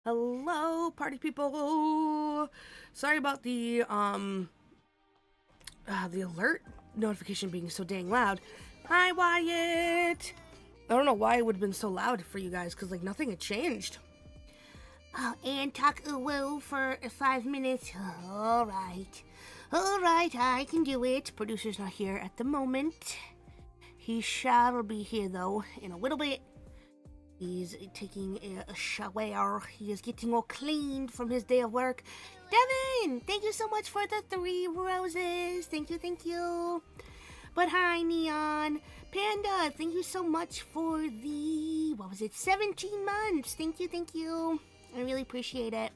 Hello, party people. Sorry about the alert notification being so dang loud. Hi, Wyatt. I don't know why it would have been so loud for you guys, because, like, nothing had changed. Oh, and talk woo for 5 minutes. All right, I can do it. Producer's not here at the moment. He shall be here, though, in a little bit. He's taking a shower. He is getting all cleaned from his day of work. Devin, thank you so much for the 3 roses. Thank you. But hi, Neon. Panda, thank you so much for the, 17 months. Thank you. I really appreciate it.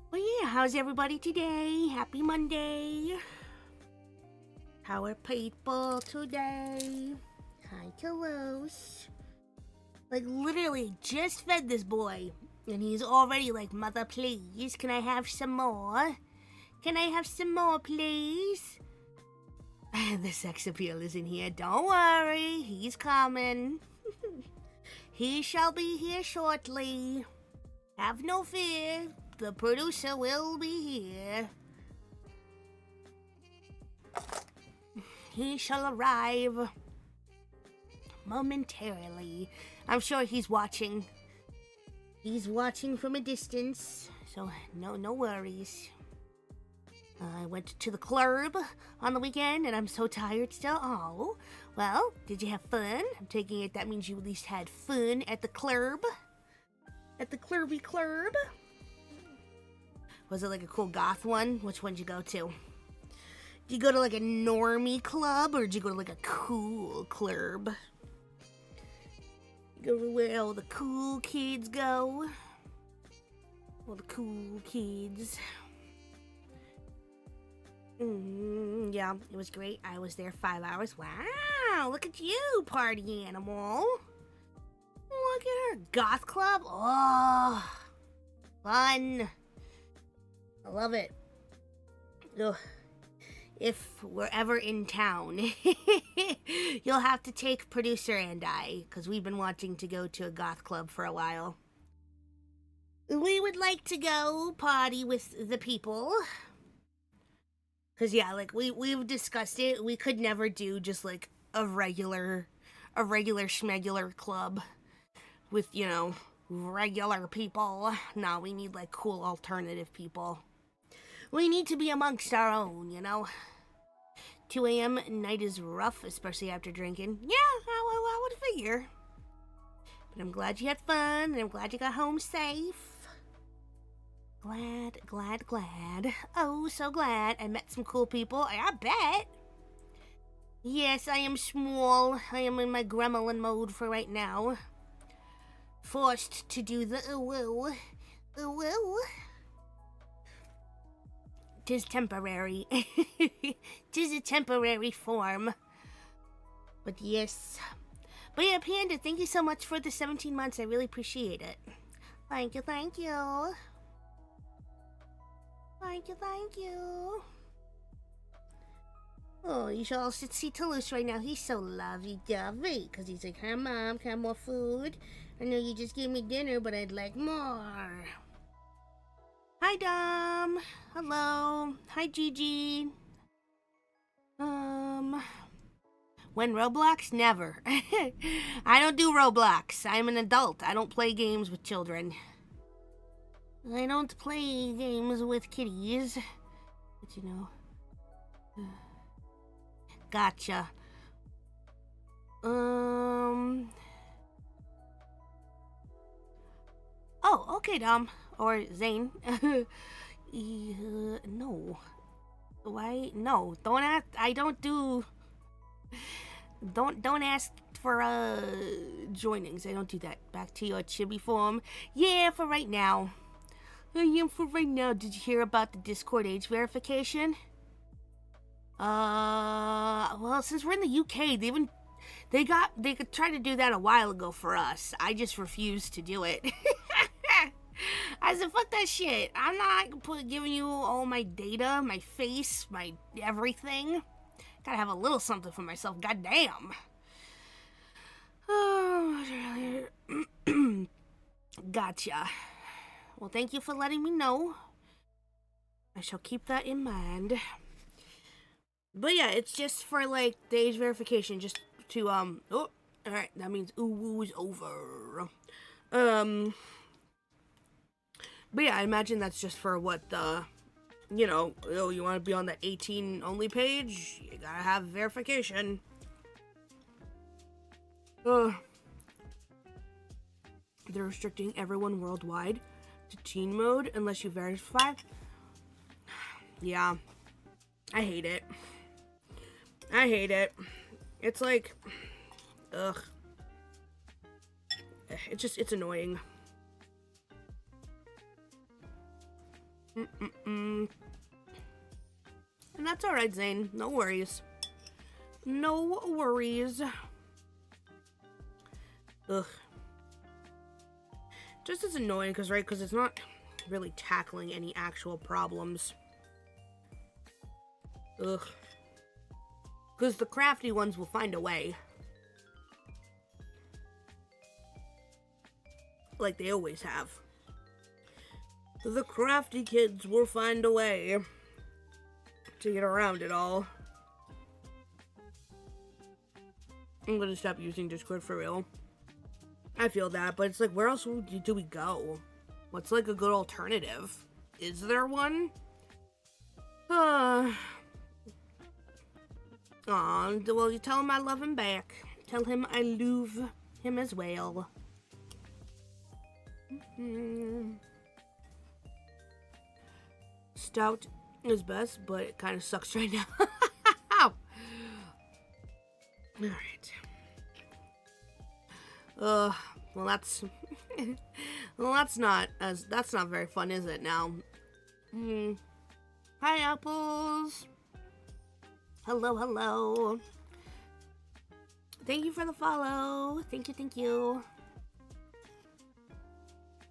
Well, yeah, how's everybody today? Happy Monday. How are people today? Hi, Toulouse. Like, literally just fed this boy, and he's already like, Mother, please, can I have some more? Can I have some more, please? The sex appeal is in here. Don't worry, he's coming. He shall be here shortly. Have no fear, the producer will be here. He shall arrive momentarily. I'm sure he's watching. He's watching from a distance, so no worries. I went to the club on the weekend, and I'm so tired still. Oh, well, did you have fun? I'm taking it that means you at least had fun at the club. At the clubby club. Was it like a cool goth one? Which one did you go to? Did you go to like a normie club, or did you go to like a cool club? Go to where all the cool kids go. All the cool kids. Yeah, it was great. I was there 5 hours. Wow, look at you, party animal. Look at her. Goth club? Oh, fun. I love it. Ugh. If we're ever in town, you'll have to take producer and I, because we've been wanting to go to a goth club for a while. We would like to go party with the people. Because, yeah, like, we've discussed it. We could never do just, like, a regular schmegular club with, you know, regular people. No, we need, like, cool alternative people. We need to be amongst our own, you know? 2 a.m. night is rough, especially after drinking. Yeah, I would figure. But I'm glad you had fun, and I'm glad you got home safe. Glad. Oh, so glad. I met some cool people. I bet. Yes, I am small. I am in my gremlin mode for right now. Forced to do the ooh. 'Tis temporary. 'Tis a temporary form. But yes. But yeah, Panda, thank you so much for the 17 months. I really appreciate it. Thank you. Oh, you should all see Toulouse right now. He's so lovey-dovey. Because he's like, hi, Mom, can I have more food? I know you just gave me dinner, but I'd like more. Hi, Dom. Hello. Hi, Gigi. When Roblox? Never. I don't do Roblox. I'm an adult. I don't play games with children. I don't play games with kitties. But you know. Gotcha. Oh, okay, Dom. Or Zane. No. Why? No. Don't ask. I don't do. Don't ask for joinings. I don't do that. Back to your chibi form. Yeah, for right now. I am for right now. Did you hear about the Discord age verification? Well, since we're in the UK, they could try to do that a while ago for us. I just refused to do it. I said, fuck that shit. I'm not giving you all my data, my face, my everything. Gotta have a little something for myself, goddamn. Oh, Gotcha. Well, thank you for letting me know. I shall keep that in mind. But yeah, it's just for like the age verification, just to oh, alright, that means ooh is over. But yeah, I imagine that's just for what the, you know, oh, you want to be on the 18 only page, you gotta have verification. They're restricting everyone worldwide to teen mode unless you verify. Yeah, I hate it. I hate it. It's like, ugh. It's annoying. And that's alright, Zane. No worries. No worries. Ugh. Just as annoying, because, right, because it's not really tackling any actual problems. Ugh. Because the crafty ones will find a way. Like they always have. The crafty kids will find a way to get around it all. I'm gonna stop using Discord for real. I feel that, but it's like, where else do we go? What's like a good alternative? Is there one? Aw, well, you tell him I love him back. Tell him I love him as well. Stout is best, but it kind of sucks right now. Alright. Well, that's that's not very fun, is it now? Hi, apples. Hello, hello. Thank you for the follow. Thank you.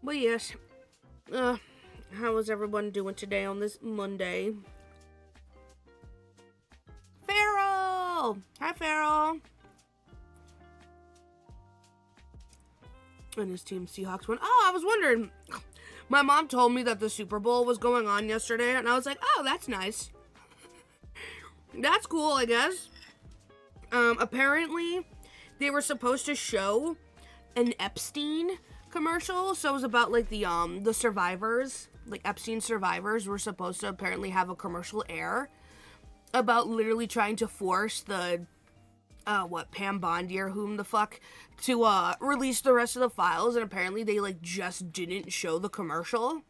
But yes, how is everyone doing today on this Monday? Farrell! Hi, Farrell. And his team Seahawks won. Oh, I was wondering. My mom told me that the Super Bowl was going on yesterday, and I was like, oh, that's nice. That's cool, I guess. Apparently, they were supposed to show an Epstein commercial, so it was about like the survivors, like Epstein survivors were supposed to apparently have a commercial air about literally trying to force the Pam Bondi or whom the fuck to release the rest of the files, and apparently they like just didn't show the commercial.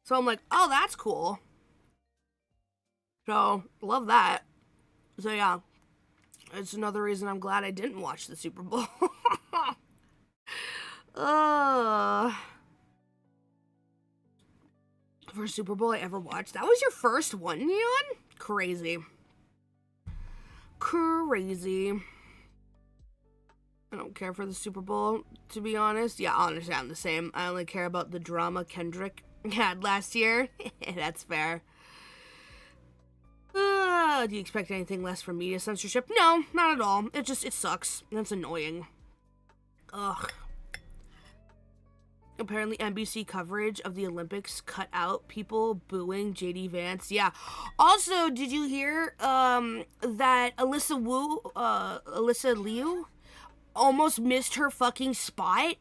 So I'm like, oh, that's cool. So love that. So yeah, it's another reason I'm glad I didn't watch the Super Bowl. First Super Bowl I ever watched. That was your first one, Neon? Crazy. I don't care for the Super Bowl, to be honest. Yeah, honestly, I'm the same. I only care about the drama Kendrick had last year. That's fair. Do you expect anything less from media censorship? No, not at all. It sucks. That's annoying. Ugh. Apparently NBC coverage of the Olympics cut out people booing JD Vance. Yeah. Also, did you hear that Alyssa Liu almost missed her fucking spot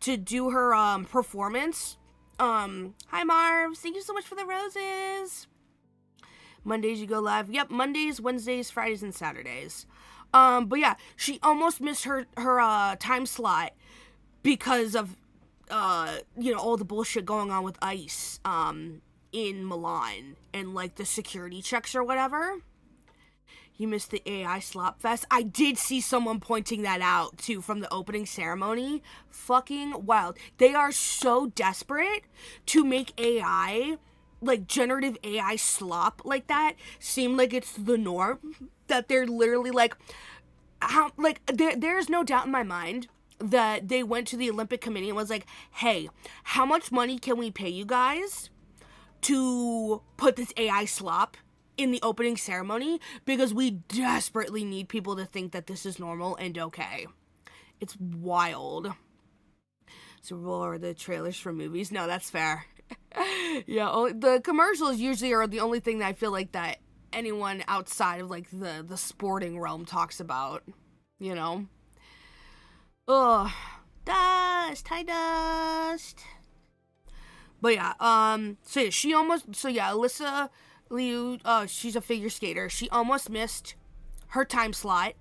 to do her performance? Hi Marv, thank you so much for the roses. Mondays you go live. Yep, Mondays, Wednesdays, Fridays, and Saturdays. But yeah, she almost missed her time slot because of all the bullshit going on with ICE in Milan and like the security checks or whatever. You missed the AI slop fest. I did see someone pointing that out too from the opening ceremony. Fucking wild. They are so desperate to make AI, like generative AI slop like that, seem like it's the norm, that they're literally like, how, like there's no doubt in my mind that they went to the Olympic Committee and was like, hey, how much money can we pay you guys to put this AI slop in the opening ceremony? Because we desperately need people to think that this is normal and okay. It's wild. Super Bowl or the trailers for movies. No, that's fair. Yeah, the commercials usually are the only thing that I feel like that anyone outside of like the sporting realm talks about, you know. Ugh, dust, high dust. But yeah, Alyssa Liu, she's a figure skater. She almost missed her time slot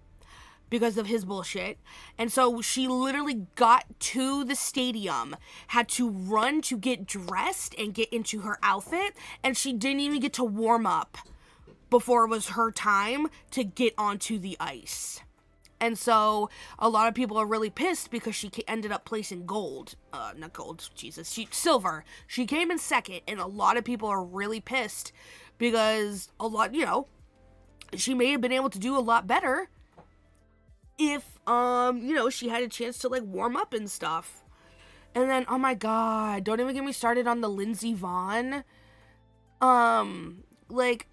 because of his bullshit. And so she literally got to the stadium, had to run to get dressed and get into her outfit, and she didn't even get to warm up before it was her time to get onto the ice. And so a lot of people are really pissed because she ended up placing silver. She came in second, and a lot of people are really pissed because she may have been able to do a lot better if, she had a chance to, like, warm up and stuff. And then, oh my god, don't even get me started on the Lindsey Vonn,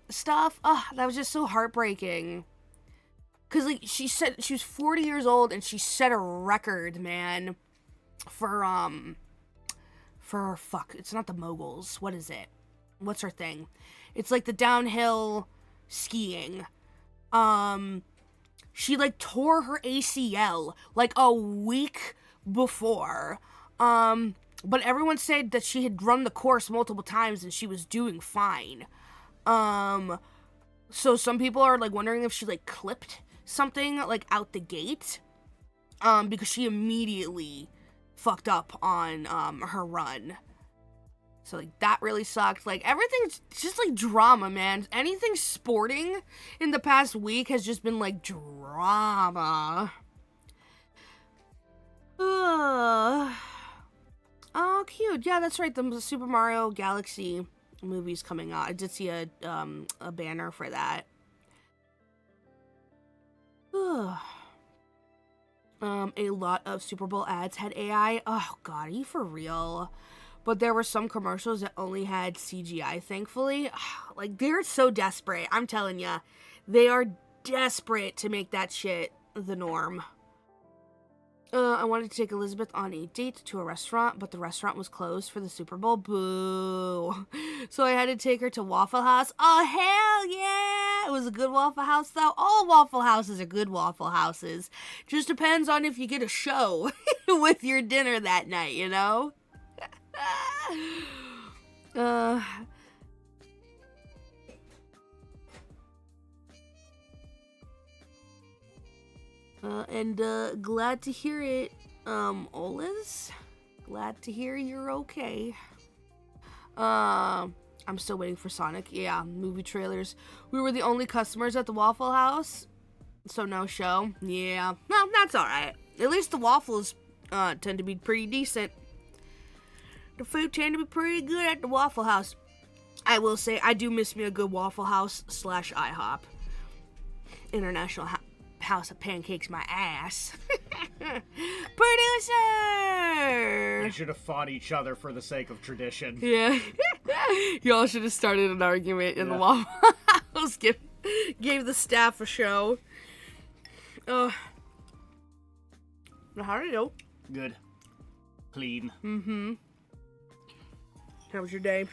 stuff. That was just so heartbreaking. Because, like, she said she was 40 years old, and she set a record, man, it's not the moguls. What is it? What's her thing? It's, like, the downhill skiing. She, like, tore her ACL, like, a week before. But everyone said that she had run the course multiple times and she was doing fine. So some people are, like, wondering if she, like, clipped something, like, out the gate. Because she immediately fucked up on, her run. So, like, that really sucked. Like, everything's just, like, drama, man. Anything sporting in the past week has just been, like, drama. Oh, cute. Yeah, that's right. The Super Mario Galaxy movie's coming out. I did see a banner for that. A lot of Super Bowl ads had AI. Oh, God, are you for real? But there were some commercials that only had CGI, thankfully. Like, they're so desperate. I'm telling ya. They are desperate to make that shit the norm. I wanted to take Elizabeth on a date to a restaurant, but the restaurant was closed for the Super Bowl. Boo. So I had to take her to Waffle House. Oh, hell yeah. It was a good Waffle House, though. All Waffle Houses are good Waffle Houses. Just depends on if you get a show with your dinner that night, you know? Glad to hear it, Ola's. Glad to hear you're okay. I'm still waiting for Sonic. Yeah, movie trailers. We were the only customers at the Waffle House, so no show. Yeah, well, that's alright. At least the waffles, tend to be pretty decent. The food tend to be pretty good at the Waffle House. I will say, I do miss me a good Waffle House / IHOP. International House of Pancakes, my ass. Producer! They should have fought each other for the sake of tradition. Yeah. Y'all should have started an argument in the Waffle House. Gave the staff a show. How did it go? Good. Clean. Mm-hmm. How was your day?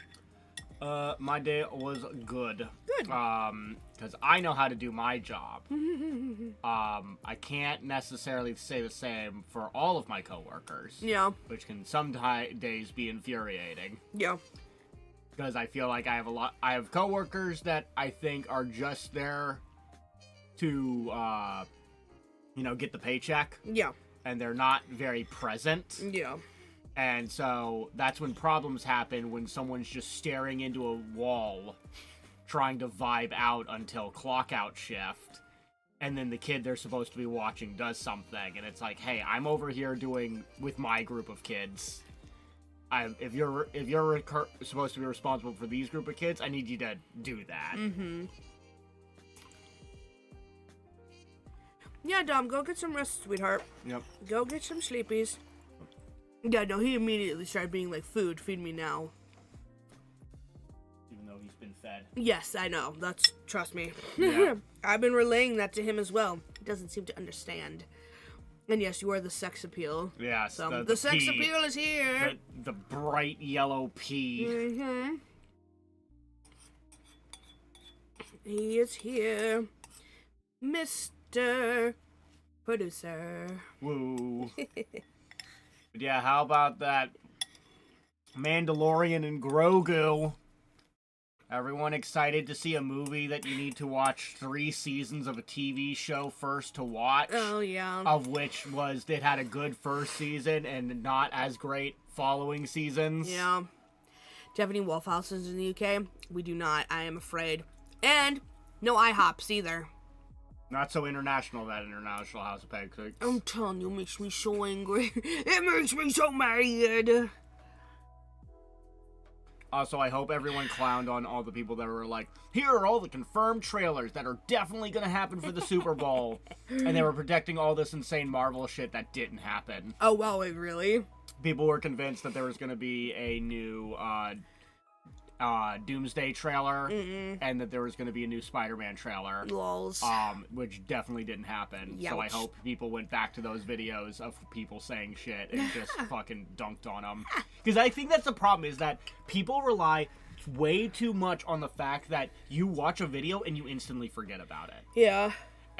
My day was good. Good. Because I know how to do my job. I can't necessarily say the same for all of my coworkers. Yeah. Which can some days be infuriating. Yeah. Because I feel like I have coworkers that I think are just there to, get the paycheck. Yeah. And they're not very present. Yeah. And so that's when problems happen, when someone's just staring into a wall trying to vibe out until clock out shift, and then the kid they're supposed to be watching does something, and it's like, hey, I'm over here doing with my group of kids. If you're supposed to be responsible for these group of kids, I need you to do that. Mm-hmm. Yeah, Dom, go get some rest, sweetheart. Yep. Go get some sleepies. Yeah, no, he immediately started being like, feed me now. Even though he's been fed. Yes, I know. Trust me. Yeah. I've been relaying that to him as well. He doesn't seem to understand. And yes, you are the sex appeal. Yes, So the sex pea, appeal is here. The bright yellow pea. Mm-hmm. He is here, Mr. Producer. Woo. But yeah, how about that Mandalorian and Grogu? Everyone excited to see a movie that you need to watch 3 seasons of a TV show first to watch? Oh, yeah. Of which it had a good first season and not as great following seasons. Yeah. Do you have any Waffle Houses in the UK? We do not, I am afraid. And no IHOPs either. Not so international, that International House of Pancakes. I'm telling you, it makes me so angry. It makes me so mad. Also, I hope everyone clowned on all the people that were like, here are all the confirmed trailers that are definitely going to happen for the Super Bowl. And they were predicting all this insane Marvel shit that didn't happen. Oh, wow, wait, really? People were convinced that there was going to be a new Doomsday trailer, and that there was going to be a new Spider-Man trailer. Lols. Which definitely didn't happen. Youch. So I hope people went back to those videos of people saying shit and just fucking dunked on them. Because I think that's the problem, is that people rely way too much on the fact that you watch a video and you instantly forget about it. Yeah.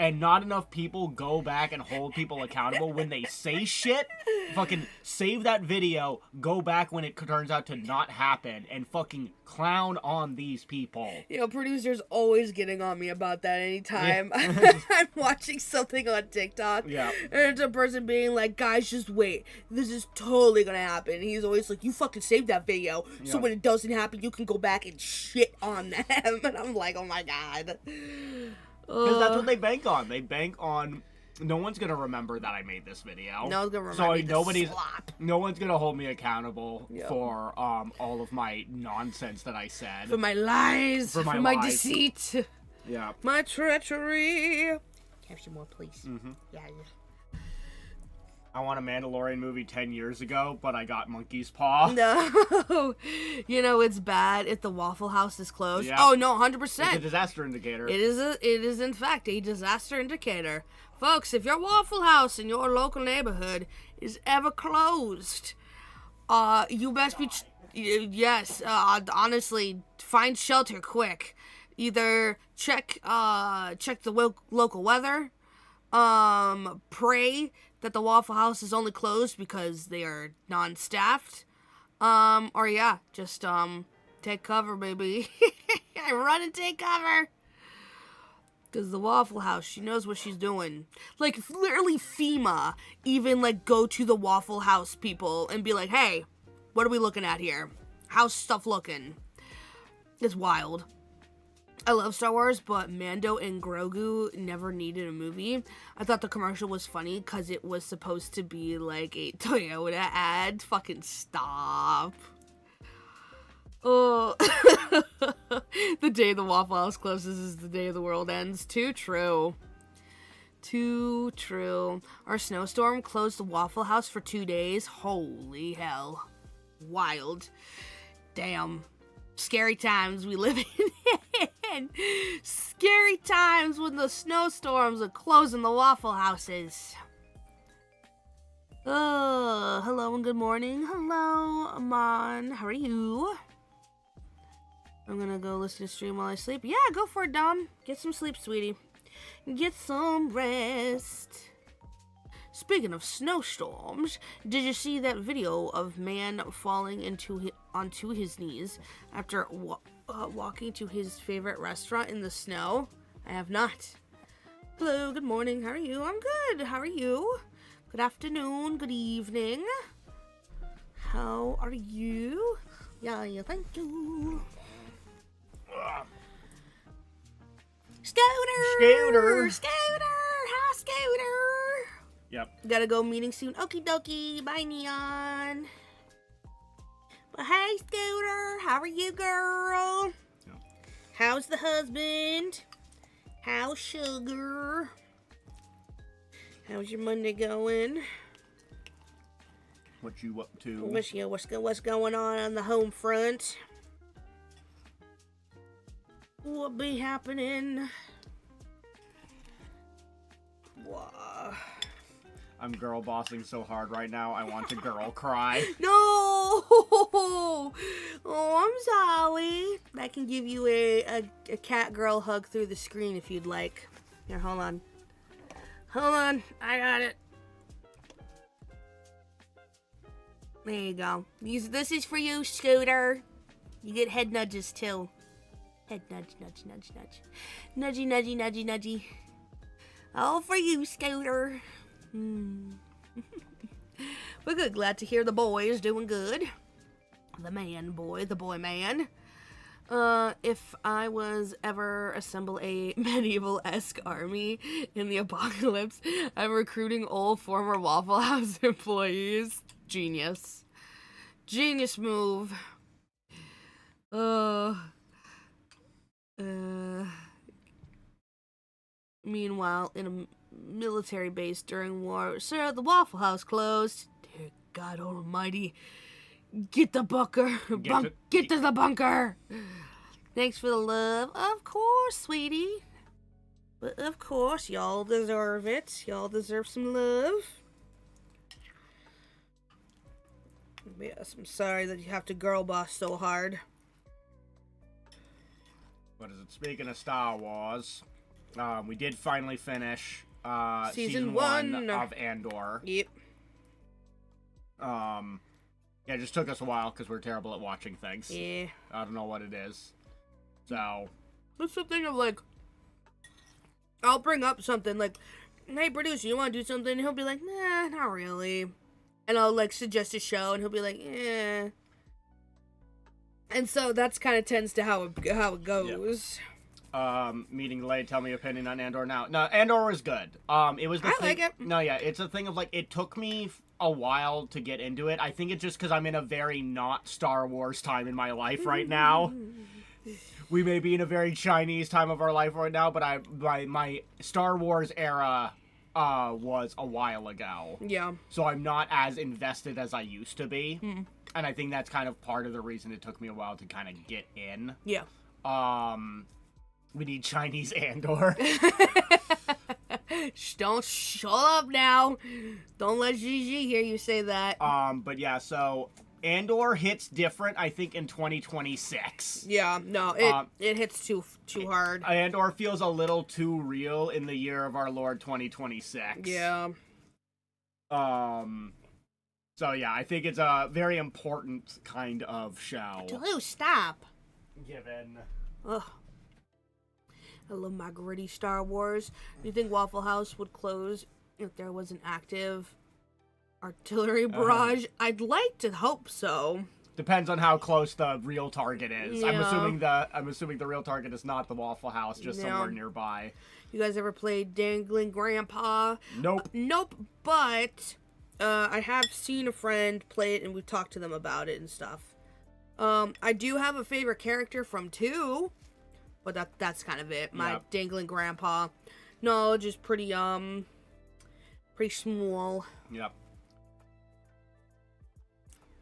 And not enough people go back and hold people accountable when they say shit. Fucking save that video, go back when it turns out to not happen, and fucking clown on these people. You know, producers always getting on me about that anytime I'm watching something on TikTok. Yeah. And it's a person being like, guys, just wait. This is totally gonna happen. And he's always like, you fucking saved that video. So Yep. when it doesn't happen, you can go back and shit on them. And I'm like, oh my god. Because that's what they bank on. They bank on, no one's gonna remember that I made this video. No one's gonna remember no one's gonna hold me accountable Yep. for all of my nonsense that I said. For my lies. For my my lies. deceit. Yeah. My treachery. Have some more, please. Mm-hmm. Yeah. I want a Mandalorian movie 10 years ago, but I got Monkey's Paw. No. You know, it's bad if the Waffle House is closed. Yeah. Oh, no, It's a 100%. disaster indicator. It is in fact a disaster indicator. Folks, if your Waffle House in your local neighborhood is ever closed, you best be honestly, find shelter quick. Either check the local weather, pray that the Waffle House is only closed because they are non-staffed, or yeah, just take cover, baby. Run and take cover. Because the Waffle House, she knows what she's doing. Like, literally FEMA even, like, go to the Waffle House people and be like, hey, what are we looking at here? How's stuff looking? It's wild. I love Star Wars, but Mando and Grogu never needed a movie. I thought the commercial was funny because it was supposed to be, like, a Toyota ad. Fucking stop. Oh, the day the Waffle House closes is the day the world ends. Too true. Too true. Our snowstorm closed the Waffle House for 2 days. Holy hell. Wild. Damn. Scary times we live in. Scary times when the snowstorms are closing the Waffle Houses. Oh, hello and good morning. Hello, Amon. How are you? I'm gonna go listen to stream while I sleep. Yeah, go for it, Dom. Get some sleep, sweetie. Get some rest. Speaking of snowstorms, did you see that video of man falling onto his knees after walking to his favorite restaurant in the snow? I have not. Hello, good morning. How are you? I'm good. How are you? Good afternoon. Good evening. How are you? Yeah, thank you. Scooter! Hi, Scooter! Yep. Gotta go meeting soon. Okie dokie. Bye, Neon. But hey, Scooter. How are you, girl? Yep. How's the husband? How's Sugar? How's your Monday going? What you up to? What's going on the home front? What be happening? I'm girl bossing so hard right now. I want to girl cry. No! Oh, I'm sorry. I can give you a cat girl hug through the screen if you'd like. Here, hold on. Hold on. I got it. There you go. This is for you, Scooter. You get head nudges, too. Head nudge, nudge, nudge, nudge. Nudgy, nudgy, nudgy, nudgy. All for you, Scooter. But good. Glad to hear the boy is doing good. The man boy, the boy man. If I was ever assemble a medieval-esque army in the apocalypse, I'm recruiting all former Waffle House employees. Genius. Genius move. Meanwhile, in a military base during war, sir, the Waffle House closed. Dear God Almighty, get the bunker. Get to the bunker. Thanks for the love. Of course, sweetie. But of course, y'all deserve it. Y'all deserve some love. Yes, I'm sorry that you have to girl boss so hard. What is it? Speaking of Star Wars, we did finally finish Season 1 of Andor. Yep. Yeah, it just took us a while because we're terrible at watching things. Yeah. I don't know what it is. So. It's something of like, I'll bring up something like, hey, producer, you want to do something? And he'll be like, nah, not really. And I'll like suggest a show, and he'll be like, eh. And so that's kind of tends to how it goes. Yep. Meeting delayed. Tell me your opinion on Andor now. No, Andor was good. It was the I thing. like it. No, yeah, it's a thing of like it took me a while to get into it. I think it's just because I'm in a very not Star Wars time in my life right now. We may be in a very Chinese time of our life right now, but my Star Wars era was a while ago. Yeah. So I'm not as invested as I used to be. And I think that's kind of part of the reason it took me a while to kind of get in. Yeah. We need Chinese Andor. Don't shut up now. Don't let Gigi hear you say that. But yeah, so Andor hits different, I think, in 2026. Yeah, no, it hits too hard. Andor feels a little too real in the year of our Lord 2026. Yeah. So yeah, I think it's a very important kind of show. Toulouse, stop. Given. Ugh. I love my gritty Star Wars. Do you think Waffle House would close if there was an active artillery barrage? I'd like to hope so. Depends on how close the real target is. Yeah. I'm assuming the real target is not the Waffle House, just somewhere nearby. You guys ever played Dangling Grandpa? Nope. Nope, but I have seen a friend play it and we've talked to them about it and stuff. I do have a favorite character from 2, but that's kind of it. My Dangling Grandpa. No, just pretty small. Yep.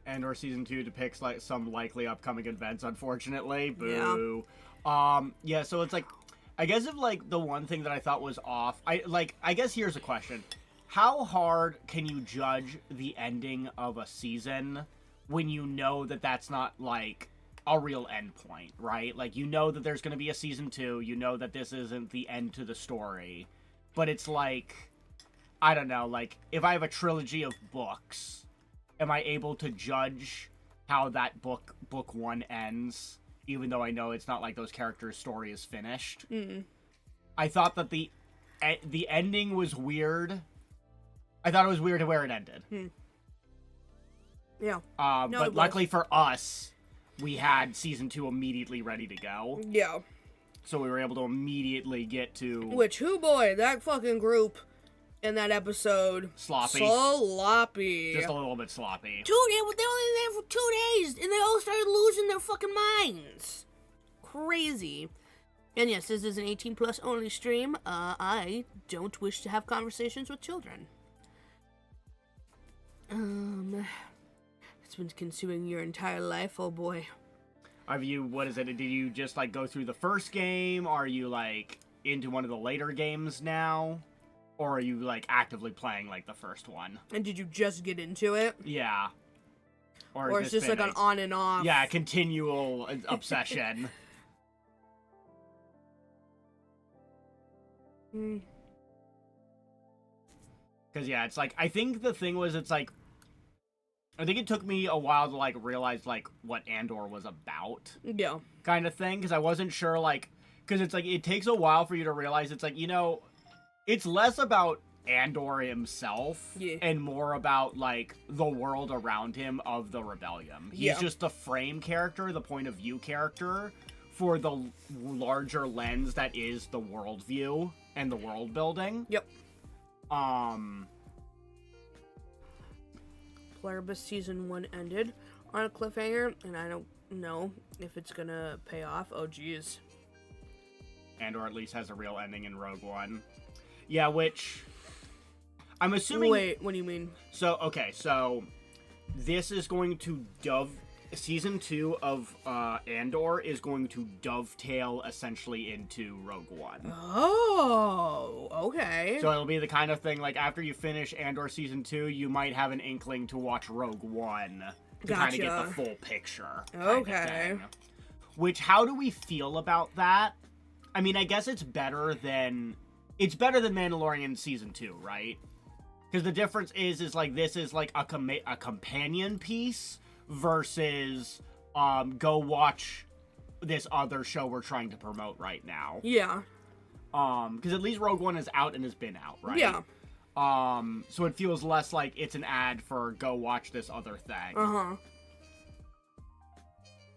Andor Season 2 depicts like some likely upcoming events, unfortunately. Boo. Yeah, so it's like, I guess if like the one thing that I thought was off, I guess here's a question. How hard can you judge the ending of a season when you know that that's not like a real endpoint, right? Like, you know that there's going to be a season 2, you know that this isn't the end to the story, but it's like, I don't know, like, if I have a trilogy of books, am I able to judge how that book 1 ends, even though I know it's not like those characters' story is finished? I thought that the ending was weird. I thought it was weird where it ended. Yeah. But luckily for us, we had Season 2 immediately ready to go. Yeah. So we were able to immediately get to... Which, boy, that fucking group in that episode... Sloppy. Sloppy. Just a little bit sloppy. Dude, they were only there for 2 days, and they all started losing their fucking minds. Crazy. And yes, this is an 18-plus only stream. I don't wish to have conversations with children. It's been consuming your entire life, oh boy. Have you, what is it, did you just, like, go through the first game? Are you, like, into one of the later games now? Or are you, like, actively playing, like, the first one? And did you just get into it? Yeah. Or it's just like an on and off? Yeah, continual obsession. Because, yeah, it's like, I think the thing was, it's like, I think it took me a while to, like, realize, like, what Andor was about. Yeah. Kind of thing, because I wasn't sure, like, because it's like, it takes a while for you to realize, it's like, you know, it's less about Andor himself and more about, like, the world around him of the rebellion. He's just the frame character, the point of view character for the larger lens that is the worldview and the world building. Yep. Pluribus Season 1 ended on a cliffhanger, and I don't know if it's gonna pay off. Oh, geez. Andor at least has a real ending in Rogue One. Yeah, which... I'm assuming... Wait, what do you mean? So, okay, so... This is going to Season 2 of Andor is going to dovetail essentially into Rogue One. Oh, okay. So it'll be the kind of thing, like, after you finish Andor Season 2, you might have an inkling to watch Rogue One to kind of get the full picture. Okay. Which, how do we feel about that? I mean, I guess it's better than Mandalorian Season 2, right? Because the difference is like, this is like a companion piece versus go watch this other show we're trying to promote right now. Yeah. Because at least Rogue One is out and has been out, right? Yeah. So it feels less like it's an ad for go watch this other thing. Uh-huh.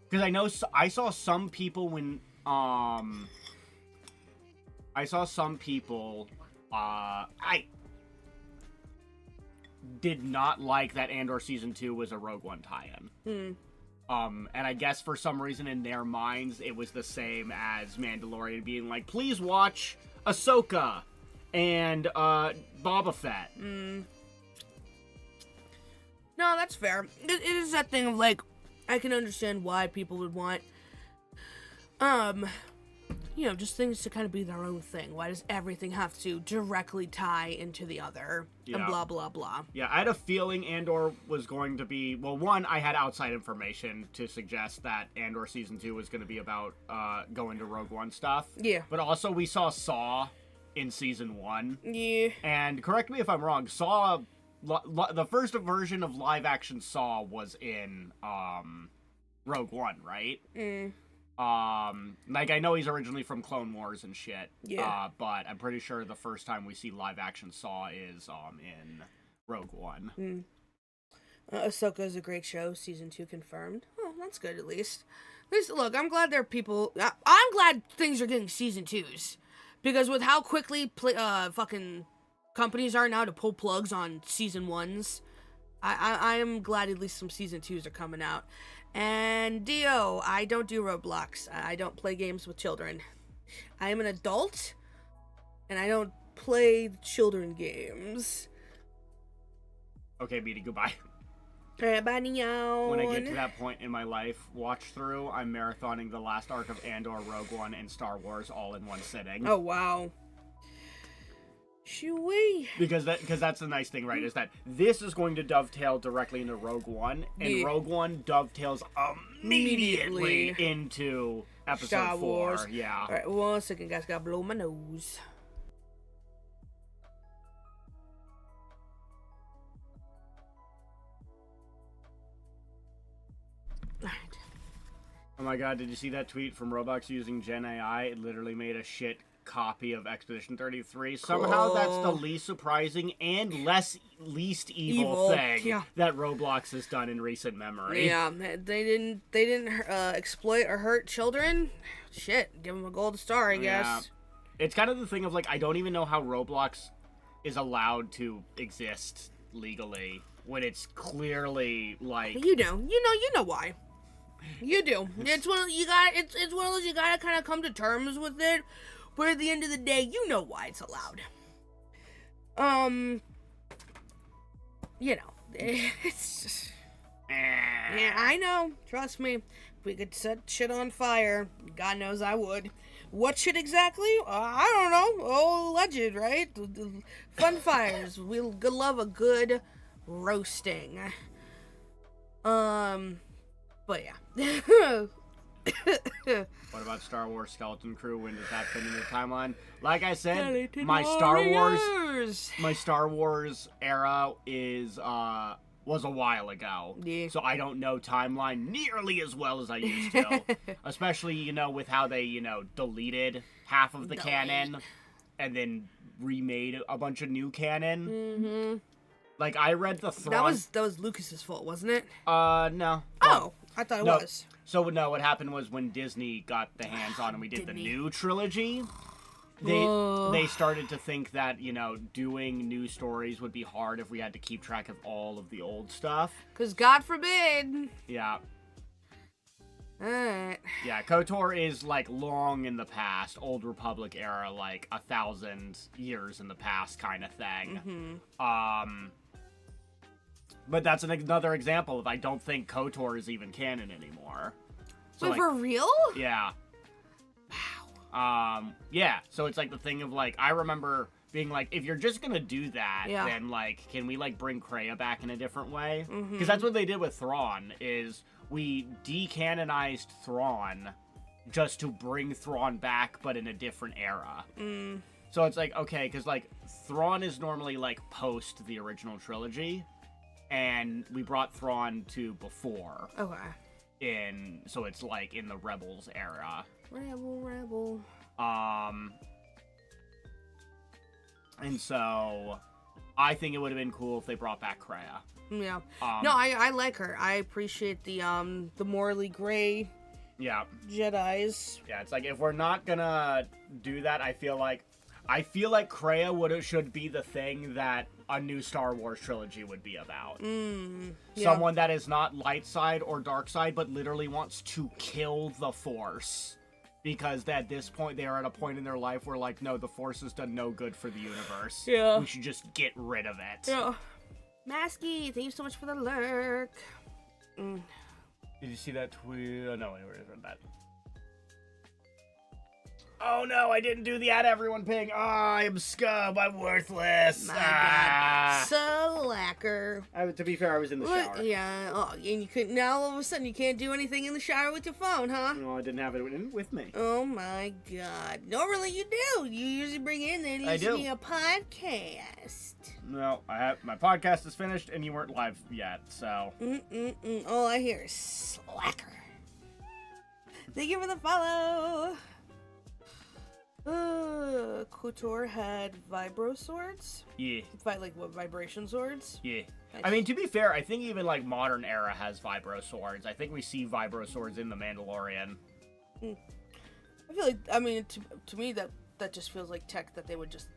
Because I know I saw some people when I did not like that Andor Season 2 was a Rogue One tie-in. And I guess for some reason in their minds, it was the same as Mandalorian being like, please watch Ahsoka and Boba Fett. No, that's fair. It is that thing of, like, I can understand why people would want, you know, just things to kind of be their own thing. Why does everything have to directly tie into the other? Yeah. And blah, blah, blah. Yeah, I had a feeling Andor was going to be... Well, one, I had outside information to suggest that Andor Season 2 was going to be about going to Rogue One stuff. Yeah. But also, we saw Saw in Season 1. Yeah. And correct me if I'm wrong, Saw... the first version of live-action Saw was in Rogue One, right? Like, I know he's originally from Clone Wars and shit. Yeah. But I'm pretty sure the first time we see live-action Saw is, in Rogue One. Ahsoka is a great show. Season 2 confirmed. Oh, that's good, at least. At least, look, I'm glad there are people... I'm glad things are getting Season 2s. Because with how quickly fucking companies are now to pull plugs on Season 1s, I am glad at least some Season 2s are coming out. And Dio, I don't do Roblox. I don't play games with children. I am an adult, and I don't play children games. Okay, Beatty, goodbye. Alright, bye now. When I get to that point in my life, watch through, I'm marathoning the last arc of Andor, Rogue One, and Star Wars all in one sitting. Oh, wow. Shoo-wee. Because that's the nice thing, right? Is that this is going to dovetail directly into Rogue One, and Rogue One dovetails immediately into Episode Star 4. Wars. Yeah. Alright, 1 second, guys. Gotta blow my nose. Alright. Oh my god, did you see that tweet from Roblox using Gen AI? It literally made a shit copy of Expedition 33. Somehow that's the least surprising and least evil thing that Roblox has done in recent memory. Yeah, they didn't exploit or hurt children. Shit, give them a gold star, I guess. It's kind of the thing of, like, I don't even know how Roblox is allowed to exist legally when it's clearly like you know why. You do. It's one of those you gotta kind of come to terms with it. But at the end of the day, you know why it's allowed. You know, it's just... Yeah, I know. Trust me. If we could set shit on fire, God knows I would. What shit exactly? I don't know. Oh, legend, right? Fun fires. We love a good roasting. But yeah. What about Star Wars Skeleton Crew? When does that fit in your timeline? Like I said, Skeleton my Warriors. Star Wars era was a while ago. Yeah. So I don't know timeline nearly as well as I used to. Especially, with how they, deleted half of the canon and then remade a bunch of new canon. Mm-hmm. Like, I read the Thrawn... That was Lucas's fault, wasn't it? No. Oh, I thought it was. So, no, what happened was when Disney got the hands on and we did the new trilogy, they started to think that, doing new stories would be hard if we had to keep track of all of the old stuff. Because God forbid. Yeah. Alright. Yeah, KOTOR is, like, long in the past, Old Republic era, like, 1,000 years in the past kind of thing. Mm-hmm. But that's another example of I don't think KOTOR is even canon anymore. So, Wait, for real? Yeah. Wow. Yeah, so it's like the thing of, like, I remember being like, if you're just gonna do that, then, like, can we, like, bring Kreia back in a different way? Because that's what they did with Thrawn, is we decanonized Thrawn just to bring Thrawn back, but in a different era. So it's like, okay, because, like, Thrawn is normally, like, post the original trilogy, and we brought Thrawn to before. Okay. So it's, like, in the Rebels era. Rebel. And so I think it would have been cool if they brought back Kreia. Yeah. No, I like her. I appreciate the morally gray Jedis. Yeah, it's like, if we're not gonna do that, I feel like Kreia should be the thing that a new Star Wars trilogy would be about. Someone that is not light side or dark side, but literally wants to kill the Force. Because at this point, they are at a point in their life where, like, no, the Force has done no good for the universe. Yeah. We should just get rid of it. Yeah. Masky, thank you so much for the lurk. Did you see that tweet? Oh, no, where is that? Oh no, I didn't do the at everyone ping. Oh, I'm scum. I'm worthless. My God. Slacker. To be fair, I was in the shower. Yeah. Oh, and you couldn't. Now all of a sudden you can't do anything in the shower with your phone, huh? No, I didn't have it with me. Oh my God. Normally you do. You usually bring in there. It used to be a podcast. No, my podcast is finished and you weren't live yet, so. All I hear is slacker. Thank you for the follow. KOTOR had vibro swords? Yeah. Like what, vibration swords? Yeah. Nice. I mean, to be fair, I think even, like, modern era has vibro swords. I think we see vibro swords in The Mandalorian. I feel like, I mean, to me, that just feels like tech that they would just,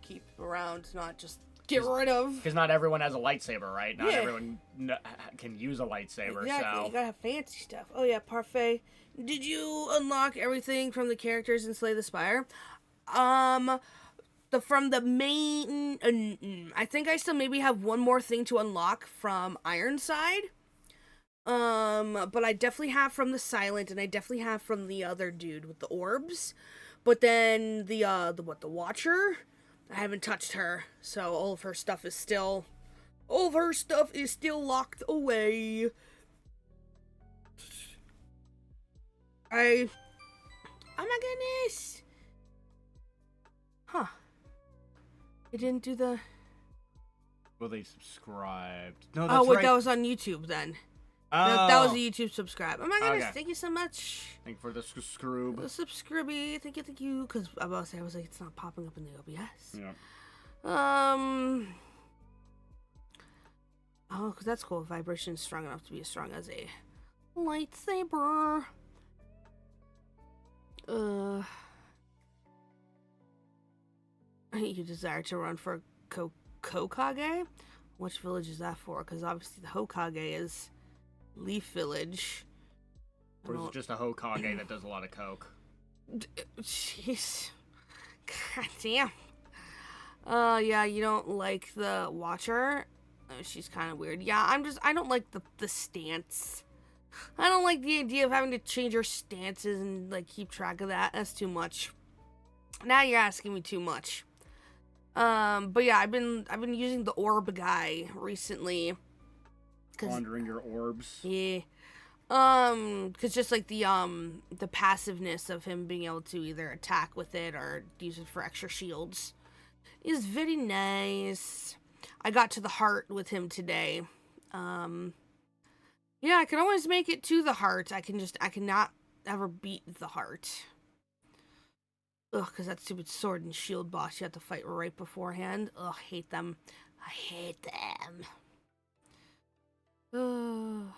keep around, not just get rid of. Because not everyone has a lightsaber, right? Not everyone can use a lightsaber, exactly. so. You gotta have fancy stuff. Oh, yeah, Parfait. Did you unlock everything from the characters in Slay the Spire? From the main... I think I still maybe have one more thing to unlock from Ironside. But I definitely have from the Silent, and I definitely have from the other dude with the orbs. But then the Watcher, I haven't touched her, so all of her stuff is still locked away. Oh my goodness! Huh. They didn't do the... Well, they subscribed. No, that's wait, right. that was on YouTube then. Oh. That was a YouTube subscribe. Oh my goodness, Okay. Thank you so much. Thank you for the scroob. The subscribey, thank you, because I was like, it's not popping up in the OBS. Yeah. Oh, because that's cool. Vibration is strong enough to be as strong as a lightsaber. You desire to run for Kokage? Which village is that for? Because obviously the Hokage is Leaf Village. Or is it just a Hokage that does a lot of coke? Jeez. God damn. Yeah, you don't like the Watcher? She's kind of weird. Yeah, I don't like the stance. I don't like the idea of having to change your stances and like keep track of that. That's too much. Now you're asking me too much. But yeah, I've been using the orb guy recently. Wandering your orbs. Yeah. Cause just like the passiveness of him being able to either attack with it or use it for extra shields is very nice. I got to the heart with him today. Yeah, I can always make it to the heart. I cannot ever beat the heart. Ugh, cause that stupid sword and shield boss you have to fight right beforehand. Ugh, hate them. I hate them.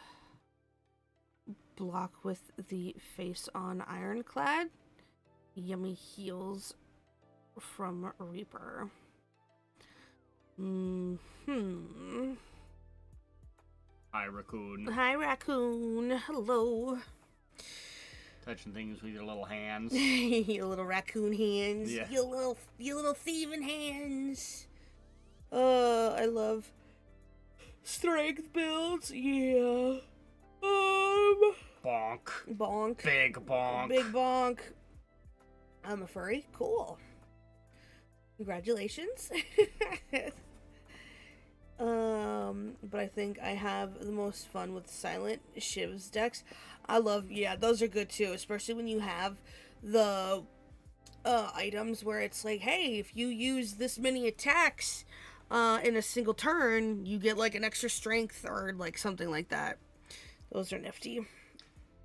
Block with the face on Ironclad. Yummy heals from Reaper. Hi, Raccoon. Hi, Raccoon. Hello. Touching things with your little hands. Your little raccoon hands. Yeah. Your little thieving hands. I love strength builds. Yeah. Bonk. Bonk. Big bonk. Big bonk. I'm a furry. Cool. Congratulations. But I think I have the most fun with Silent Shiv's decks. Those are good too, especially when you have the items where it's like, hey, if you use this many attacks in a single turn, you get like an extra strength or like something like that. Those are nifty.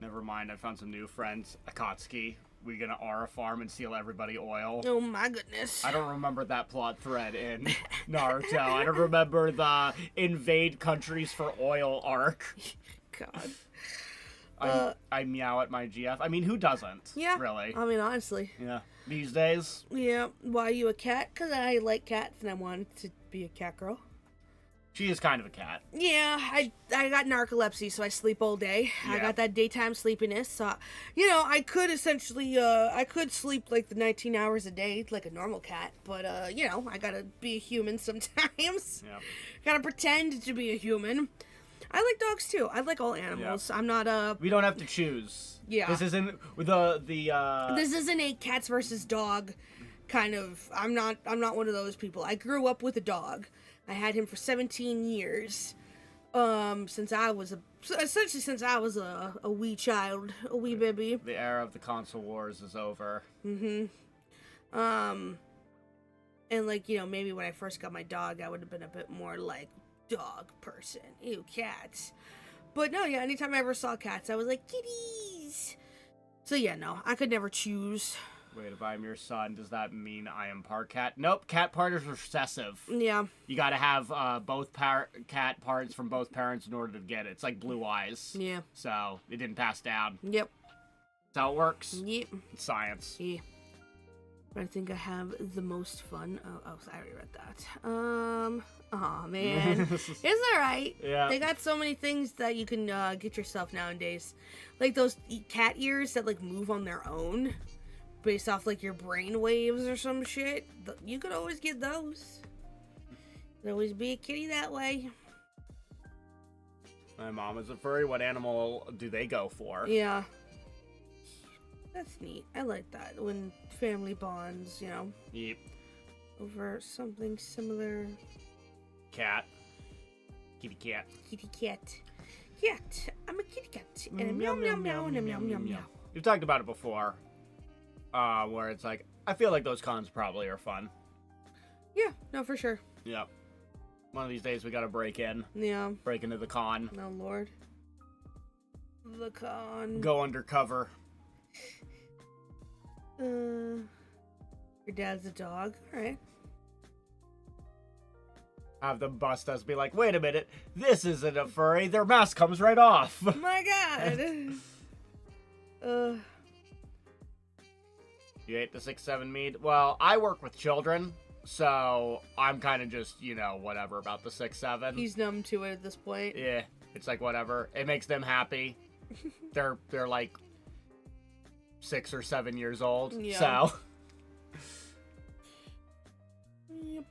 Never mind, I found some new friends. Akatsuki. We gonna aura farm and steal everybody oil. Oh my goodness. I don't remember that plot thread in Naruto. I don't remember the invade countries for oil arc. God. I meow at my GF. I mean, who doesn't? Yeah. Really? I mean, honestly. Yeah. These days? Yeah. Why are you a cat? Because I like cats and I wanted to be a cat girl. She is kind of a cat. Yeah, I got narcolepsy, so I sleep all day. Yeah. I got that daytime sleepiness, so, I could essentially, I could sleep, like, the 19 hours a day, like a normal cat, but, I gotta be a human sometimes. Yeah. Gotta pretend to be a human. I like dogs, too. I like all animals. Yeah. I'm not, We don't have to choose. Yeah. This isn't This isn't a cats versus dog kind of... I'm not one of those people. I grew up with a dog. I had him for 17 years, since I was a wee child, a wee baby. The era of the console wars is over. And like, maybe when I first got my dog, I would have been a bit more like dog person. Ew, cats. But no, yeah, anytime I ever saw cats, I was like, kitties. So yeah, no, I could never choose. Wait, if I'm your son, does that mean I am part cat? Nope, cat part is recessive. Yeah. You gotta have both cat parts from both parents in order to get it. It's like blue eyes. Yeah. So, it didn't pass down. Yep. That's how it works. Yep. It's science. Yeah. But I think I have the most fun. Oh, I already read that. Aw, man. It's alright. Yeah. They got so many things that you can get yourself nowadays. Like those cat ears that, like, move on their own. Based off, like, your brain waves or some shit. You could always get those. Could always be a kitty that way. My mom is a furry. What animal do they go for? Yeah. That's neat. I like that. When family bonds, Yep. over something similar. Cat. Kitty cat. Kitty cat. Cat. I'm a kitty cat. And a meow meow meow and a meow meow meow. We've talked about it before. Where it's like, I feel like those cons probably are fun. Yeah, no, for sure. Yep. One of these days we gotta break in. Yeah. Break into the con. Oh, Lord. The con. Go undercover. Your dad's a dog? Alright. Have them bust us, be like, wait a minute, this isn't a furry, their mask comes right off. My God. You ate the 6-7 mead? Well, I work with children, so I'm kind of just, whatever about the 6-7. He's numb to it at this point. Yeah, it's like whatever. It makes them happy. They're like 6 or 7 years old, Yeah. so. Yep.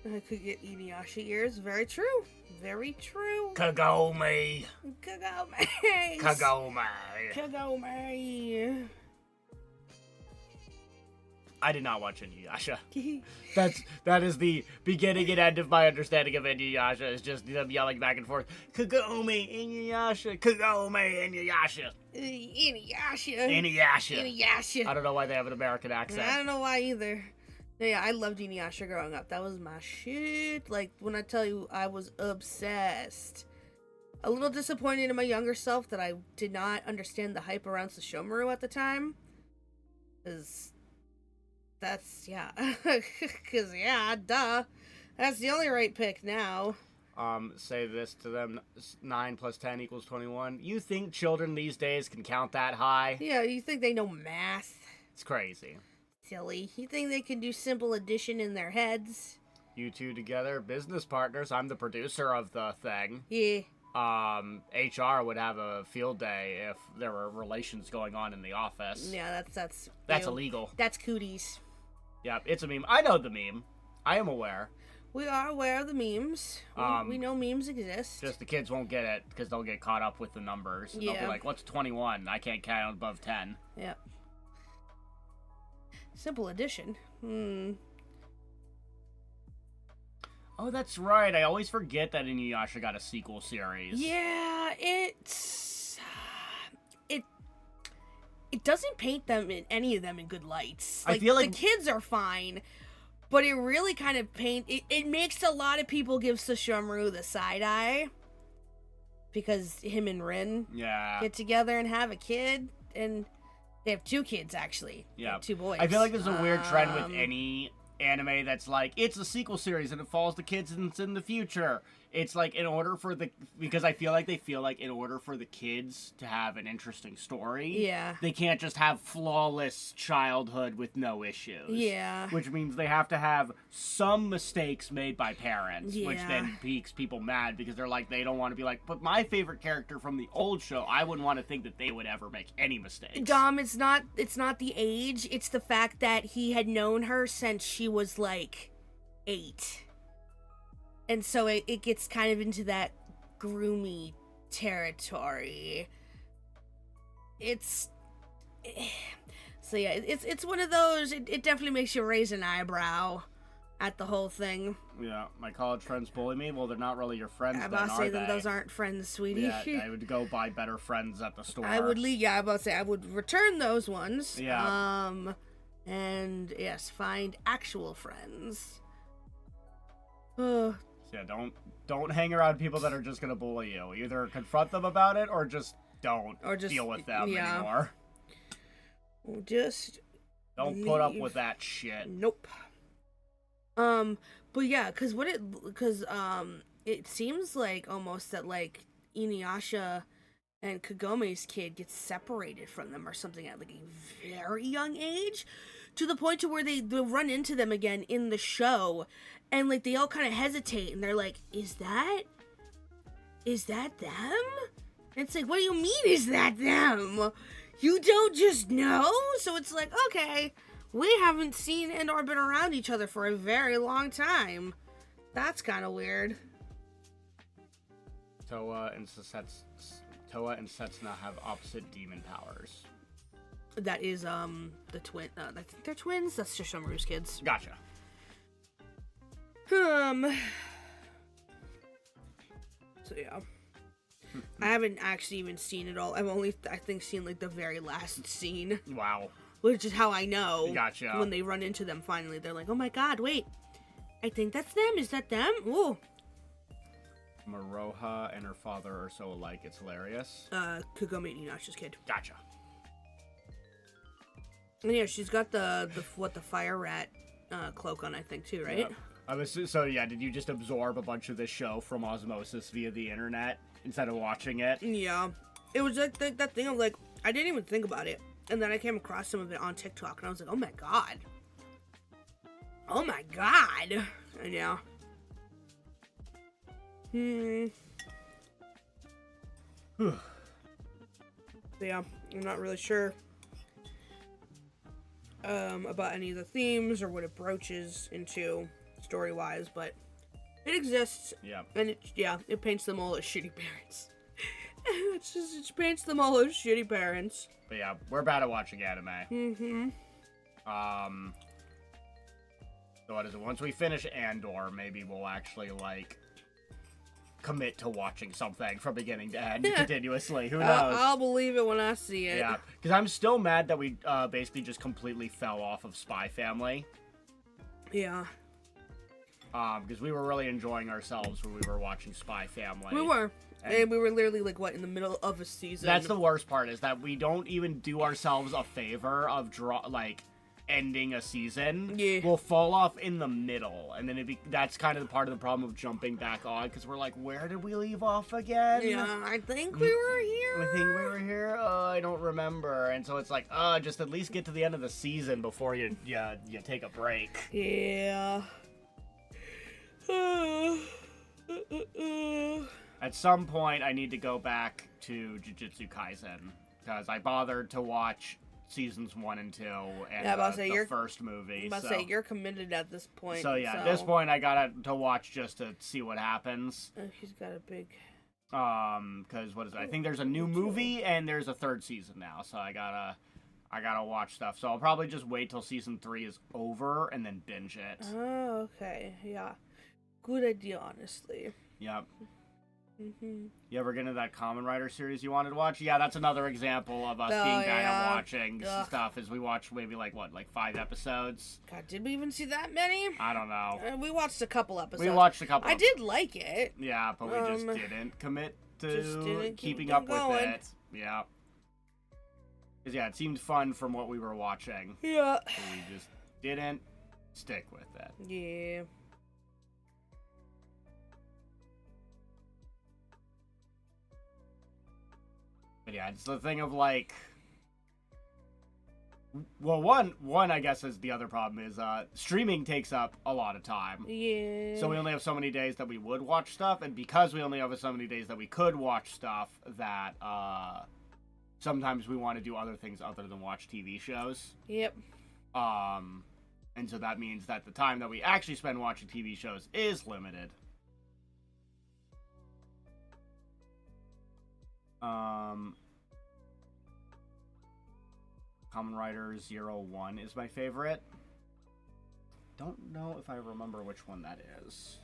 I could get Inuyasha ears. Very true. Very true. Kagome. Kagome. Kagome. Kagome. I did not watch Inuyasha. That is the beginning and end of my understanding of Inuyasha. Is just them yelling back and forth. Kagome, Inuyasha. Kagome, Inuyasha. Inuyasha. Inuyasha. Inuyasha. I don't know why they have an American accent. I don't know why either. Yeah, I loved Inuyasha growing up. That was my shit. Like, when I tell you, I was obsessed. A little disappointed in my younger self that I did not understand the hype around Sesshomaru at the time. Because yeah. Because, yeah, duh. That's the only right pick now. Say this to them, 9 plus 10 equals 21. You think children these days can count that high? Yeah, you think they know math? It's crazy. Silly. You think they can do simple addition in their heads? You two together, business partners. I'm the producer of the thing. Yeah. HR would have a field day if there were relations going on in the office. Yeah, that's illegal. That's cooties. Yeah, it's a meme. I know the meme. I am aware. We are aware of the memes. We know memes exist. Just the kids won't get it because they'll get caught up with the numbers. And yeah. They'll be like, what's 21? I can't count above 10. Yep. Simple addition. Oh, that's right. I always forget that Inuyasha got a sequel series. Yeah, it doesn't paint them in any of them in good lights. I feel like the kids are fine, but it really kind of it makes a lot of people give Sesshomaru the side eye because him and Rin get together and have a kid, and they have 2 kids actually. Yeah, 2 boys. I feel like there's a weird trend with any anime that's like, it's a sequel series and it follows the kids and it's in the future. It's like, because I feel like they feel like in order for the kids to have an interesting story, they can't just have flawless childhood with no issues. Yeah. Which means they have to have some mistakes made by parents, which then makes people mad because they're like, they don't want to be like, but my favorite character from the old show, I wouldn't want to think that they would ever make any mistakes. Dom, it's not the age, it's the fact that he had known her since she was like 8. And so it gets kind of into that groomy territory. It's one of those, it definitely makes you raise an eyebrow at the whole thing. Yeah, my college friends bully me. Well, they're not really your friends then, I'm about to say that those aren't friends, sweetie. Yeah, I would go buy better friends at the store. I would return those ones. Yeah. And yes, find actual friends. Yeah, don't hang around people that are just gonna bully you. Either confront them about it or just don't deal with them anymore. Just don't put up with that shit. Nope. But yeah, because it seems like almost that like Inuyasha and Kagome's kid gets separated from them or something at like a very young age, to the point to where they run into them again in the show, and like they all kind of hesitate and they're like, is that them? And it's like, what do you mean is that them? You don't just know? So it's like, okay, we haven't seen and or been around each other for a very long time. That's kind of weird. Toa and Setsuna have opposite demon powers. That is the twin. I think they're twins. That's Sesshomaru's kids. Gotcha. So yeah, I haven't actually even seen it all. I've only, I think, seen like the very last scene. Wow. Which is how I know. Gotcha. When they run into them finally, they're like, "Oh my God, wait! I think that's them. Is that them?" Ooh. Maroha and her father are so alike, it's hilarious. Kagome Inuyasha's kid. Gotcha. And yeah, she's got the fire rat cloak on, I think, too, right? Yep. So yeah, did you just absorb a bunch of this show from osmosis via the internet instead of watching it? Yeah. It was like that thing of like, I didn't even think about it. And then I came across some of it on TikTok and I was like, oh my God. Oh my God. And yeah. Yeah, I'm not really sure about any of the themes or what it broaches into. story-wise, but it exists. Yeah. And it paints them all as shitty parents. It paints them all as shitty parents. But yeah, we're bad at watching anime. Mm-hmm. So what is it? Once we finish Andor, maybe we'll actually, like, commit to watching something from beginning to end continuously. Who knows? I'll believe it when I see it. Yeah, because I'm still mad that we basically just completely fell off of Spy Family. Yeah. Because we were really enjoying ourselves when we were watching Spy Family. We were. And we were literally, like, in the middle of a season. That's the worst part, is that we don't even do ourselves a favor of, ending a season. Yeah. We'll fall off in the middle, and then that's kind of part of the problem of jumping back on, because we're like, where did we leave off again? Yeah, I think we were here. I think we were here? I don't remember. And so it's like, just at least get to the end of the season before you take a break. Yeah. At some point, I need to go back to Jujutsu Kaisen, because I bothered to watch seasons 1 and 2 and the first movie. I'm about to say, you're committed at this point. So yeah, at this point, I got to watch just to see what happens. He's got a big... Because what is it? I think there's a new movie and there's a 3rd season now, so I gotta watch stuff. So I'll probably just wait till season 3 is over and then binge it. Oh, okay. Yeah. Good idea, honestly. Yep. Mm-hmm. You ever get into that Kamen Rider series you wanted to watch? Yeah, that's another example of us being kind of watching stuff. Is we watched maybe like 5 episodes? God, did we even see that many? I don't know. We watched a couple episodes. We watched a couple. I did like it. Yeah, but we just didn't commit to keeping up with it. Yeah. Because yeah, it seemed fun from what we were watching. Yeah. So we just didn't stick with it. Yeah. But yeah, it's the thing of like, well, one I guess is the other problem is streaming takes up a lot of time. Yeah. So we only have so many days that we would watch stuff, and because we only have so many days that we could watch stuff, that sometimes we want to do other things other than watch TV shows. Yep. And so that means that the time that we actually spend watching TV shows is limited. Kamen Rider 01 is my favorite. Don't know if I remember which one that is.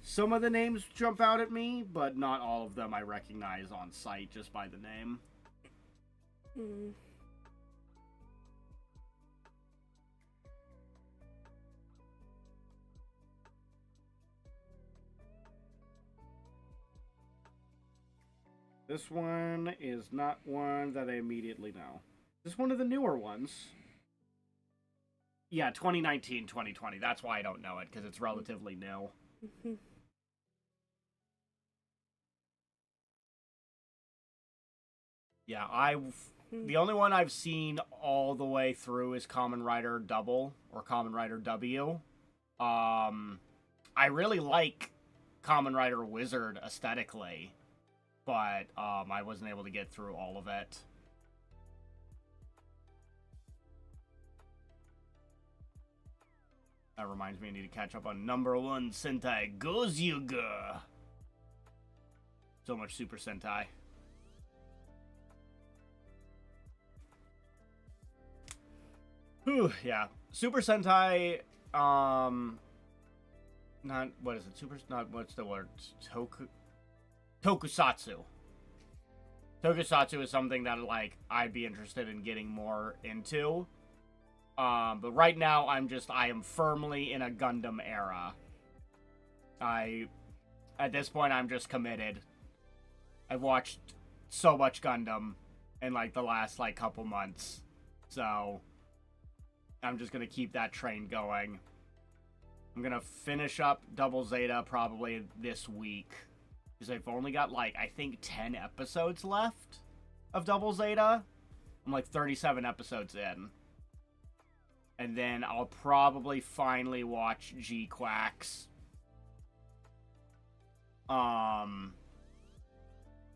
Some of the names jump out at me, but not all of them I recognize on sight just by the name. This one is not one that I immediately know. This is one of the newer ones. Yeah, 2019, 2020. That's why I don't know it, because it's relatively new. Yeah, the only one I've seen all the way through is Kamen Rider Double, or Kamen Rider W. I really like Kamen Rider Wizard aesthetically, but I wasn't able to get through all of it. That reminds me, I need to catch up on #1 Sentai Gozyuga. So much Super Sentai. Whew, yeah. Super Sentai, not, what is it? What's the word? Tokusatsu. Tokusatsu is something that, like, I'd be interested in getting more into. But right now, I am firmly in a Gundam era. At this point, I'm just committed. I've watched so much Gundam in, like, the last, like, couple months. So, I'm just gonna keep that train going. I'm gonna finish up Double Zeta probably this week. Because I've only got, like, I think 10 episodes left of Double Zeta. I'm, like, 37 episodes in. And then I'll probably finally watch G-Quacks.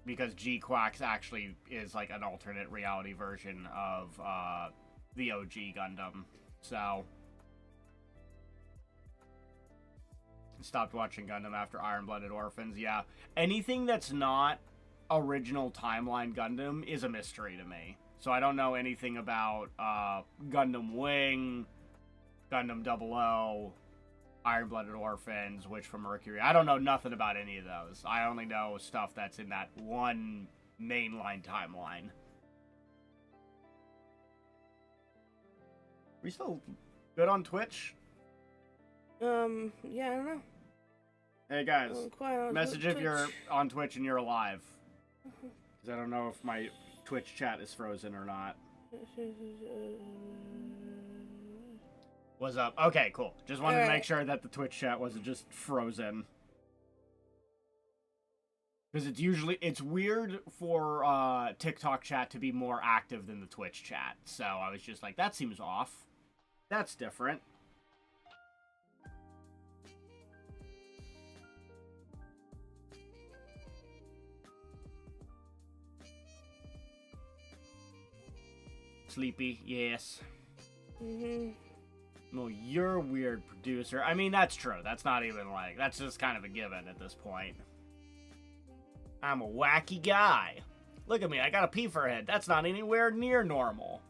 Because G-Quacks actually is like an alternate reality version of the OG Gundam. So Stopped watching Gundam after Iron-Blooded Orphans. Yeah, anything that's not original timeline Gundam is a mystery to me. So I don't know anything about Gundam Wing, Gundam 00, Iron-Blooded Orphans, Witch from Mercury. I don't know nothing about any of those. I only know stuff that's in that one mainline timeline. We still good on Twitch? Yeah, I don't know. Hey guys, message if you're on Twitch and you're alive. Because I don't know if my Twitch chat is frozen or not. What's up? Okay, cool. Just wanted to make sure that the Twitch chat wasn't just frozen. Because it's weird for TikTok chat to be more active than the Twitch chat. So I was just like, that seems off. That's different. Sleepy, yes. Well, you're a weird producer. I mean, that's true. That's not even like, that's just kind of a given at this point. I'm a wacky guy. Look at me, I got a pea forehead. That's not anywhere near normal.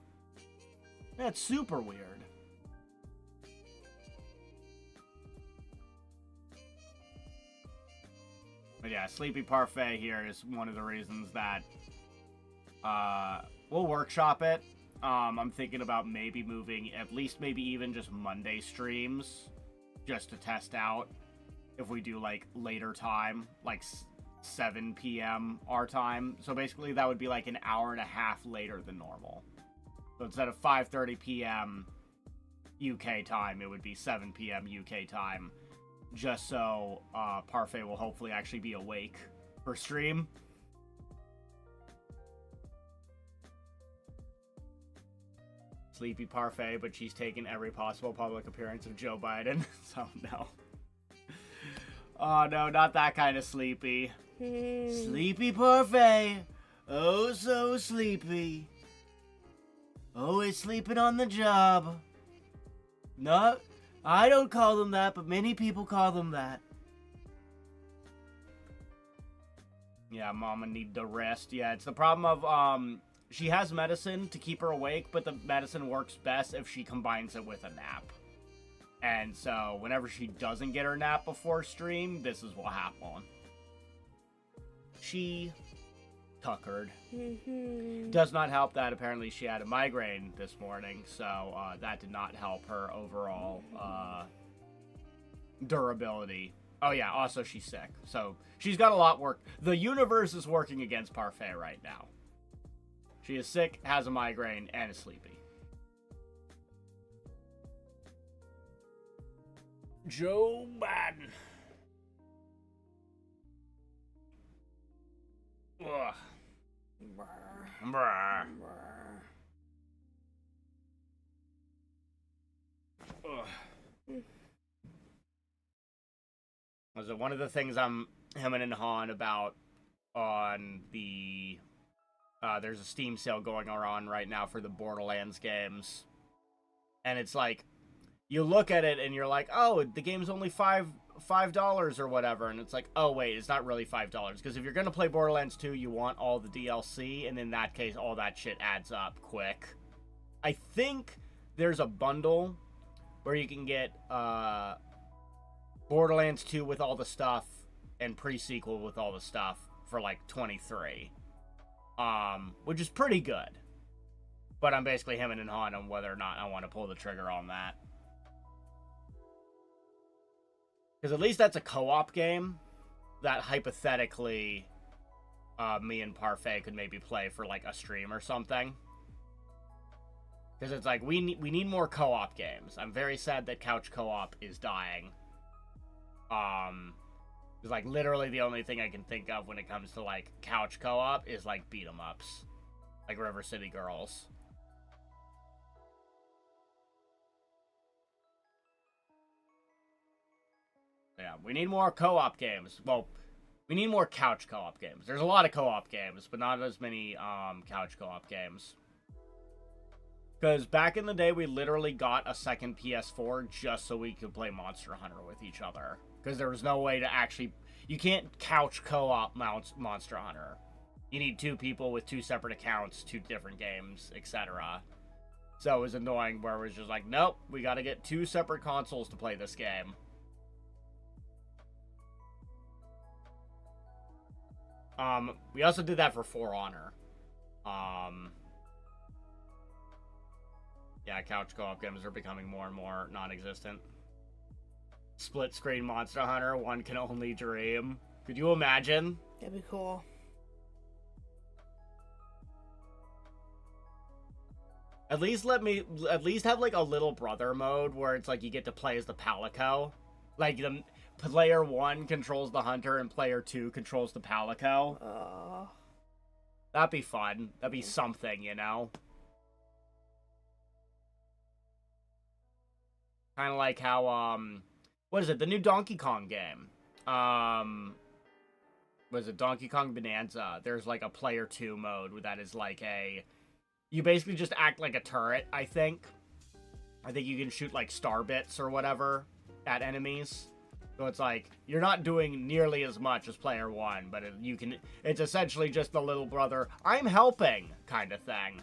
That's super weird. But yeah, Sleepy Parfait here is one of the reasons that we'll workshop it. I'm thinking about maybe moving, at least maybe even just Monday streams, just to test out if we do like later time, like 7 p.m. our time. So basically that would be like an hour and a half later than normal. So instead of 5:30 p.m. UK time, it would be 7 p.m. UK time, just so Parfait will hopefully actually be awake for stream. Sleepy Parfait, but she's taken every possible public appearance of Joe Biden, so no. Oh no, not that kind of sleepy. Sleepy Parfait, oh so sleepy. Always sleeping on the job. No, I don't call them that, but many people call them that. Yeah, Mama need to rest. Yeah, it's the problem of, she has medicine to keep her awake, but the medicine works best if she combines it with a nap. And so, whenever she doesn't get her nap before stream, this is what happens. She tuckered. Does not help that apparently she had a migraine this morning, so that did not help her overall durability. Oh yeah, also she's sick. So, she's got a lot work. The universe is working against Parfait right now. She is sick, has a migraine, and is sleepy. Joe Biden. Ugh. Brr. Ugh. Was it one of the things I'm hemming and hawing about on the... there's a Steam sale going on right now for the Borderlands games. And it's like, you look at it and you're like, oh, the game's only $5 or whatever. And it's like, oh, wait, it's not really $5. Because if you're going to play Borderlands 2, you want all the DLC. And in that case, all that shit adds up quick. I think there's a bundle where you can get Borderlands 2 with all the stuff and pre-sequel with all the stuff for like $23. Which is pretty good. But I'm basically hemming and hawing on whether or not I want to pull the trigger on that. Because at least that's a co-op game that hypothetically me and Parfait could maybe play for like a stream or something. Because it's like, we need more co-op games. I'm very sad that couch co-op is dying. It's like literally the only thing I can think of when it comes to like couch co-op is like beat 'em ups, like River City Girls. Yeah, we need more co-op games. Well, we need more couch co-op games. There's a lot of co-op games, but not as many couch co-op games. Because back in the day, we literally got a second PS4 just so we could play Monster Hunter with each other. Because there was no way to actually... You can't couch co-op Monster Hunter. You need 2 people with 2 separate accounts, 2 different games, etc. So it was annoying where it was just like, nope, we gotta get 2 separate consoles to play this game. We also did that for For Honor. Yeah, couch co-op games are becoming more and more non-existent. Split screen Monster Hunter, one can only dream. Could you imagine? That'd be cool. At least have like a little brother mode where it's like you get to play as the Palico. Like the player 1 controls the hunter and player 2 controls the Palico. That'd be fun. That'd be something, you know? Kind of like how, what is it? The new Donkey Kong game. What is it? Donkey Kong Bonanza. There's like a player 2 mode that is like a... You basically just act like a turret, I think. I think you can shoot like star bits or whatever at enemies. So it's like, you're not doing nearly as much as player 1, but it's essentially just the little brother, I'm helping kind of thing.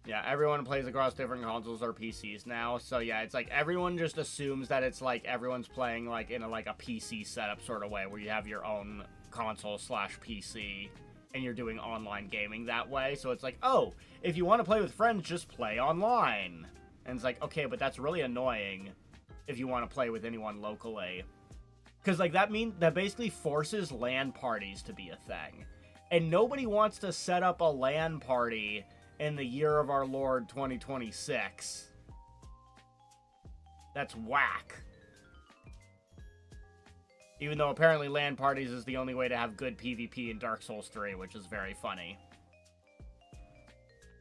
Yeah, everyone plays across different consoles or PCs now. So yeah, it's like everyone just assumes that it's like everyone's playing like in a PC setup sort of way where you have your own console / PC and you're doing online gaming that way. So it's like, oh, if you want to play with friends, just play online. And it's like, okay, but that's really annoying if you want to play with anyone locally. Because like that basically forces LAN parties to be a thing. And nobody wants to set up a LAN party in the year of our Lord 2026. That's whack. Even though apparently LAN parties is the only way to have good PvP in Dark Souls 3, which is very funny.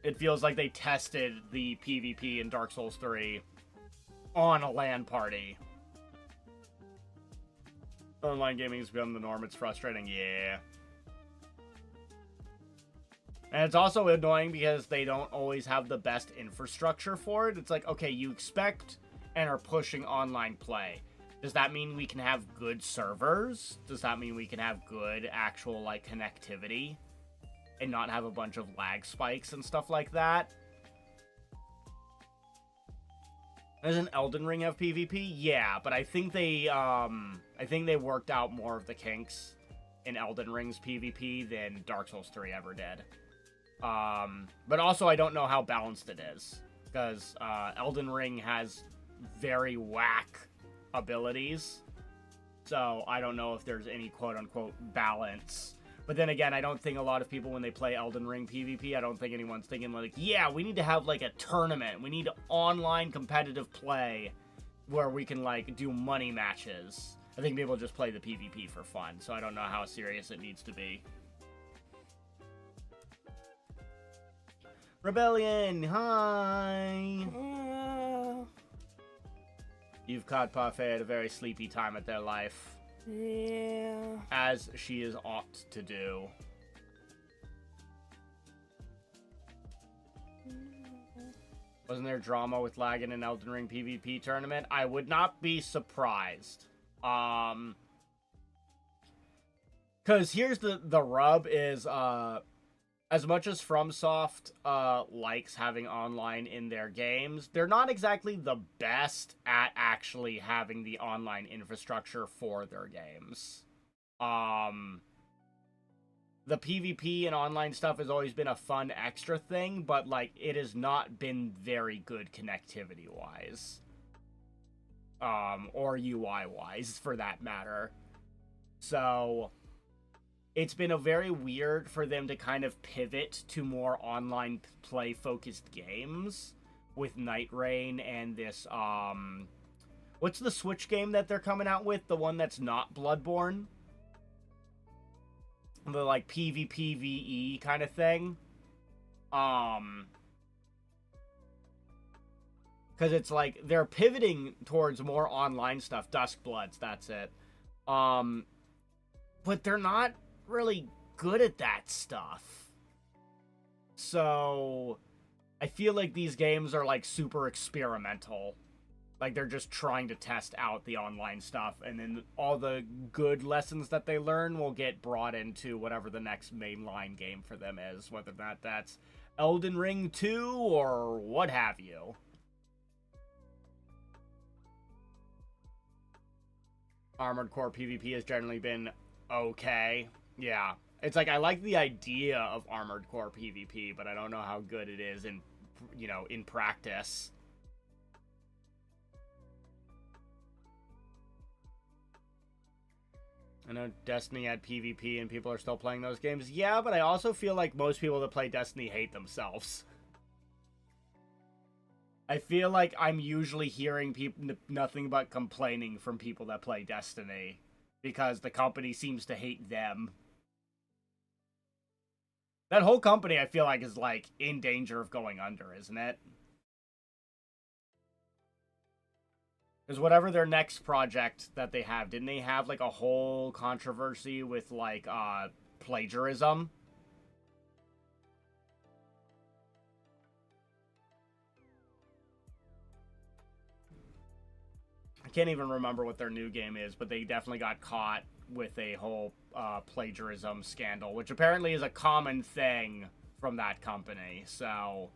It feels like they tested the PvP in Dark Souls 3 on a LAN party. Online gaming has become the norm. It's frustrating. Yeah. And it's also annoying because they don't always have the best infrastructure for it. It's like, okay, you expect and are pushing online play. Does that mean we can have good servers? Does that mean we can have good actual, like, connectivity? And not have a bunch of lag spikes and stuff like that? Doesn't Elden Ring have PvP? Yeah, but I think they worked out more of the kinks in Elden Ring's PvP than Dark Souls 3 ever did. But also I don't know how balanced it is, because Elden Ring has very whack abilities, so I don't know if there's any quote-unquote balance. But then again, I don't think a lot of people, when they play Elden Ring PvP, I don't think anyone's thinking like, yeah, we need to have like a tournament, we need online competitive play where we can like do money matches. I think people just play the PvP for fun, so I don't know how serious it needs to be. Rebellion, hi! You've caught Parfait at a very sleepy time at their life. Yeah. As she is ought to do. Wasn't there drama with lag in an Elden Ring PvP tournament? I would not be surprised. Because here's the rub is, as much as FromSoft likes having online in their games, they're not exactly the best at actually having the online infrastructure for their games. The PvP and online stuff has always been a fun extra thing, but like it has not been very good connectivity-wise. Or UI-wise, for that matter. So it's been a very weird for them to kind of pivot to more online play-focused games with Night Rain and this, what's the Switch game that they're coming out with? The one that's not Bloodborne? The, like, PvPvE kind of thing. Because it's like, they're pivoting towards more online stuff. Duskbloods, that's it. But they're not really good at that stuff. So I feel like these games are like super experimental. Like they're just trying to test out the online stuff, and then all the good lessons that they learn will get brought into whatever the next mainline game for them is, whether or not that's Elden Ring 2 or what have you. Armored Core PvP has generally been okay. Yeah. It's like I like the idea of Armored Core PvP, but I don't know how good it is in, you know, in practice. I know Destiny had PvP and people are still playing those games. Yeah, but I also feel like most people that play Destiny hate themselves. I feel like I'm usually hearing nothing but complaining from people that play Destiny because the company seems to hate them. That whole company, I feel like, is like in danger of going under, isn't it? Because whatever their next project that they have, didn't they have like a whole controversy with like plagiarism? I can't even remember what their new game is, but they definitely got caught with a whole plagiarism scandal, which apparently is a common thing from that company. So,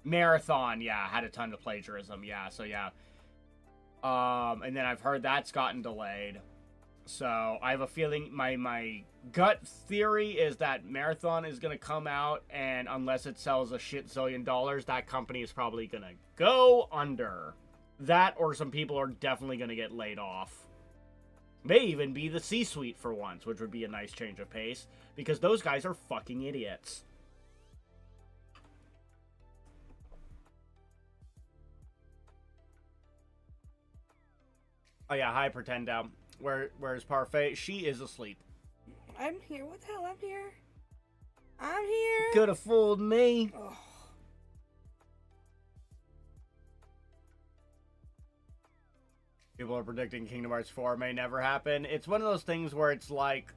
Marathon, yeah, had a ton of plagiarism, yeah, so yeah. And then I've heard that's gotten delayed. So I have a feeling, my gut theory is that Marathon is going to come out, and unless it sells a shit zillion dollars, that company is probably going to go under. That or some people are definitely going to get laid off. May even be the C-suite for once, which would be a nice change of pace, because those guys are fucking idiots. Oh yeah, hi Pretendo. Where's Parfait? She is asleep. I'm here. What the hell? I'm here. I'm here. Could have fooled me. Oh. People are predicting Kingdom Hearts 4 may never happen. It's one of those things where it's like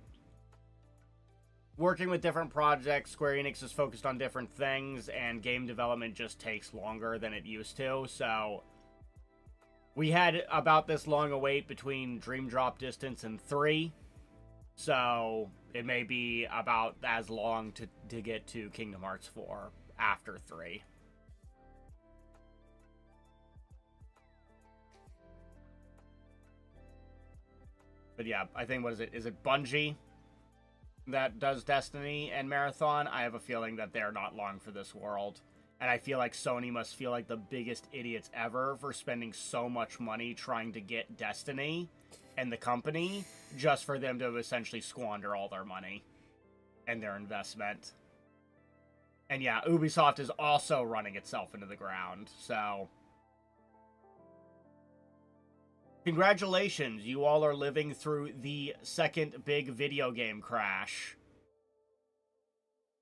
working with different projects, Square Enix is focused on different things, and game development just takes longer than it used to, so we had about this long a wait between Dream Drop Distance and 3, so it may be about as long to get to Kingdom Hearts 4 after 3. But yeah, I think, what is it? Is it Bungie that does Destiny and Marathon? I have a feeling that they're not long for this world. And I feel like Sony must feel like the biggest idiots ever for spending so much money trying to get Destiny and the company just for them to essentially squander all their money and their investment. And yeah, Ubisoft is also running itself into the ground, so congratulations, you all are living through the second big video game crash.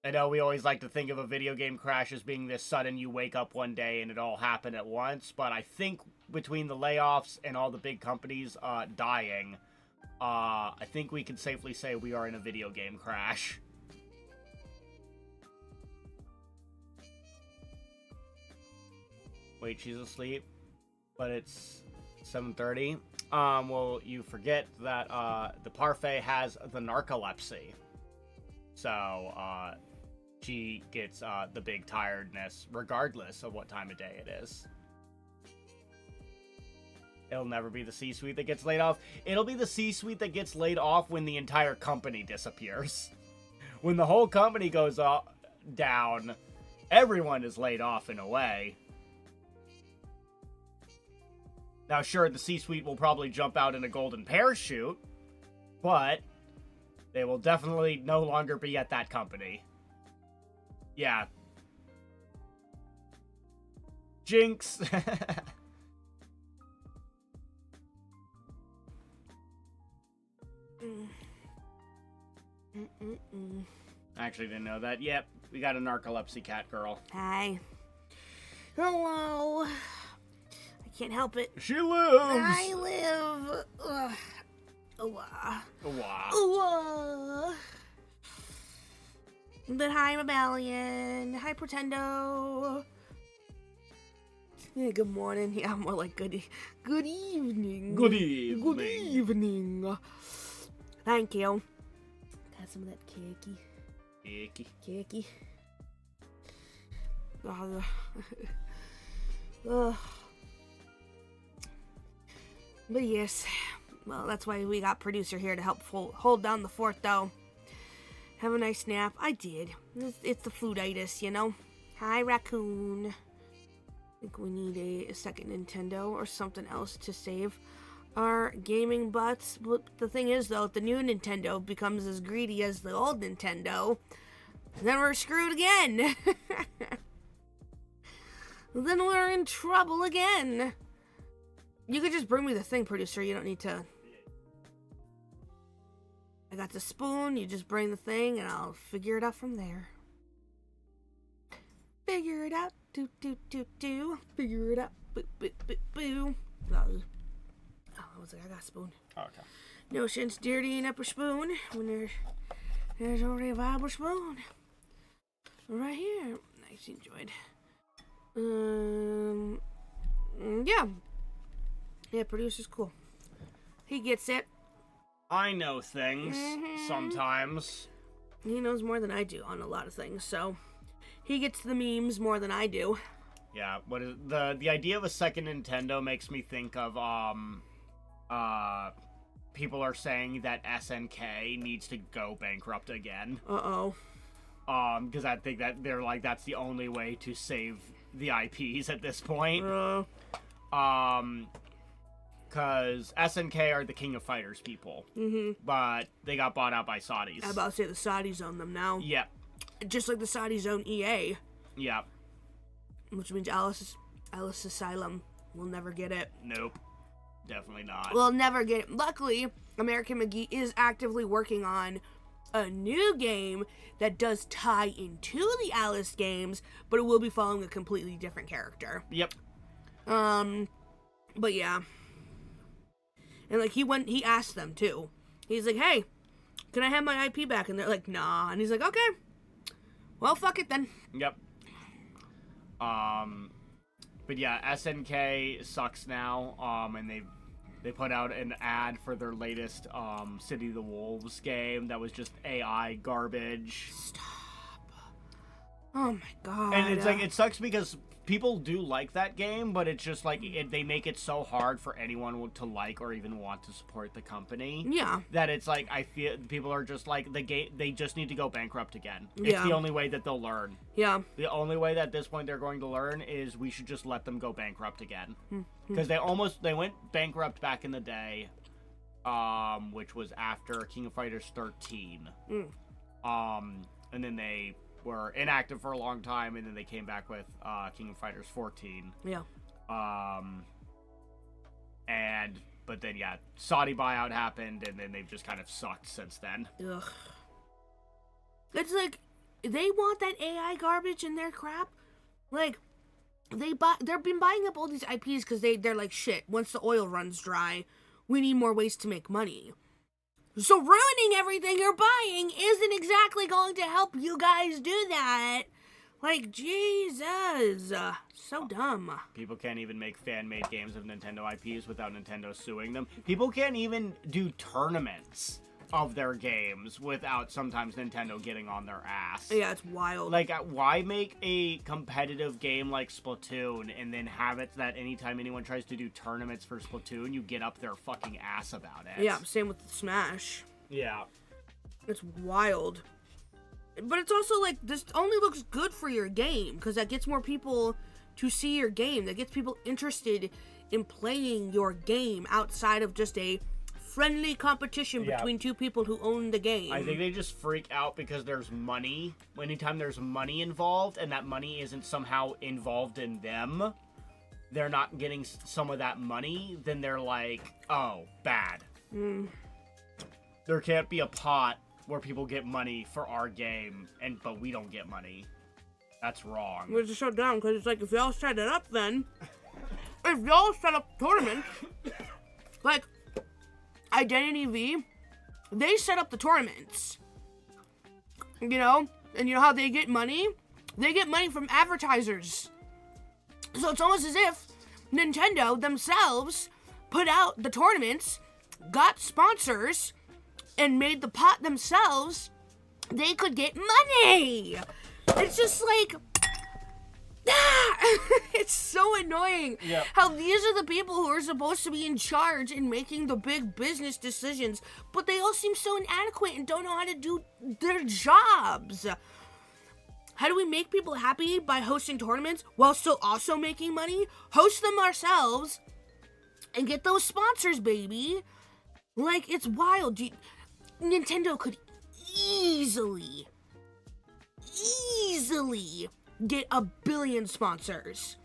I know we always like to think of a video game crash as being this sudden, you wake up one day and it all happened at once, but I think between the layoffs and all the big companies dying, I think we can safely say we are in a video game crash. Wait, she's asleep, but it's 7:30. Well, you forget that the Parfait has the narcolepsy. So, she gets the big tiredness regardless of what time of day it is. It'll never be the C-suite that gets laid off. It'll be the C-suite that gets laid off when the entire company disappears. When the whole company goes down, everyone is laid off in a way. Now, sure, the C-suite will probably jump out in a golden parachute, but they will definitely no longer be at that company. Yeah. Jinx. I actually didn't know that. Yep, we got a narcolepsy cat girl. Hi. Hello. I can't help it. She lives. I live. Ugh. Wow. But hi, Rebellion. Hi, Pretendo. Yeah, good morning. Yeah, more like good evening. Good evening. Good evening. Thank you. Got some of that cakey. But yes, well, that's why we got producer here to help hold down the fort, though. Have a nice nap. I did. It's the fooditis, you know. Hi, raccoon. I think we need a second Nintendo or something else to save our gaming butts. But the thing is, though, if the new Nintendo becomes as greedy as the old Nintendo, then we're screwed again. Then we're in trouble again. You could just bring me the thing, producer. You don't need to. I got the spoon. You just bring the thing, and I'll figure it out from there. Figure it out. Do. Figure it out. Boo. Oh, I was like, I got a spoon. Okay. No sense dirtying up a spoon when there's already a viable spoon. Right here. Nice, enjoyed. Yeah. Yeah, producer's cool. He gets it. I know things sometimes. He knows more than I do on a lot of things, so he gets the memes more than I do. Yeah, what is the idea of a second Nintendo makes me think of people are saying that SNK needs to go bankrupt again. Because I think that they're like that's the only way to save the IPs at this point. Because SNK are the King of Fighters people. But they got bought out by Saudis. I'm about to say the Saudis own them now. Yep. Just like the Saudis own EA. Yep. Which means Alice Asylum will never get it. Nope. Definitely not. We'll never get it. Luckily, American McGee is actively working on a new game that does tie into the Alice games, but it will be following a completely different character. Yep. But yeah. And like he asked them too. He's like, "Hey, can I have my IP back?" And they're like, "Nah." And he's like, "Okay. Well, fuck it then." Yep. But yeah, SNK sucks now. And they put out an ad for their latest City of the Wolves game that was just AI garbage. Stop. Oh my god. And it's like, it sucks because people do like that game, but it's just like, they make it so hard for anyone to like or even want to support the company. Yeah. That it's like, I feel people are just like, the game, they just need to go bankrupt again. Yeah. It's the only way that they'll learn. Yeah. The only way that at this point they're going to learn is we should just let them go bankrupt again. Because they went bankrupt back in the day, which was after King of Fighters 13. And then they were inactive for a long time, and then they came back with King of Fighters 14. Yeah. But then yeah, Saudi buyout happened, and then they've just kind of sucked since then. Ugh. It's like they want that AI garbage in their crap. Like they've been buying up all these IPs because they're like, shit. Once the oil runs dry, we need more ways to make money. So ruining everything you're buying isn't exactly going to help you guys do that. Like, Jesus. So dumb. People can't even make fan-made games of Nintendo IPs without Nintendo suing them. People can't even do tournaments of their games without sometimes Nintendo getting on their ass. Yeah, it's wild. Like, why make a competitive game like Splatoon and then have it that anytime anyone tries to do tournaments for Splatoon, you get up their fucking ass about it? Yeah, same with Smash. Yeah. It's wild. But it's also like, this only looks good for your game, because that gets more people to see your game. That gets people interested in playing your game outside of just a friendly competition between two people who own the game. I think they just freak out because there's money. Anytime there's money involved, and that money isn't somehow involved in them, they're not getting some of that money, then they're like, oh, bad. There can't be a pot where people get money for our game, but we don't get money. That's wrong. We're just shut down, because it's like, if y'all set it up then, if y'all set up tournaments, like, Identity V, they set up the tournaments. You know? And you know how they get money? They get money from advertisers. So it's almost as if Nintendo themselves put out the tournaments, got sponsors, and made the pot themselves. They could get money. It's just like, it's so annoying how these are the people who are supposed to be in charge and making the big business decisions, but they all seem so inadequate and don't know how to do their jobs. How do we make people happy by hosting tournaments while still also making money? Host them ourselves and get those sponsors, baby. Like, it's wild. Nintendo could easily get 1 billion sponsors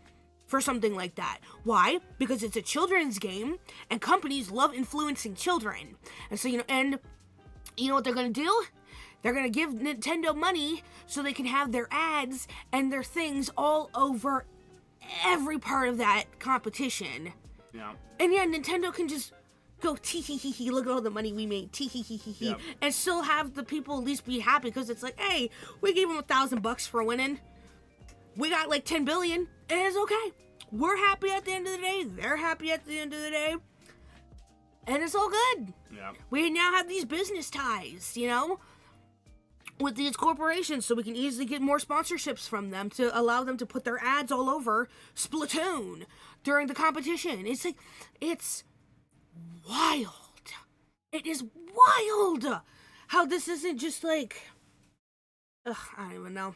for something like that. Why? Because it's a children's game, and companies love influencing children. And so, you know what they're gonna do? They're gonna give Nintendo money so they can have their ads and their things all over every part of that competition. Yeah. And yeah, Nintendo can just go tee-hee-hee-hee, look at all the money we made, tee-hee-hee-hee-hee, Yep. and still have the people at least be happy because it's like, hey, we gave them $1,000 for winning. We got like 10 billion, and it's okay. We're happy at the end of the day. They're happy at the end of the day. And it's all good. Yeah. We now have these business ties, you know, with these corporations, so we can easily get more sponsorships from them to allow them to put their ads all over Splatoon during the competition. It's like, it's wild. It is wild how this isn't just like, ugh, I don't even know.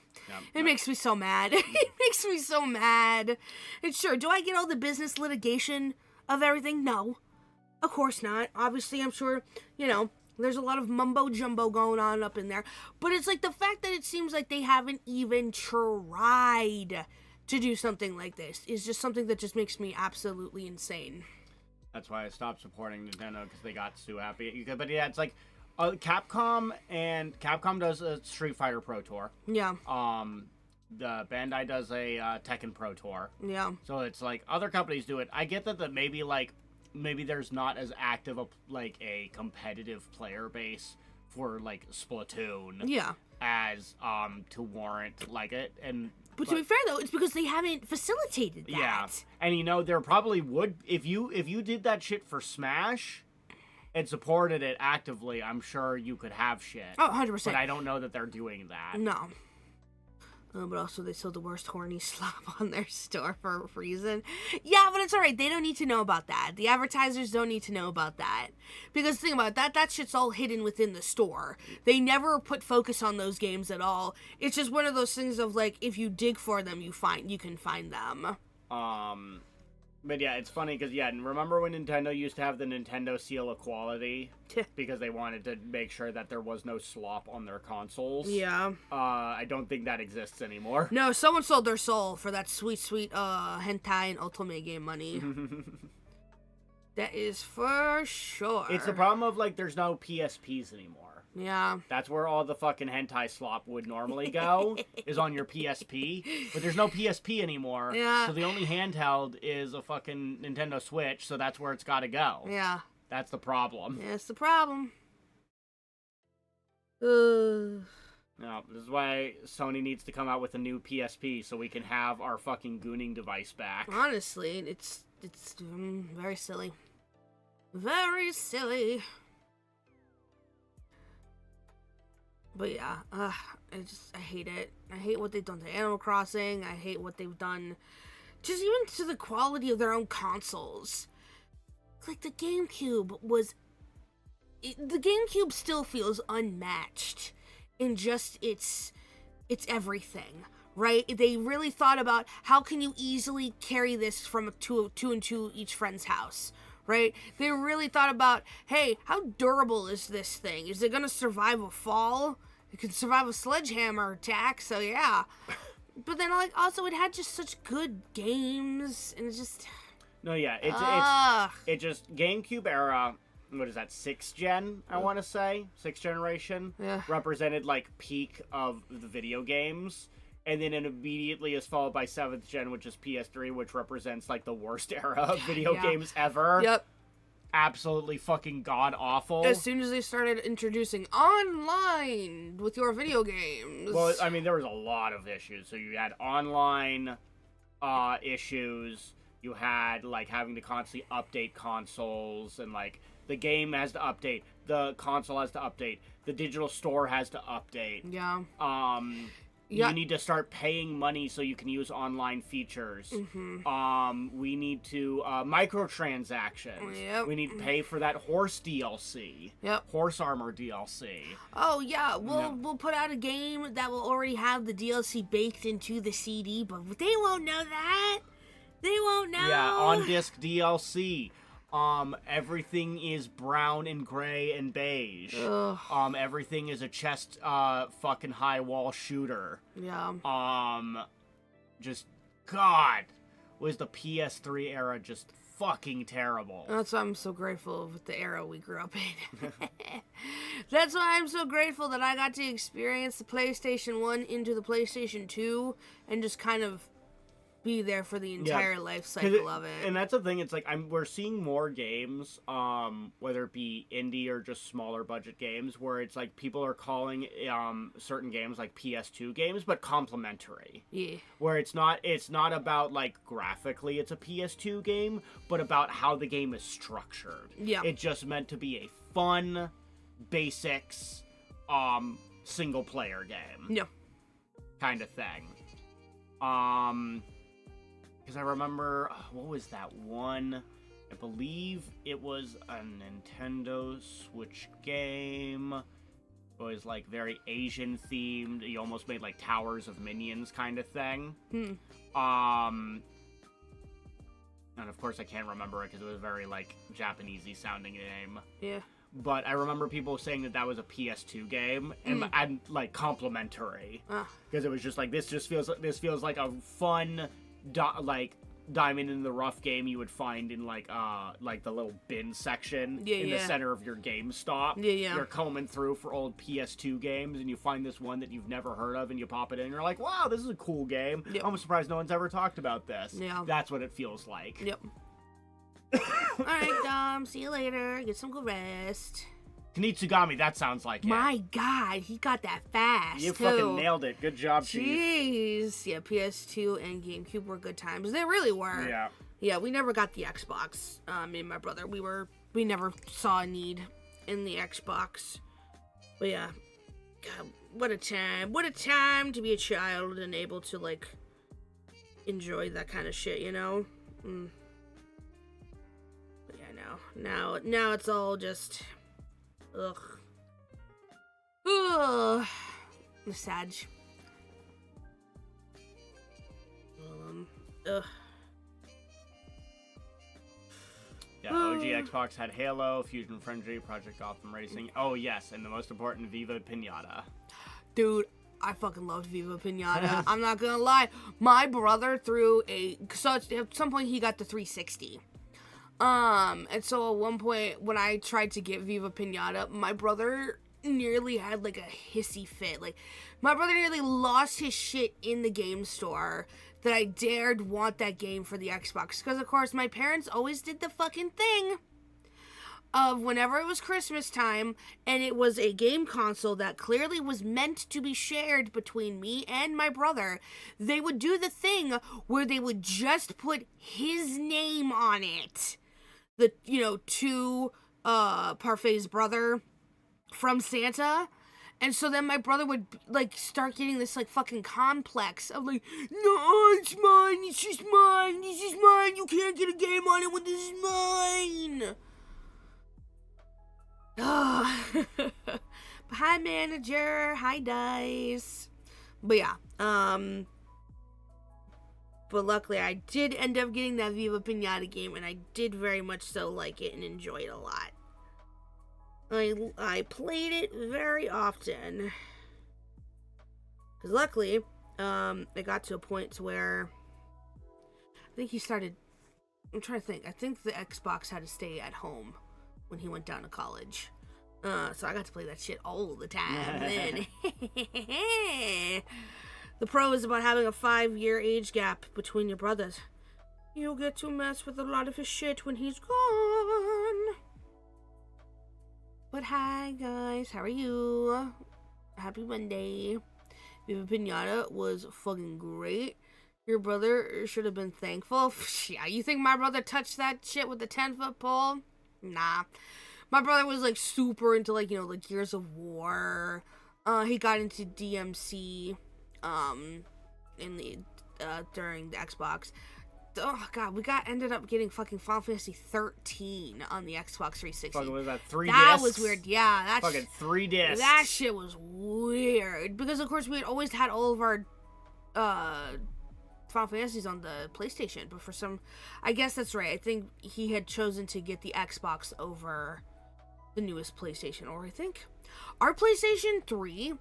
It makes me so mad. It makes me so mad. And sure, do I get all the business litigation of everything? No. Of course not. Obviously, I'm sure, you know, there's a lot of mumbo-jumbo going on up in there. But it's like the fact that it seems like they haven't even tried to do something like this is just something that just makes me absolutely insane. That's why I stopped supporting Nintendo, because they got too happy. But yeah, it's like Capcom does a Street Fighter Pro Tour. Yeah. The Bandai does a Tekken Pro Tour. Yeah. So it's like other companies do it. I get that maybe there's not as active a competitive player base for like Splatoon. Yeah. As to warrant like it. But to be fair though, it's because they haven't facilitated that. Yeah. And you know, there probably would, if you did that shit for Smash and supported it actively, I'm sure you could have shit. Oh, 100%. But I don't know that they're doing that. No. But also they sold the worst horny slop on their store for a reason. Yeah, but it's alright. They don't need to know about that. The advertisers don't need to know about that. Because think about it, that shit's all hidden within the store. They never put focus on those games at all. It's just one of those things of like, if you dig for them, you can find them. But yeah, it's funny because, yeah, remember when Nintendo used to have the Nintendo seal of quality? Because they wanted to make sure that there was no slop on their consoles. Yeah. I don't think that exists anymore. No, someone sold their soul for that sweet, sweet hentai and Ultimate game money. That is for sure. It's the problem of, like, there's no PSPs anymore. Yeah. That's where all the fucking hentai slop would normally go, is on your PSP. But there's no PSP anymore. Yeah. So the only handheld is a fucking Nintendo Switch, so that's where it's gotta go. Yeah. That's the problem. Yeah, that's the problem. No, this is why Sony needs to come out with a new PSP so we can have our fucking gooning device back. Honestly, it's very silly. Very silly. But yeah, I hate it. I hate what they've done to Animal Crossing. I hate what they've done just even to the quality of their own consoles. Like the GameCube the GameCube still feels unmatched in just its everything, right? They really thought about how can you easily carry this from two and two each friend's house. Right? They really thought about, hey, how durable is this thing? Is it going to survive a fall? It can survive a sledgehammer attack, so yeah. But then, like, also, it had just such good games, and it's just... No, yeah, it's just GameCube era, what is that, 6th gen, I want to say? 6th generation? Yeah. Represented, like, peak of the video games. And then it immediately is followed by 7th gen, which is PS3, which represents, like, the worst era of video games ever. Yep. absolutely fucking god-awful. As soon as they started introducing online with your video games. Well, I mean, there was a lot of issues. So you had online issues. You had, like, having to constantly update consoles, and, like, the game has to update, the console has to update, the digital store has to update. Yeah. You need to start paying money so you can use online features. Mm-hmm. We need to microtransactions. Yep. We need to pay for that horse DLC. Yep. Horse armor DLC. Oh yeah, we'll put out a game that will already have the DLC baked into the CD, but they won't know that. They won't know. Yeah, on disc DLC. Everything is brown and gray and beige. Ugh. Everything is a chest fucking high wall shooter. Yeah. Just God, was the PS3 era just fucking terrible. That's why I'm so grateful with the era we grew up in. That's why I'm so grateful that I got to experience the PlayStation 1 into the PlayStation 2 and just kind of be there for the entire life cycle of it. And that's the thing, it's like we're seeing more games, whether it be indie or just smaller budget games, where it's like people are calling certain games like PS2 games, but complimentary. Yeah. Where it's not about, like, graphically it's a PS2 game, but about how the game is structured. Yeah. It's just meant to be a fun, basics, single player game. Yeah. Kind of thing. Because I remember, what was that one? I believe it was a Nintendo Switch game. It was, like, very Asian themed. You almost made, like, Towers of Minions kind of thing. And of course I can't remember it because it was a very, like, Japanesey sounding name. Yeah. But I remember people saying that was a PS2 game and like complimentary, because it was just like this feels like a fun like diamond in the rough game you would find in like the little bin section in the center of your GameStop. Yeah. You're combing through for old PS2 games and you find this one that you've never heard of and you pop it in and you're like, wow, this is a cool game. Yep. I'm surprised no one's ever talked about this. Yeah. That's what it feels like. Yep. Alright, Dom, see you later. Get some good rest. Konitsugami, that sounds like it. My God, he got that fast, You too. fucking nailed it. Good job, Chief. Jeez. Yeah, PS2 and GameCube were good times. They really were. Yeah. Yeah, we never got the Xbox. Me and my brother, we never saw a need in the Xbox. But yeah, God, what a time. What a time to be a child and able to, like, enjoy that kind of shit, you know? But yeah, now it's all just... Ugh. Ugh. Sad. Ugh. Yeah, OG Xbox had Halo, Fusion Frenzy, Project Gotham Racing. Oh, yes, and the most important, Viva Pinata. Dude, I fucking loved Viva Pinata. I'm not gonna lie. My brother threw at some point he got the 360. And so at one point when I tried to get Viva Pinata, my brother nearly had like a hissy fit. Like, my brother nearly lost his shit in the game store that I dared want that game for the Xbox. Because, of course, my parents always did the fucking thing of whenever it was Christmas time and it was a game console that clearly was meant to be shared between me and my brother, they would do the thing where they would just put his name on it. To Parfait's brother from Santa. And so then my brother would, like, start getting this, like, fucking complex of, like, no, it's mine, it's just mine, this is mine, you can't get a game on it when this is mine. Hi, manager, hi, Dice. But yeah, but luckily I did end up getting that Viva Pinata game, and I did very much so like it and enjoy it a lot. I played it very often. Because luckily, it got to a point to where I think he started... I'm trying to think. I think the Xbox had to stay at home when he went down to college. So I got to play that shit all the time then. The pro is about having a 5-year age gap between your brothers. You get to mess with a lot of his shit when he's gone. But hi guys, how are you? Happy Monday. Viva Pinata was fucking great. Your brother should have been thankful. Yeah, you think my brother touched that shit with the 10-foot pole? Nah. My brother was like super into like, like Gears of War. He got into DMC in the during the Xbox. Oh god, we ended up getting fucking Final Fantasy 13 on the Xbox 360. Fucking was that 3 That discs? was weird. Yeah, that's fucking 3 discs. That shit was weird because of course we had always had all of our Final Fantasies on the PlayStation, but for some, I guess that's right. I think he had chosen to get the Xbox over the newest PlayStation, or I think our PlayStation 3.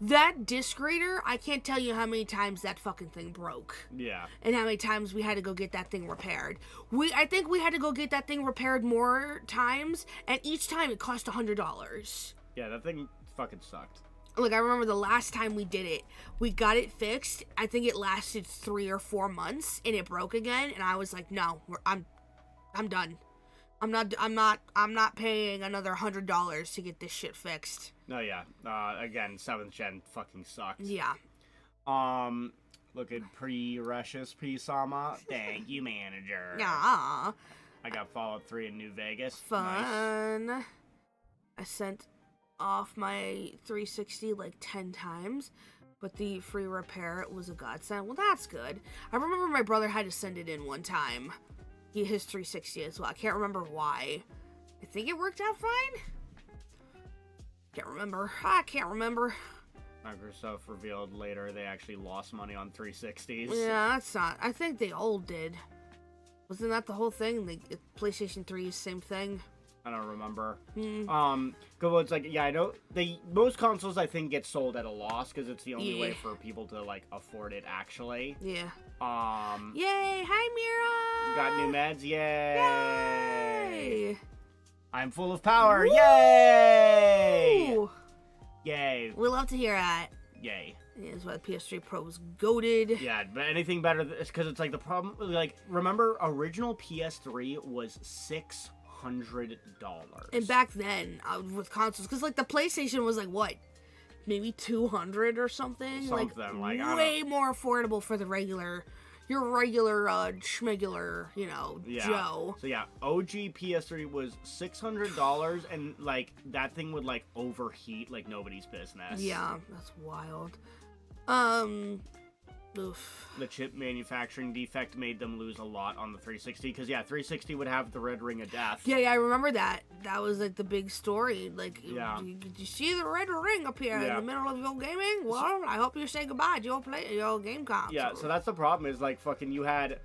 That disc reader, I can't tell you how many times that fucking thing broke. Yeah. And how many times we had to go get that thing repaired. I think we had to go get that thing repaired more times, and each time it cost $100. Yeah, that thing fucking sucked. Like, I remember the last time we did it, we got it fixed. I think it lasted 3 or 4 months, and it broke again, and I was like, no, I'm done. I'm not paying another $100 to get this shit fixed. No, yeah. Again, 7th gen fucking sucked. Yeah. Looking pretty rushes, P-Sama. Thank you, manager. Yeah. I got Fallout 3 in New Vegas. Fun. Nice. I sent off my 360 like 10 times, but the free repair was a godsend. Well, that's good. I remember my brother had to send it in one time. His 360 as well. I can't remember why. I think it worked out fine. I can't remember. Microsoft revealed later they actually lost money on 360s. Yeah, that's not. I think they all did. Wasn't that the whole thing? The PlayStation 3 same thing. I don't remember. Well, it's like, yeah, I know most consoles I think get sold at a loss because it's the only way for people to like afford it actually. Yeah. Yay! Hi, Mira. Got new meds. Yay! I'm full of power. Woo! Yay! Yay! We love to hear that. Yay! That's why the PS3 Pro was goated. Yeah, but anything better because it's like the problem. Like, remember, original PS3 was $600. And back then, with consoles, because like the PlayStation was like what, maybe 200 or something. Like way more affordable for the your regular schmegular, Joe. So yeah, OG PS3 was $600, and like that thing would like overheat like nobody's business. Yeah, that's wild. Oof. The chip manufacturing defect made them lose a lot on the 360 because 360 would have the red ring of death. Yeah, I remember that. That was like the big story. Like, did you see the red ring up here in the middle of your gaming? Well, I hope you say goodbye to your game console. Yeah, so that's the problem. Is like fucking you had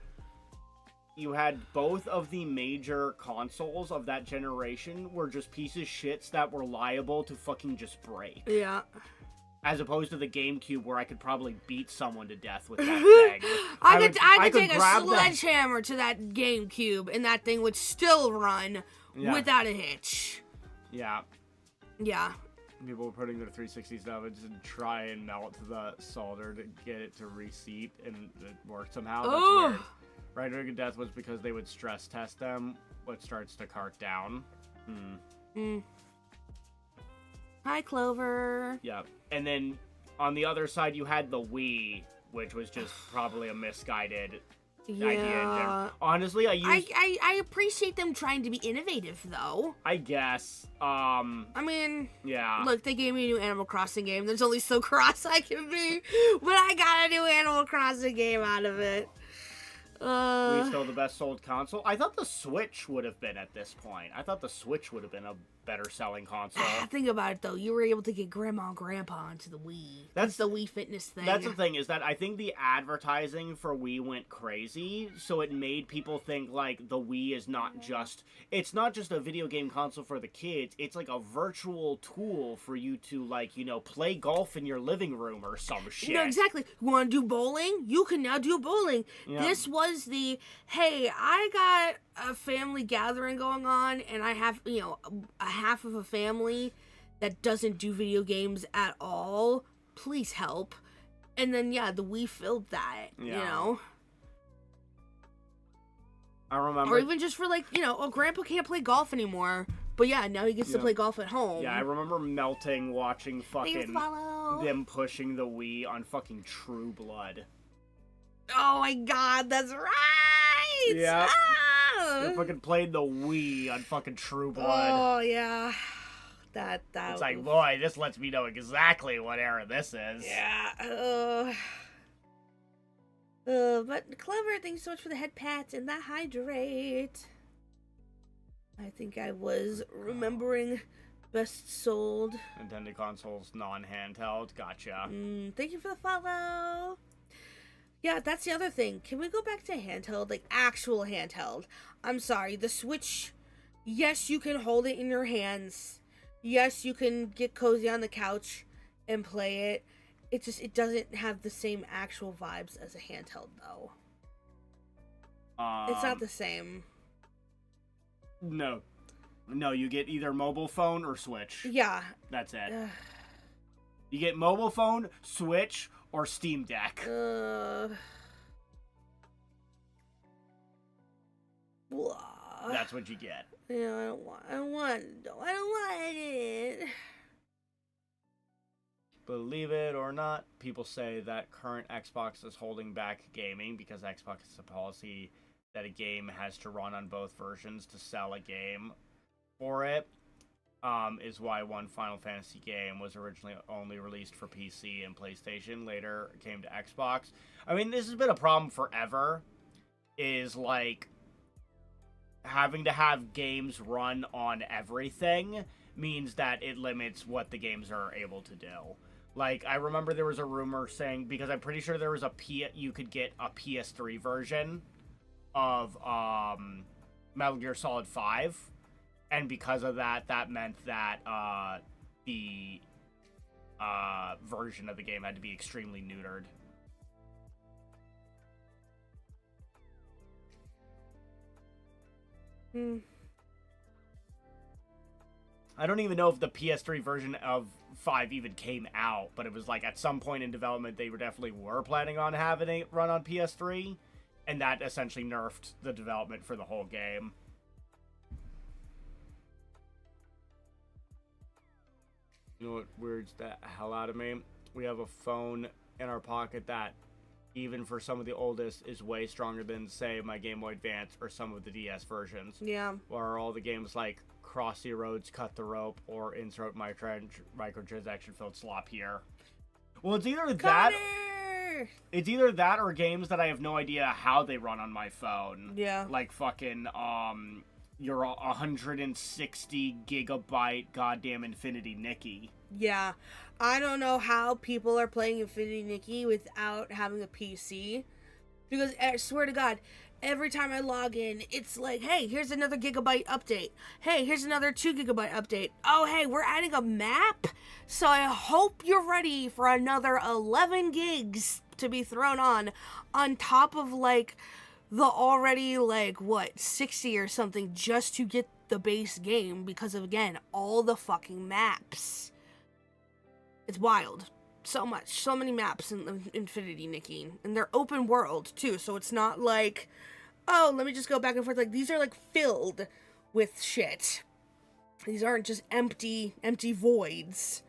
both of the major consoles of that generation were just pieces of shits that were liable to fucking just break. Yeah. As opposed to the GameCube, where I could probably beat someone to death with that thing. I could take a sledgehammer to that GameCube, and that thing would still run without a hitch. Yeah. Yeah. People were putting their 360s down and just try and melt the solder to get it to reseat, and it worked somehow. That's weird. Red Ring of Death was because they would stress test them, what starts to cart down. Hi, Clover. Yeah. And then on the other side, you had the Wii, which was just probably a misguided idea in general. Honestly, I appreciate them trying to be innovative, though. I guess. I mean, yeah. Look, they gave me a new Animal Crossing game. There's only so cross I can be, but I got a new Animal Crossing game out of it. Wii's still the best sold console. I thought the Switch would have been at this point. I thought the Switch would have been a better selling console. Think about it though. You were able to get Grandma and Grandpa onto the Wii. That's the Wii Fitness thing. That's the thing, is that I think the advertising for Wii went crazy, so it made people think like the Wii is not just a video game console for the kids. It's like a virtual tool for you to like, play golf in your living room or some shit. No, exactly. You want to do bowling? You can now do bowling. Yeah. This was hey, I got a family gathering going on, and I have, a half of a family that doesn't do video games at all. Please help. And then, the Wii filled that, I remember. Or even just for, Grandpa can't play golf anymore. But yeah, now he gets to Yeah. play golf at home. Yeah, I remember melting watching Thanks, fucking follow. them pushing the Wii on fucking True Blood. Oh my god, that's right! Yeah. Ah! They fucking played the Wii on fucking True Blood. Oh, yeah. That It's like, boy, this lets me know exactly what era this is. Yeah. But Clever, thanks so much for the head pats and the hydrate. I think I was remembering best sold. Nintendo consoles non-handheld. Gotcha. Thank you for the follow. Yeah, that's the other thing. Can we go back to handheld? Like, actual handheld. I'm sorry, the Switch, yes, you can hold it in your hands. Yes, you can get cozy on the couch and play it. It doesn't have the same actual vibes as a handheld, though. It's not the same. No. No, you get either mobile phone or Switch. Yeah. That's it. You get mobile phone, Switch, or Steam Deck. Blah. That's what you get. Yeah, I don't want it. Believe it or not, people say that current Xbox is holding back gaming because Xbox has a policy that a game has to run on both versions to sell a game for it. Is why one Final Fantasy game was originally only released for PC and PlayStation, later came to Xbox. I mean, this has been a problem forever, is like having to have games run on everything means that it limits what the games are able to do. Like, I remember there was a rumor saying, because I'm pretty sure there was you could get a PS3 version of Metal Gear Solid 5, and because of that, that meant that the version of the game had to be extremely neutered. I don't even know if the PS3 version of 5 even came out, but it was like at some point in development they definitely were planning on having it run on PS3, and that essentially nerfed the development for the whole game. You know what weirds the hell out of me? We have a phone in our pocket that, even for some of the oldest, is way stronger than, say, my Game Boy Advance or some of the DS versions. Yeah. Or all the games like Cross the Roads, Cut the Rope, or Insert Microtransaction-filled slop here. Well, it's either that or games that I have no idea how they run on my phone. Yeah. Like fucking, your 160 gigabyte goddamn Infinity Nikki. Yeah. I don't know how people are playing Infinity Nikki without having a PC. Because I swear to God, every time I log in, it's like, hey, here's another gigabyte update. Hey, here's another 2 gigabyte update. Oh, hey, we're adding a map? So I hope you're ready for another 11 gigs to be thrown on top of, like, the already, like, 60 or something just to get the base game because of, again, all the fucking maps. It's wild. So much. So many maps in Infinity Nikki. And they're open world, too, so it's not like, oh, let me just go back and forth. Like, these are, like, filled with shit. These aren't just empty voids.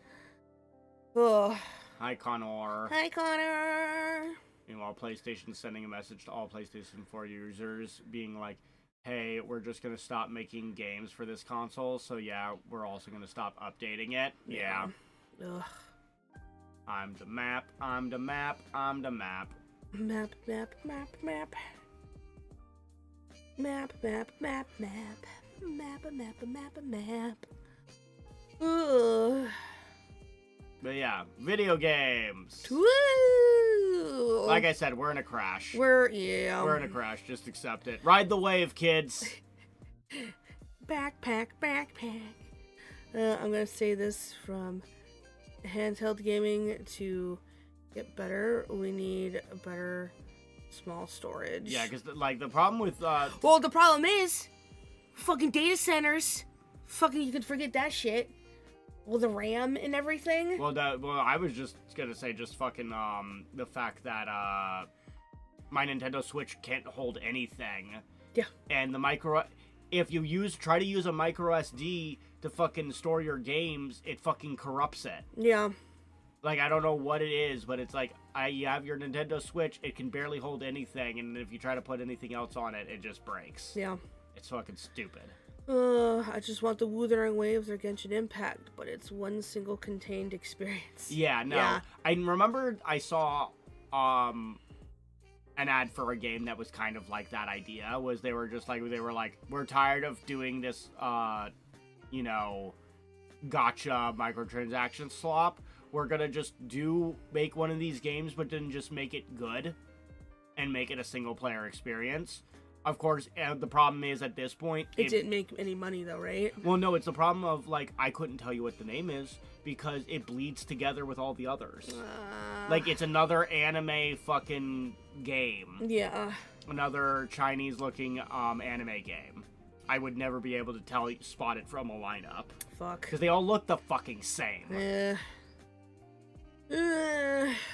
Ugh. Hi, Connor. Hi, Connor. Meanwhile, PlayStation sending a message to all PlayStation 4 users being like, hey, we're just going to stop making games for this console, so yeah, we're also going to stop updating it. Yeah. Ugh. I'm the map, I'm the map, I'm the map. Map, map, map, map. Map, map, map, map. Map, map, map, map. Ugh. But yeah, video games. Woo! Like I said, we're in a crash. We're in a crash. Just accept it. Ride the wave, kids. Backpack. I'm gonna say this from handheld gaming to get better. We need a better small storage. Yeah, because like the problem with well, the problem is fucking data centers. Fucking, you can forget that shit. Well, the RAM and everything. Well, I was just gonna say just fucking the fact that my Nintendo Switch can't hold anything. Yeah. And if you try to use a micro SD to fucking store your games, it fucking corrupts it. Yeah. Like, I don't know what it is, but it's like, you have your Nintendo Switch, it can barely hold anything, and if you try to put anything else on it, it just breaks. Yeah. It's fucking stupid. I just want the Wuthering Waves or Genshin Impact, but it's one single contained experience. Yeah, no. Yeah. I remember I saw an ad for a game that was kind of like that idea, was they were like, we're tired of doing this, you know, gotcha microtransaction slop. We're gonna just make one of these games, but then just make it good and make it a single player experience. Of course, the problem is at this point... It didn't make any money though, right? Well, no, it's the problem of, like, I couldn't tell you what the name is because it bleeds together with all the others. Like, it's another anime fucking game. Yeah. Another Chinese-looking anime game. I would never be able to spot it from a lineup. Fuck. Because they all look the fucking same.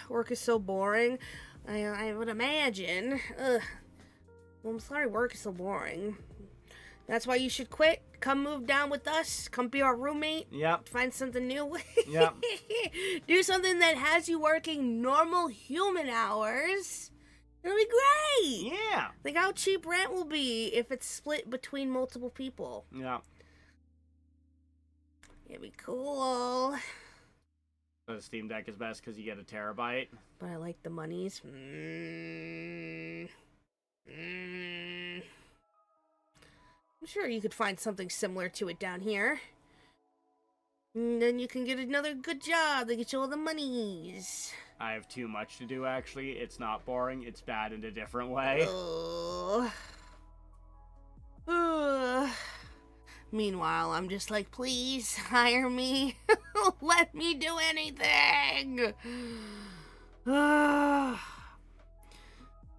Work is so boring. I would imagine. Ugh. Well, I'm sorry work is so boring. That's why you should quit. Come move down with us. Come be our roommate. Yep. Find something new. Yep. Do something that has you working normal human hours. It'll be great. Yeah. Think how cheap rent will be if it's split between multiple people. Yeah. It'd be cool. So the Steam Deck is best because you get a terabyte. But I like the monies. I'm sure you could find something similar to it down here. And then you can get another good job to get you all the monies. I have too much to do, actually. It's not boring. It's bad in a different way. Meanwhile, I'm just like, please hire me. Let me do anything.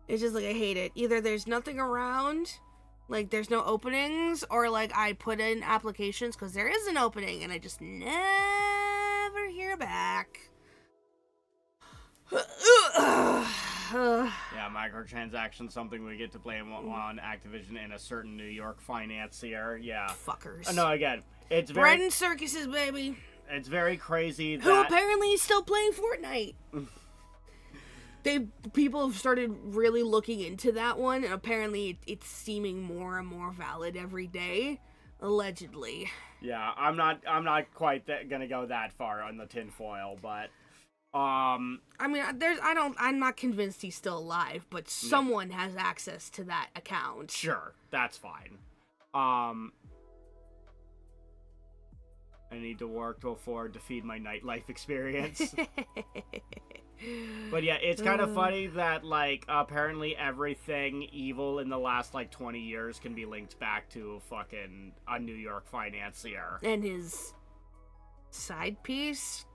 It's just like, I hate it. Either there's nothing around, like there's no openings, or like I put in applications because there is an opening and I just never hear back. Yeah, microtransactions, something we get to blame on Activision and a certain New York financier. Yeah. Fuckers. No, again, it's very... Bread and circuses, baby. It's very crazy that... Who apparently is still playing Fortnite. People have started really looking into that one, and apparently it's seeming more and more valid every day. Allegedly. Yeah, I'm not quite gonna go that far on the tinfoil, but... I mean, I'm not convinced he's still alive, but someone has access to that account. Sure, that's fine. I need to work to afford to feed my nightlife experience. But yeah, it's kind of funny that, like, apparently everything evil in the last, like, 20 years can be linked back to fucking a New York financier. And his side piece...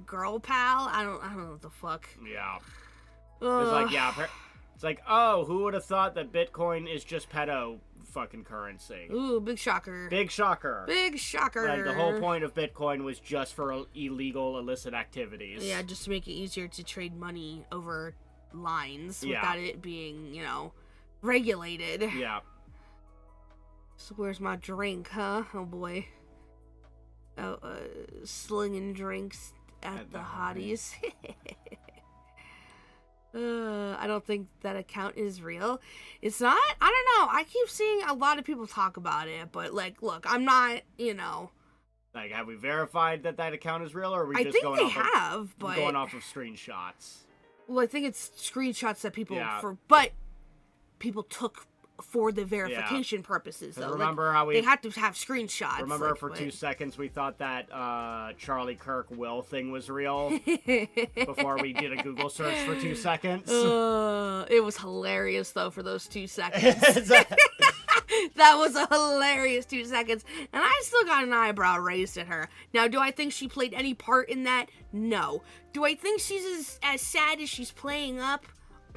girl pal? I don't know what the fuck. Yeah. It's like, yeah, it's like, oh, who would have thought that Bitcoin is just pedo fucking currency? Ooh, big shocker. Big shocker. Big shocker. Like, the whole point of Bitcoin was just for illegal, illicit activities. Yeah, just to make it easier to trade money over lines without it being, regulated. Yeah. So where's my drink, huh? Oh, boy. Oh, slinging drinks at the hotties. I don't think that account is real. It's not? I don't know. I keep seeing a lot of people talk about it, but, like, look, I'm not, Like, have we verified that account is real, or are we just going off of screenshots? Well, I think it's screenshots that people but people took for the verification purposes, though. Remember how they had to have screenshots. Remember for 2 seconds we thought that Charlie Kirk Will thing was real before we did a Google search for 2 seconds? It was hilarious, though, for those 2 seconds. That was a hilarious 2 seconds. And I still got an eyebrow raised at her. Now, do I think she played any part in that? No. Do I think she's as sad as she's playing up?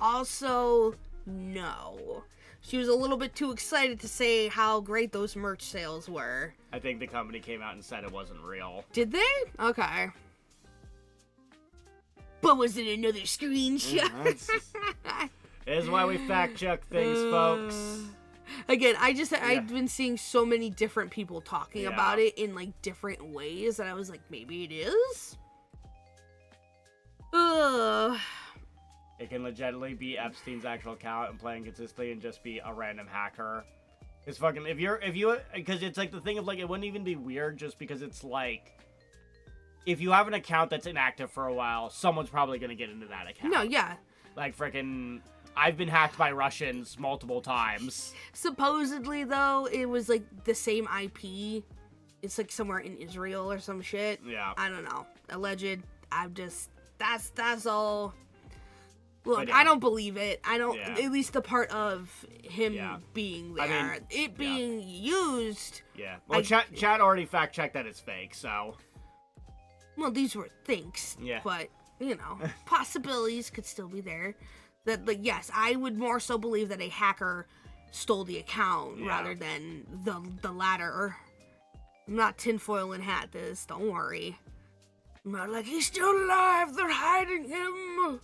Also, no. She was a little bit too excited to say how great those merch sales were. I think the company came out and said it wasn't real. Did they? Okay. But was it another screenshot? This is why we fact check things, folks. Again, I've been seeing so many different people talking about Yeah. it in, like, different ways that I was like, maybe it is? Ugh. It can legitimately be Epstein's actual account and playing consistently and just be a random hacker. It's fucking, because it's like the thing of like, it wouldn't even be weird just because it's like, if you have an account that's inactive for a while, someone's probably gonna get into that account. No, yeah. Like frickin', I've been hacked by Russians multiple times. Supposedly, though, it was, like, the same IP. It's, like, somewhere in Israel or some shit. Yeah. I don't know. Alleged. That's all. Look, Yeah. I don't believe it. I don't, Yeah. at least the part of him being there. I mean, it being used. Yeah. Well, chat already fact-checked that it's fake, so. Well, these were thinks. Yeah. But, you know, possibilities could still be there. That, like, yes, I would more so believe that a hacker stole the account rather than the latter. I'm not tinfoil and hat this, don't worry. I'm not like, he's still alive, they're hiding him.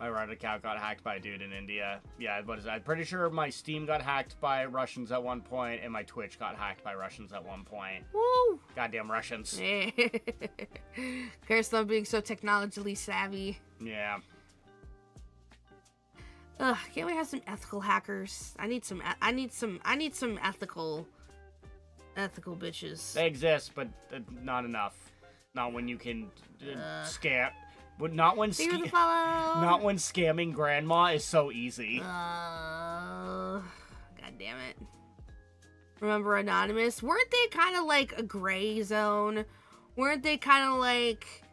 My Reddit account got hacked by a dude in India. Yeah, what is that? I'm pretty sure my Steam got hacked by Russians at one point, and my Twitch got hacked by Russians at one point. Woo! Goddamn Russians. Curse not being so technologically savvy. Yeah. Ugh, can't we have some ethical hackers? I need some ethical bitches. They exist, but not enough. Not when you can scam. But not when not when scamming grandma is so easy. God damn it. Remember Anonymous? Weren't they kind of like a gray zone? Weren't they kind of like...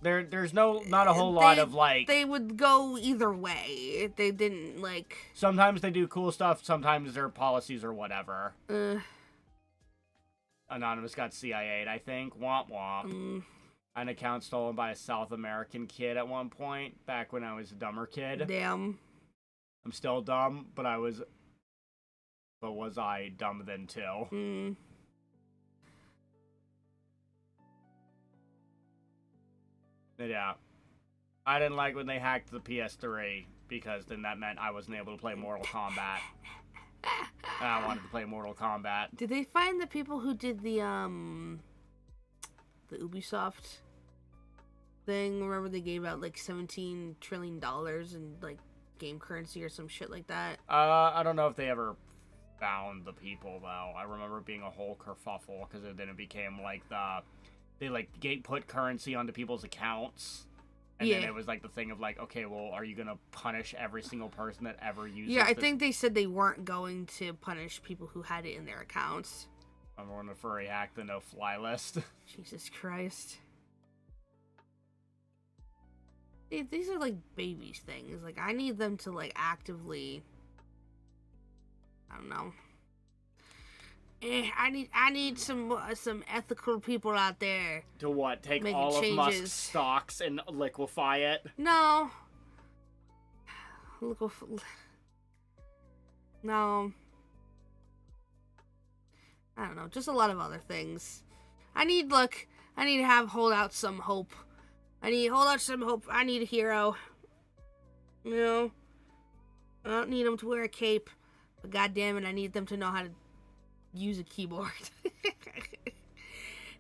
There's not a whole lot of like... They would go either way. They didn't like... Sometimes they do cool stuff, sometimes their policies or whatever. Anonymous got CIA'd, I think. Womp womp. An account stolen by a South American kid at one point, back when I was a dumber kid. Damn. I'm still dumb, but was I dumb then too? But yeah. I didn't like when they hacked the PS3, because then that meant I wasn't able to play Mortal Kombat. And I wanted to play Mortal Kombat. Did they find the people who did the Ubisoft thing? Remember they gave out like $17 trillion in like game currency or some shit like that? I don't know if they ever found the people though. I remember it being a whole kerfuffle because then it became like they put currency onto people's accounts. And then it was like the thing of like, okay, well, are you gonna punish every single person that ever uses I think they said they weren't going to punish people who had it in their accounts. I'm going to furry hack the no-fly list. Jesus Christ. These are like babies things. Like, I need them to like actively... I don't know. I need some ethical people out there. To what? Take making all changes. of Musk's stocks and liquefy it? No. No. I don't know. Just a lot of other things. I need to hold out some hope. I need a hero. You know? I don't need them to wear a cape. But goddammit, I need them to know how to use a keyboard.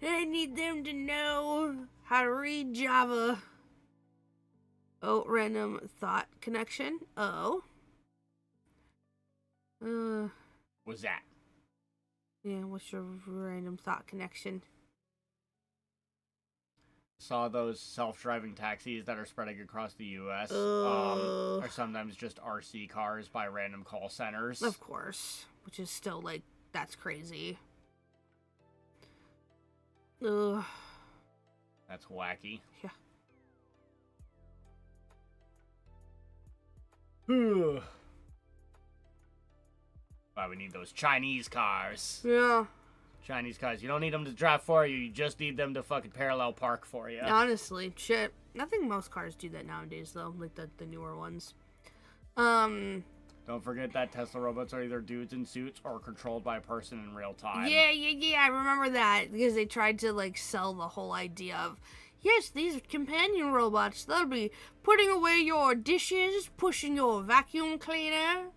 I need them to know how to read Java. Oh, random thought connection. Oh. What's that? Yeah, what's your random thought connection? Saw those self-driving taxis that are spreading across the U.S. Are sometimes just RC cars by random call centers. Of course. Which is still, like, that's crazy. Ugh. That's wacky. Yeah. Why we need those Chinese cars. Yeah. Chinese cars. You don't need them to drive for you. You just need them to fucking parallel park for you. Honestly, shit. I think most cars do that nowadays, though. Like the newer ones. Don't forget that Tesla robots are either dudes in suits or controlled by a person in real time. Yeah, I remember that. Because they tried to, like, sell the whole idea of, yes, these companion robots, they'll be putting away your dishes, pushing your vacuum cleaner,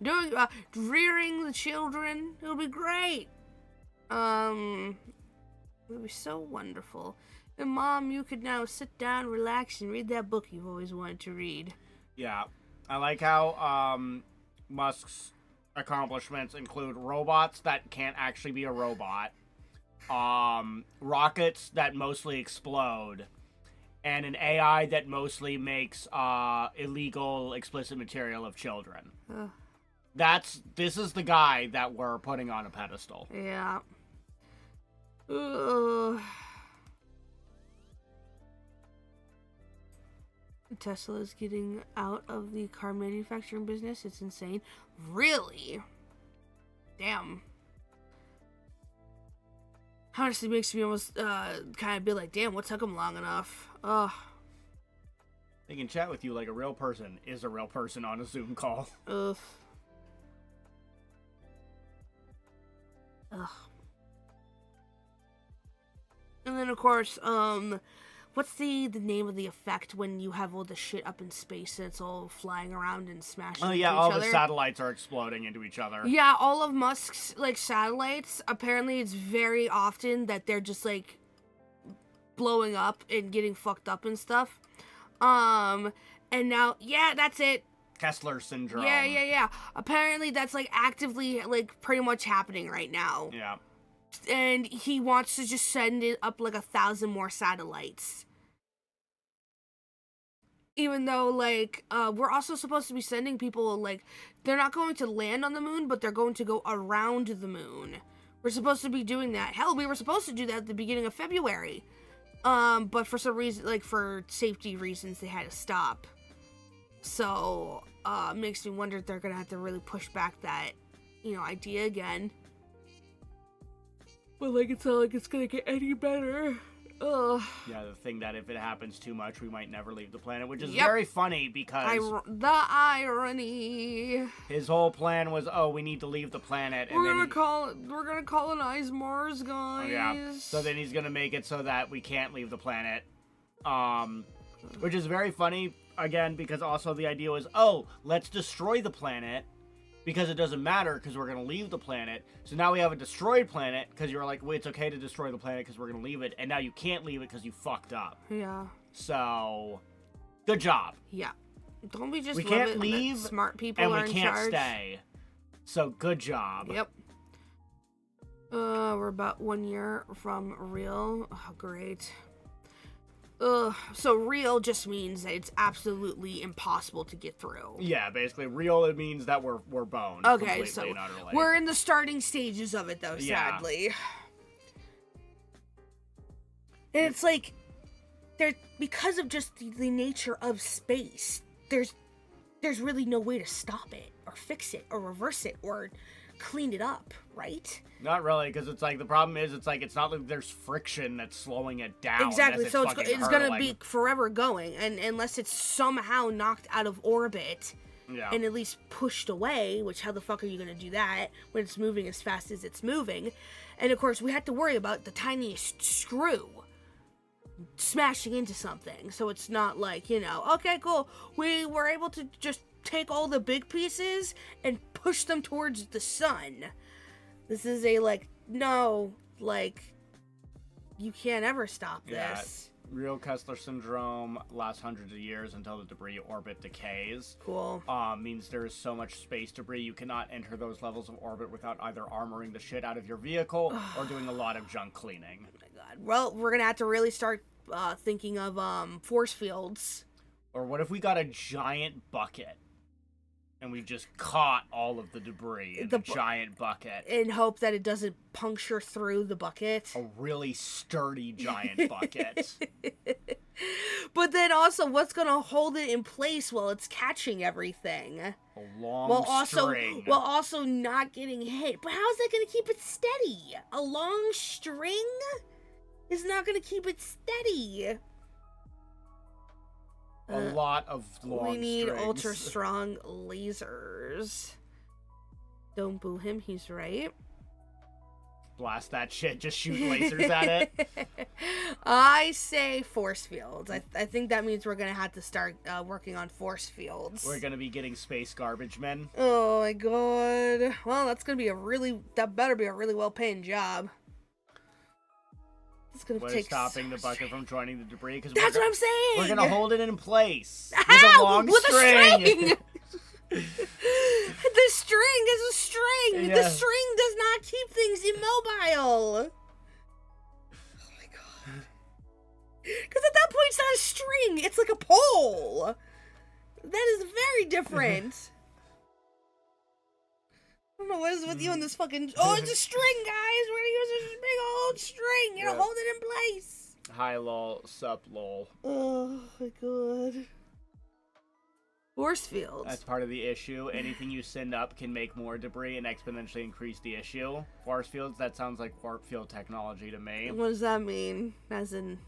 doing rearing the children. It'll be great. It'll be so wonderful. And Mom, you could now sit down, relax, and read that book you've always wanted to read. Yeah. I like how Musk's accomplishments include robots that can't actually be a robot, rockets that mostly explode, and an AI that mostly makes illegal, explicit material of children. This is the guy that we're putting on a pedestal. Yeah. Tesla is getting out of the car manufacturing business. It's insane. Really? Damn. Honestly, makes me almost kind of be like, damn, what took them long enough? Ugh. They can chat with you like a real person is a real person on a Zoom call. Ugh. Ugh. And then, of course, what's the name of the effect when you have all the shit up in space and it's all flying around and smashing into each all other? the satellites are exploding into each other. Yeah, all of Musk's, like, satellites, apparently it's very often that they're just, like, blowing up and getting fucked up and stuff. And now, yeah, that's it. Kessler syndrome. Yeah. Apparently that's, like, actively, like, pretty much happening right now. Yeah. And he wants to just send it up, like, 1,000 more satellites. Even though, like, we're also supposed to be sending people, like, they're not going to land on the moon, but they're going to go around the moon. We're supposed to be doing that. Hell, we were supposed to do that at the beginning of February. But for some reason, like, for safety reasons, they had to stop. So, makes me wonder if they're gonna have to really push back that, idea again. But, like, it's not like it's gonna get any better. Ugh. Yeah, the thing that if it happens too much, we might never leave the planet, which is very funny because... the irony. His whole plan was, we need to leave the planet, and we're gonna colonize Mars, guys. Oh, yeah. So then he's gonna make it so that we can't leave the planet. Which is very funny, again, because also the idea was, let's destroy the planet, because it doesn't matter, because we're going to leave the planet. So now we have a destroyed planet, because you're like, wait, it's okay to destroy the planet, because we're going to leave it, and now you can't leave it, because you fucked up. Yeah. So, good job. Yeah. Don't we just we love can't it leave, that smart people and are we in can't charge? stay. So, good job. Yep. We're about 1 year from real. Oh, great. So real just means that it's absolutely impossible to get through. Yeah, basically, real, it means that we're boned. Okay, so and utterly. We're in the starting stages of it, though, sadly. And it's like, because of just the nature of space, there's really no way to stop it, or fix it, or reverse it, or clean it up, right? Not really, because it's like, the problem is, it's not like there's friction that's slowing it down. Exactly, so it's going to be forever going, and unless it's somehow knocked out of orbit, and at least pushed away, which how the fuck are you going to do that when it's moving as fast as it's moving? And of course, we have to worry about the tiniest screw smashing into something, so it's not like, okay, cool, we were able to just take all the big pieces and push them towards the sun. This is no, you can't ever stop this. Real Kessler syndrome lasts hundreds of years until the debris orbit decays. Cool. Means there is so much space debris you cannot enter those levels of orbit without either armoring the shit out of your vehicle or doing a lot of junk cleaning. Oh my god. Well, we're gonna have to really start thinking of force fields. Or what if we got a giant bucket? And we just caught all of the debris in the giant bucket. And hope that it doesn't puncture through the bucket. A really sturdy giant bucket. But then also, what's going to hold it in place while it's catching everything? A long string. While also not getting hit. But how is that going to keep it steady? A long string is not going to keep it steady. A lot of long We need strings. ultra strong lasers. Don't boo him, he's right. blast that shit. Just shoot lasers at it. I say force fields. I think that means we're gonna have to start working on force fields. We're gonna be getting space garbage men. Oh my god. Well, that better be a really well-paying job. It's gonna We're take stopping so the bucket from joining the debris because That's what I'm saying. We're gonna hold it in place How? with a long With string. A string. The string is a string. Yeah. The string does not keep things immobile. Oh my god. Because at that point, it's not a string. It's like a pole. That is very different. I don't know what is with you and this fucking... Oh, it's a string, guys. We're going to use this big old string. You know, hold it in place. Hi, lol. Sup, lol. Oh my god. Force fields. That's part of the issue. Anything you send up can make more debris and exponentially increase the issue. Force fields, that sounds like warp field technology to me. What does that mean? As in...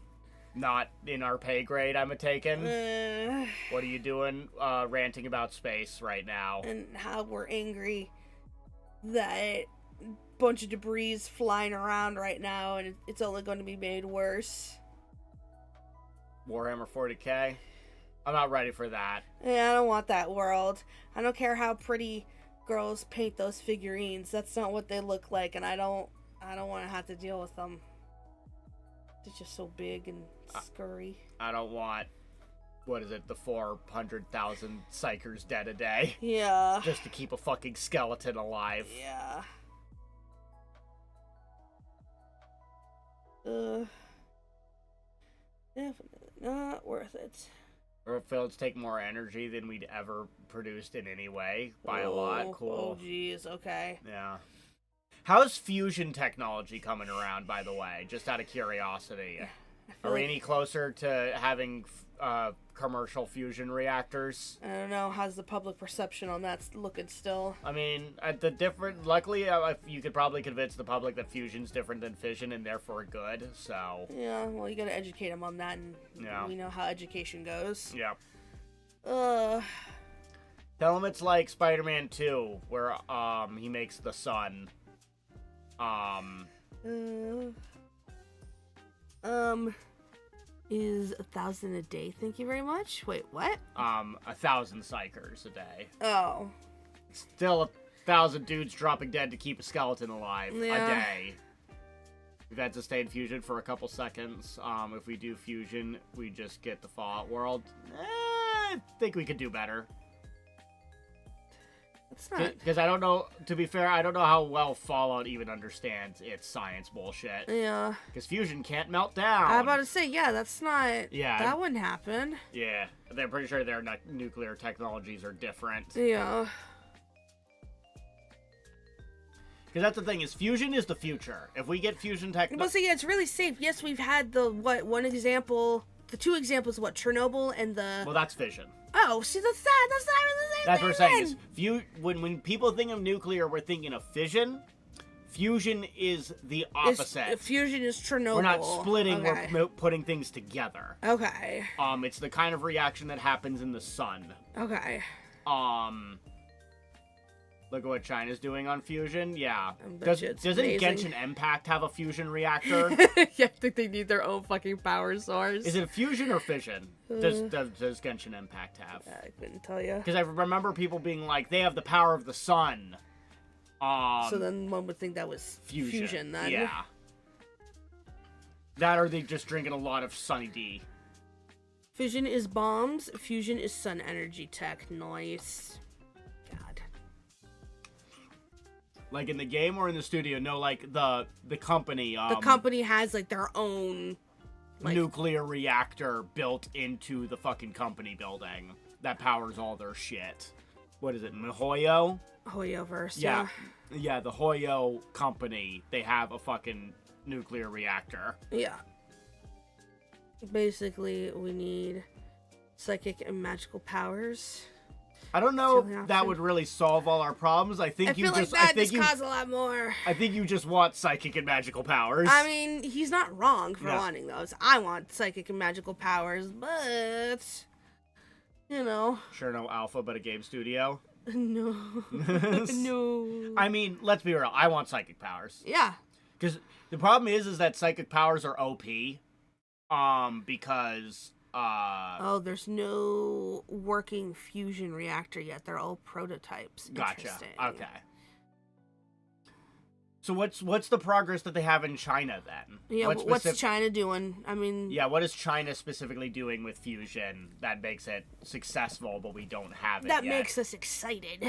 Not in our pay grade, I'm taken. What are you doing ranting about space right now? And how we're angry that a bunch of debris is flying around right now and it's only going to be made worse. Warhammer 40k? I'm not ready for that. Yeah, I don't want that world. I don't care how pretty girls paint those figurines. That's not what they look like, and I don't want to have to deal with them. It's just so big and scurry. I don't want, what is it, the 400,000 psychers dead a day. Yeah. Just to keep a fucking skeleton alive. Yeah. Definitely not worth it. Or fields take more energy than we'd ever produced in any way. By a lot. Cool. Oh, jeez. Okay. Yeah. How's fusion technology coming around, by the way? Just out of curiosity. Are we any closer to having commercial fusion reactors? I don't know. How's the public perception on that looking still? I mean, luckily, you could probably convince the public that fusion's different than fission and therefore good, so... Yeah, well, you gotta educate them on that, and we know how education goes. Yeah. Tell them it's like Spider-Man 2, where, he makes the sun. Is 1,000 a day? Thank you very much. Wait, what? 1,000 psychers a day. Oh. Still 1,000 dudes dropping dead to keep a skeleton alive a day. We've had sustained fusion for a couple seconds. If we do fusion, we just get the Fallout world. I think we could do better. Because I don't know, to be fair, I don't know how well Fallout even understands its science bullshit. Yeah. Because fusion can't melt down. I'm about to say, yeah, that's not... Yeah. That wouldn't happen. Yeah. They're pretty sure their nuclear technologies are different. Yeah. Because that's the thing, is fusion is the future. If we get fusion technology... Well, see, yeah, it's really safe. Yes, we've had the, one example... The two examples, Chernobyl and the... Well, that's fission. Oh, see, that's not even the same That's what we're saying. then. Is when people think of nuclear, we're thinking of fission. Fusion is the opposite. Fusion is Chernobyl. We're not splitting, we're putting things together. Okay. It's the kind of reaction that happens in the sun. Okay. Look at what China's doing on fusion. Yeah. Doesn't Genshin Impact have a fusion reactor? Yeah, I think they need their own fucking power source. Is it fusion or fission? Does Genshin Impact have? I couldn't tell you. Because I remember people being like, they have the power of the sun. So then one would think that was fusion then. Yeah. That or they just drinking a lot of Sunny D. Fission is bombs. Fusion is sun energy tech. Nice. God. Like in the game or in the studio? No, like the company. The company has like their own nuclear reactor built into the fucking company building that powers all their shit. What is it, MiHoYo? HoYoverse, yeah. Yeah, the HoYo company, they have a fucking nuclear reactor. Yeah. Basically, we need psychic and magical powers. I don't know if that would really solve all our problems. I think cause a lot more. I think you just want psychic and magical powers. I mean, he's not wrong for wanting those. I want psychic and magical powers, but you know. Sure, no alpha, but a game studio. No. No. I mean, let's be real. I want psychic powers. Yeah. Because the problem is that psychic powers are OP. Because Oh, there's no working fusion reactor yet. They're all prototypes. Gotcha. Interesting. Okay. So what's the progress that they have in China then? Yeah, what's China doing? I mean... Yeah, what is China specifically doing with fusion that makes it successful, but we don't have it That yet? makes us excited.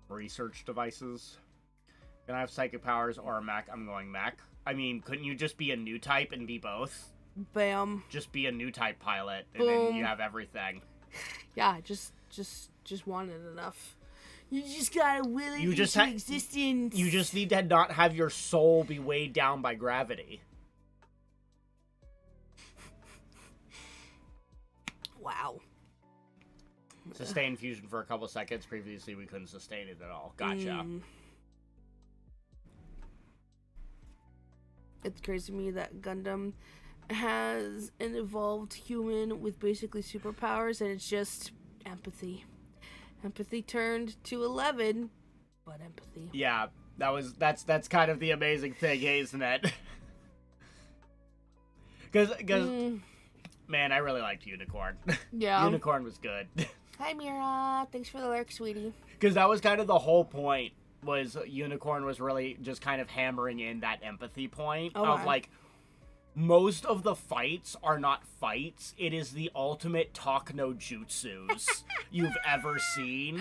Research devices. Can I have psychic powers or a mech? I'm going mech. I mean, couldn't you just be a new type and be both? Bam. Just be a new type pilot, and Boom. then you have everything. Yeah, just wanted enough. You just gotta will it into existence. You just need to not have your soul be weighed down by gravity. Wow. Sustain fusion for a couple seconds. Previously, we couldn't sustain it at all. Gotcha. It's crazy to me that Gundam has an evolved human with basically superpowers, and it's just empathy. Empathy turned to 11, but empathy. Yeah, that's kind of the amazing thing, isn't it? Because man, I really liked Unicorn. Yeah. Unicorn was good. Hi, Mira. Thanks for the lurk, sweetie. Because that was kind of the whole point, was Unicorn was really just kind of hammering in that empathy point of, like, most of the fights are not fights. It is the ultimate talk no jutsus you've ever seen,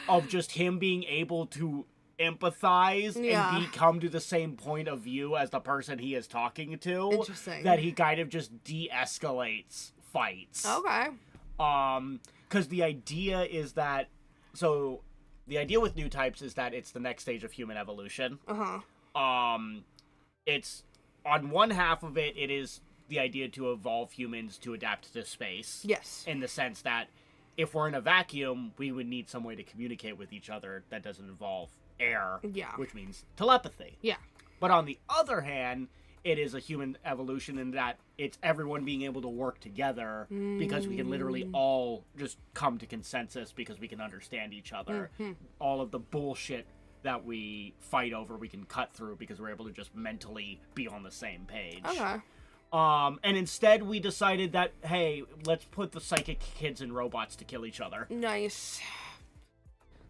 of just him being able to empathize and come to the same point of view as the person he is talking to. Interesting. That he kind of just de-escalates fights. Okay. Because the idea is that, so the idea with new types is that it's the next stage of human evolution. It's, on one half of it, it is the idea to evolve humans to adapt to space. Yes. In the sense that if we're in a vacuum, we would need some way to communicate with each other that doesn't involve air. Yeah. Which means telepathy. Yeah. But on the other hand, it is a human evolution in that it's everyone being able to work together because we can literally all just come to consensus because we can understand each other. All of the bullshit that we fight over, we can cut through because we're able to just mentally be on the same page. Okay. And instead we decided that, hey, let's put the psychic kids and robots to kill each other. Nice.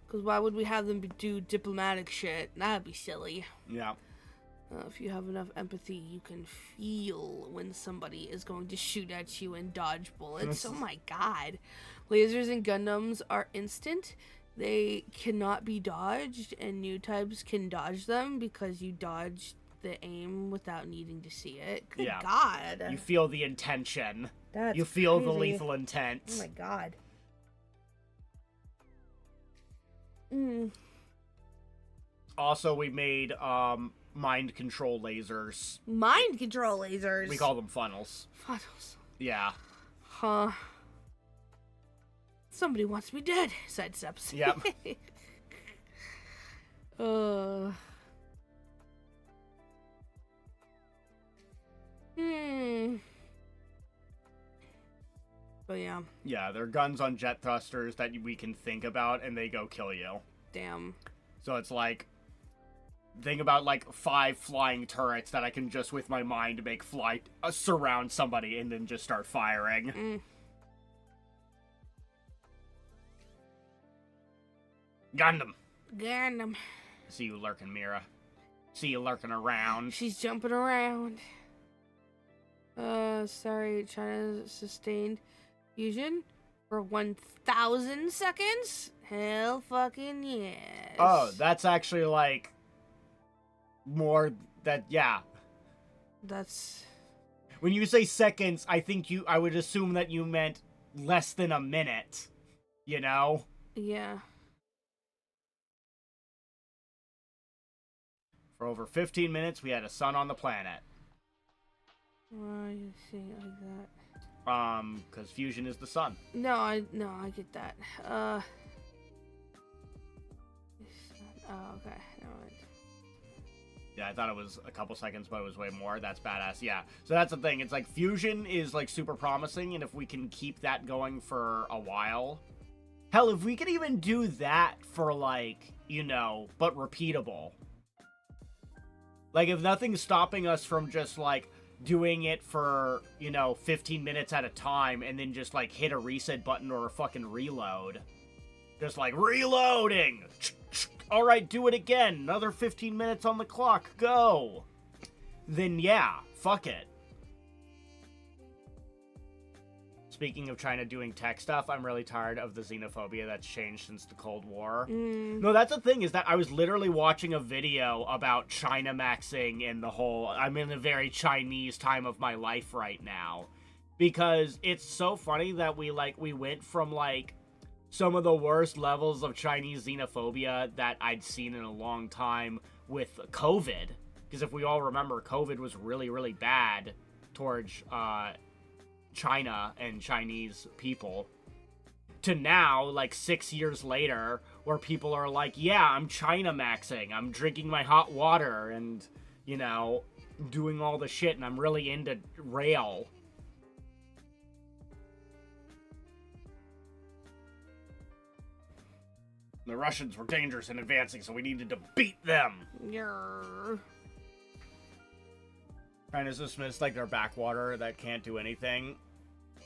Because why would we have them do diplomatic shit? That'd be silly. Yeah. If you have enough empathy, you can feel when somebody is going to shoot at you and dodge bullets. Oh my god. Lasers and Gundams are instant. They cannot be dodged, and new types can dodge them because you dodge the aim without needing to see it. Good god. You feel the intention. That's You feel crazy. the lethal intent. Oh my god. Also, we made mind control lasers. Mind control lasers. We call them funnels. Funnels. Yeah. Huh. Somebody wants me dead. Sidesteps. Yep. But yeah. Yeah, they're guns on jet thrusters that we can think about, and they go kill you. Damn. So it's like, think about like 5 flying turrets that I can just with my mind make fly surround somebody and then just start firing. Gundam. Gundam. See you lurking, Mira. See you lurking around. She's jumping around. Sorry, China sustained fusion for 1,000 seconds? Hell fucking yes. Oh, that's actually like more that, yeah. That's... When you say seconds, I would assume that you meant less than a minute. You know? Yeah. For over 15 minutes, we had a sun on the planet. Why are you saying it like that? Because fusion is the sun. No, I get that. Oh, okay. Never mind. Yeah, I thought it was a couple seconds, but it was way more. That's badass. Yeah. So that's the thing. It's like fusion is like super promising, and if we can keep that going for a while, hell, if we could even do that for like but repeatable. Like, if nothing's stopping us from just, like, doing it for, 15 minutes at a time and then just, like, hit a reset button or a fucking reload. Just, like, reloading! Alright, do it again. Another 15 minutes on the clock. Go! Then, yeah, fuck it. Speaking of China doing tech stuff, I'm really tired of the xenophobia that's changed since the Cold War. No, that's the thing, is that I was literally watching a video about China maxing and the whole, I'm in a very Chinese time of my life right now. Because it's so funny that we went from, like, some of the worst levels of Chinese xenophobia that I'd seen in a long time with COVID. Because if we all remember, COVID was really, really bad towards, China and Chinese people, to now, like 6 years later, where people are like, yeah, I'm China maxing, I'm drinking my hot water and, doing all the shit, and I'm really into rail. The Russians were dangerous and advancing, so we needed to beat them. Yarr. China's dismissed like their backwater that can't do anything.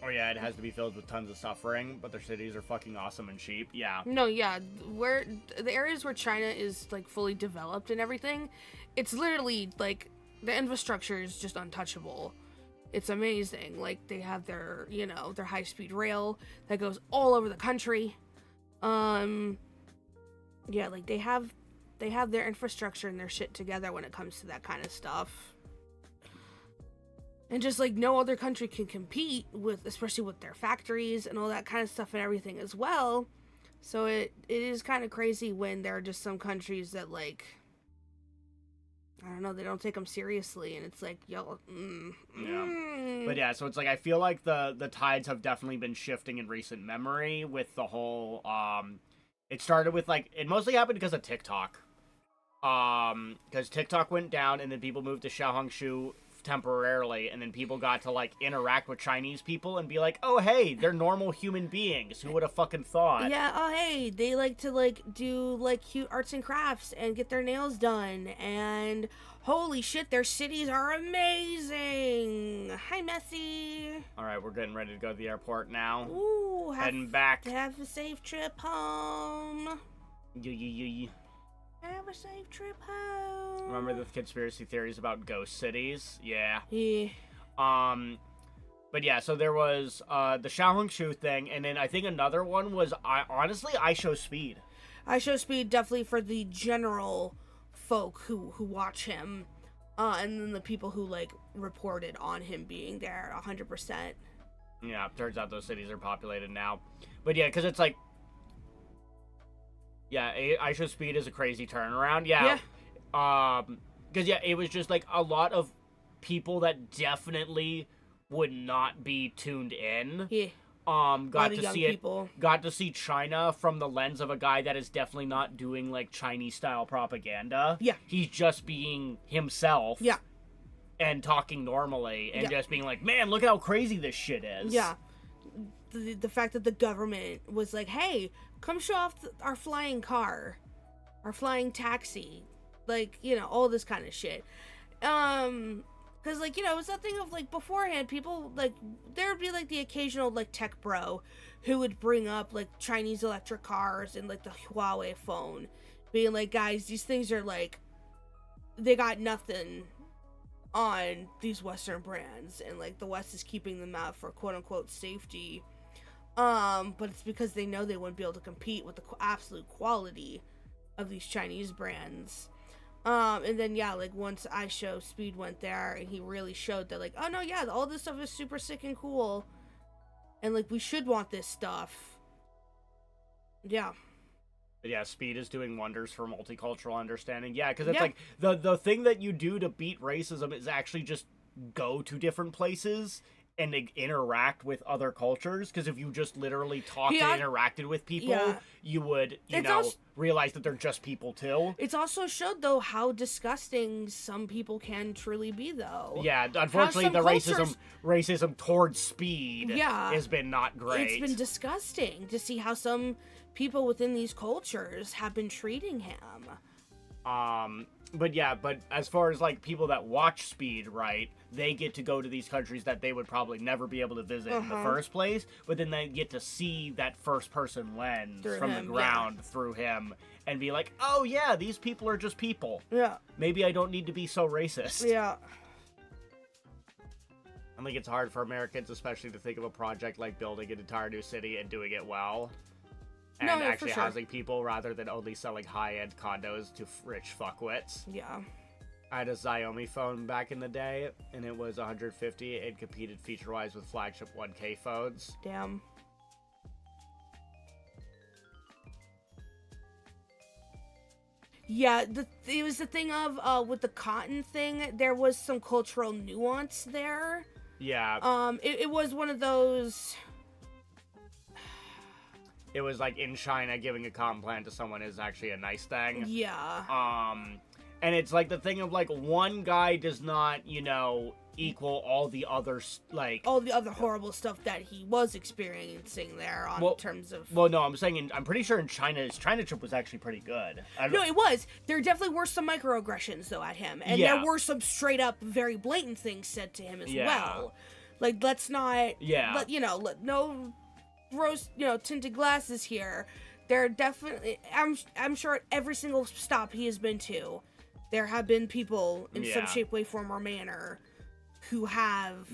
Oh yeah, it has to be filled with tons of suffering, but their cities are fucking awesome and cheap. Yeah. No, yeah, where the areas where China is like fully developed and everything, it's literally like the infrastructure is just untouchable. It's amazing. Like they have their, their high-speed rail that goes all over the country. Yeah, like they have their infrastructure and their shit together when it comes to that kind of stuff. And just, like, no other country can compete with, especially with their factories and all that kind of stuff and everything as well. So it is kind of crazy when there are just some countries that, like, I don't know, they don't take them seriously. And it's like, yo, Yeah. But yeah, so it's like, I feel like the tides have definitely been shifting in recent memory with the whole, it started with, like, it mostly happened because of TikTok. Because TikTok went down and then people moved to Xiaohongshu temporarily, and then people got to like interact with Chinese people and be like, oh hey, they're normal human beings. Who would have fucking thought? Yeah, oh hey, they like to like do like cute arts and crafts and get their nails done, and holy shit, their cities are amazing. Hi, Messi. All right, we're getting ready to go to the airport now. Ooh, heading back. Have a safe trip home. Have a safe trip home. Remember the conspiracy theories about ghost cities? Yeah. Yeah. But yeah, so there was the Xiaohongshu thing, and then I think another one was, I Show Speed. I Show Speed definitely for the general folk who watch him, and then the people who like reported on him being there 100%. Yeah, turns out those cities are populated now. But yeah, because it's like, yeah, I Show Speed is a crazy turnaround. Yeah. Because, yeah, it was just, like, a lot of people that definitely would not be tuned in. Yeah. Got to see people. Got to see China from the lens of a guy that is definitely not doing, like, Chinese-style propaganda. Yeah. He's just being himself. Yeah. And talking normally. And just being like, man, look at how crazy this shit is. Yeah. The fact that the government was like, hey, come show off our flying car, our flying taxi, like, all this kind of shit. Because, like, it's that thing of, like, beforehand, people, like, there would be, like, the occasional, like, tech bro who would bring up, like, Chinese electric cars and, like, the Huawei phone, being like, guys, these things are, like, they got nothing on these Western brands, and, like, the West is keeping them out for quote-unquote safety. But it's because they know they wouldn't be able to compete with the absolute quality of these Chinese brands. And then, yeah, like, once I Show Speed went there, and he really showed that, like, oh, no, yeah, all this stuff is super sick and cool. And, like, we should want this stuff. Yeah. But yeah, Speed is doing wonders for multicultural understanding. Yeah, because it's like, the thing that you do to beat racism is actually just go to different places and interact with other cultures, because if you just literally talked Yeah. and interacted with people, Yeah. you would, It's also- realize that they're just people too. It's also showed, though, how disgusting some people can truly be, though. Yeah, unfortunately, some the cultures- racism towards speed Yeah. has been not great. It's been disgusting to see how some people within these cultures have been treating him. But as far as, like, people that watch Speed, right, they get to go to these countries that they would probably never be able to visit in the first place, but then they get to see that first-person lens Through from him, the ground through him and be like, oh, yeah, these people are just people. Yeah. Maybe I don't need to be so racist. Yeah. I think it's hard for Americans, especially to think of a project like building an entire new city and doing it well. And No, yeah, actually for sure. housing people rather than only selling high-end condos to rich fuckwits. Yeah. I had a Xiaomi phone back in the day, and it was 150 and competed feature-wise with flagship 1K phones. Damn. Yeah, it was the thing of with the cotton thing. There was some cultural nuance there. Yeah. It was one of those. It was like in China, giving a cotton plant to someone is actually a nice thing. Yeah. And it's like the thing of like one guy does not, equal all the others, like all the other horrible stuff that he was experiencing there in terms of. Well, no, I'm saying I'm pretty sure in China, his China trip was actually pretty good. No, it was. There definitely were some microaggressions though at him, and there were some straight up, very blatant things said to him as well. Like, let's not. Yeah. But no rose, tinted glasses here. There definitely. I'm sure at every single stop he has been to, there have been people in some shape, way, form, or manner who have,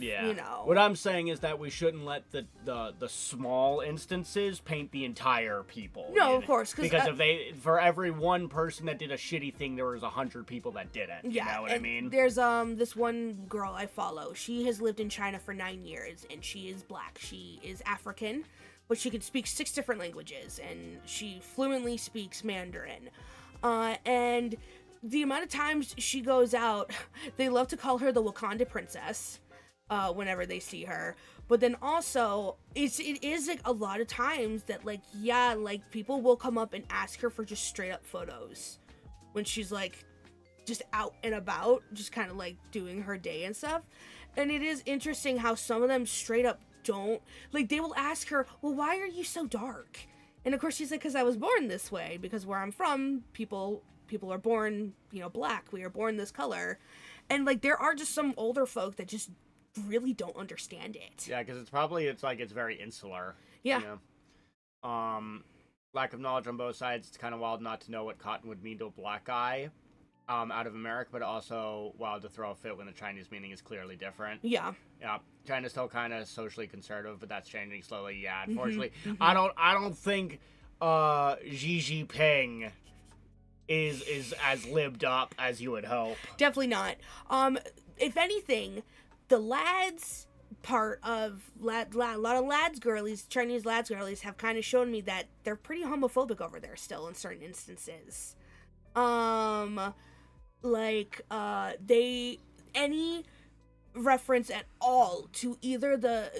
What I'm saying is that we shouldn't let the small instances paint the entire people. No, of course, because if for every one person that did a shitty thing, there was 100 people that didn't. Yeah, you know what I mean? There's this one girl I follow. She has lived in China for 9 years, and she is black. She is African, but she can speak 6 different languages, and she fluently speaks Mandarin. And the amount of times she goes out, they love to call her the Wakanda princess whenever they see her. But then also, it is like a lot of times that like people will come up and ask her for just straight up photos when she's like just out and about, just kind of like doing her day and stuff. And it is interesting how some of them straight up don't, like, they will ask her, well, why are you so dark? And of course she's like, because I was born this way, because where I'm from, people are born, black. We are born this color. And, like, there are just some older folk that just really don't understand it. Yeah, because it's very insular. Yeah. Lack of knowledge on both sides. It's kind of wild not to know what cotton would mean to a black guy out of America, but also wild to throw a fit when the Chinese meaning is clearly different. Yeah. Yeah. China's still kind of socially conservative, but that's changing slowly. Yeah, unfortunately. I don't think Xi Jinping is as lived up as you would hope. Definitely not. If anything, the lads part of a lot of lads girlies, Chinese lads girlies, have kind of shown me that they're pretty homophobic over there still in certain instances. Any reference at all to either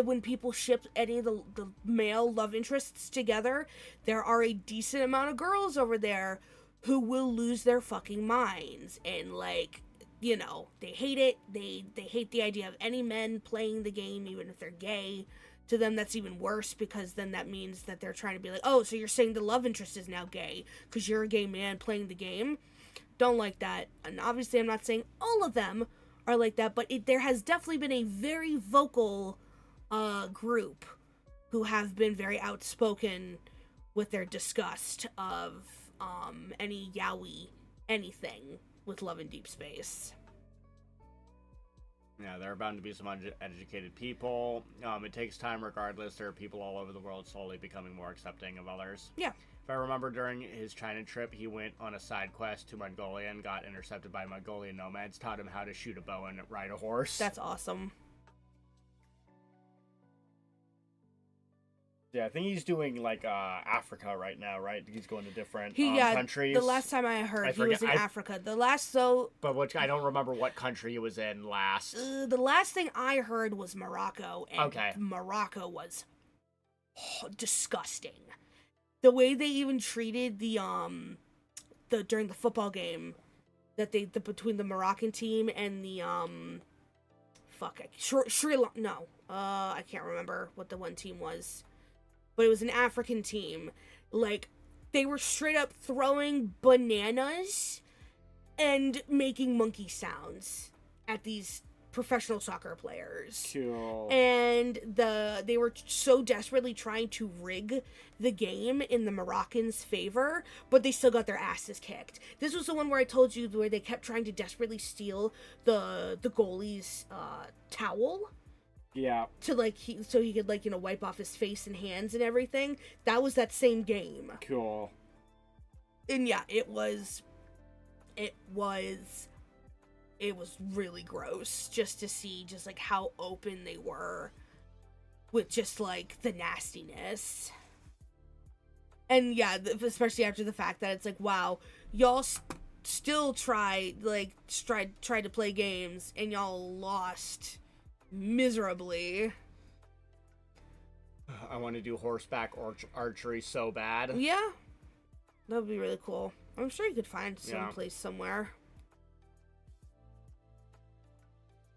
when people ship any of the male love interests together, there are a decent amount of girls over there who will lose their fucking minds and, like, they hate it. They hate the idea of any men playing the game, even if they're gay. To them, that's even worse, because then that means that they're trying to be like, oh, so you're saying the love interest is now gay because you're a gay man playing the game? Don't like that. And obviously I'm not saying all of them are like that, but there has definitely been a very vocal group who have been very outspoken with their disgust of any yaoi anything with love in deep space. Yeah, there are bound to be some uneducated people. It takes time regardless. There are people all over the world slowly becoming more accepting of others. Yeah. If I remember, during his China trip, he went on a side quest to Mongolia and got intercepted by Mongolian nomads, taught him how to shoot a bow and ride a horse. That's awesome. Yeah, I think he's doing like Africa right now, right? He's going to different Yeah, countries. the last time I heard, he was in Africa. But I don't remember what country he was in last. The last thing I heard was Morocco, and okay. Morocco was disgusting. The way they even treated the during the football game that between the Moroccan team and the Sri Lanka. No, I can't remember what the one team was. But it was an African team. Like, they were straight up throwing bananas and making monkey sounds at these professional soccer players. Cool. And they were so desperately trying to rig the game in the Moroccans' favor, but they still got their asses kicked. This was the one where I told you where they kept trying to desperately steal the goalie's towel. Yeah. To so he could wipe off his face and hands and everything. That was that same game. Cool. And yeah, it was really gross just to see just like how open they were with just like the nastiness. And yeah, especially after the fact that it's like, wow, y'all still tried to play games and y'all lost miserably. I want to do horseback archery so bad. Yeah, that would be really cool. I'm sure you could find some place somewhere.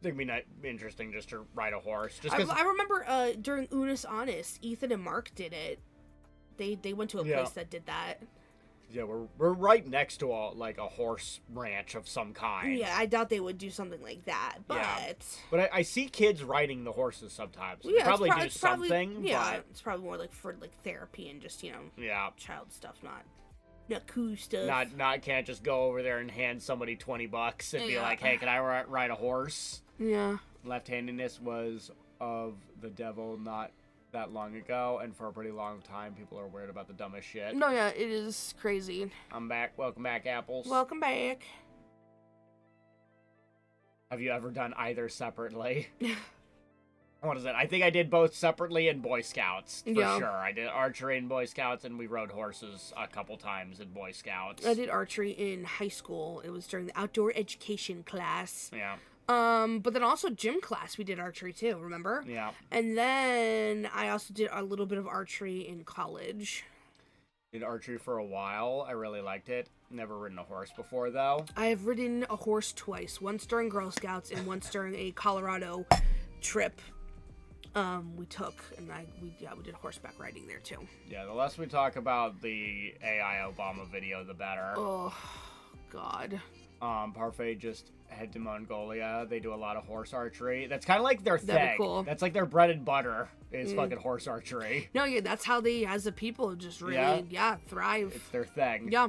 I think it'd be interesting just to ride a horse. I remember during Unis Honest, Ethan and Mark did it. They went to a place that did that. Yeah, we're right next to a horse ranch of some kind. Yeah, I doubt they would do something like that, but... Yeah. But I see kids riding the horses sometimes. Yeah, they probably do something, yeah, but... it's probably more for therapy and just, yeah, child stuff, not cool stuff. Can't just go over there and hand somebody $20 and be like, hey, can I ride a horse? Yeah. Left-handedness was of the devil not that long ago, and for a pretty long time, people are worried about the dumbest shit. No, yeah, it is crazy. I'm back. Welcome back, Apples. Welcome back. Have you ever done either separately? What is it? I think I did both separately in Boy Scouts, for sure. I did archery in Boy Scouts, and we rode horses a couple times in Boy Scouts. I did archery in high school. It was during the outdoor education class. Yeah. But then also gym class, we did archery too, remember? Yeah. And then I also did a little bit of archery in college. Did archery for a while. I really liked it. Never ridden a horse before, though. I have ridden a horse twice. Once during Girl Scouts and once during a Colorado trip we took. And we did horseback riding there too. Yeah, the less we talk about the AI Obama video, the better. Oh, God. Parfait just head to Mongolia. They do a lot of horse archery. That's kind of like their thing. That'd be cool. That's like their bread and butter is fucking horse archery. No, yeah, that's how they, as a people, just really, thrive. It's their thing. Yeah.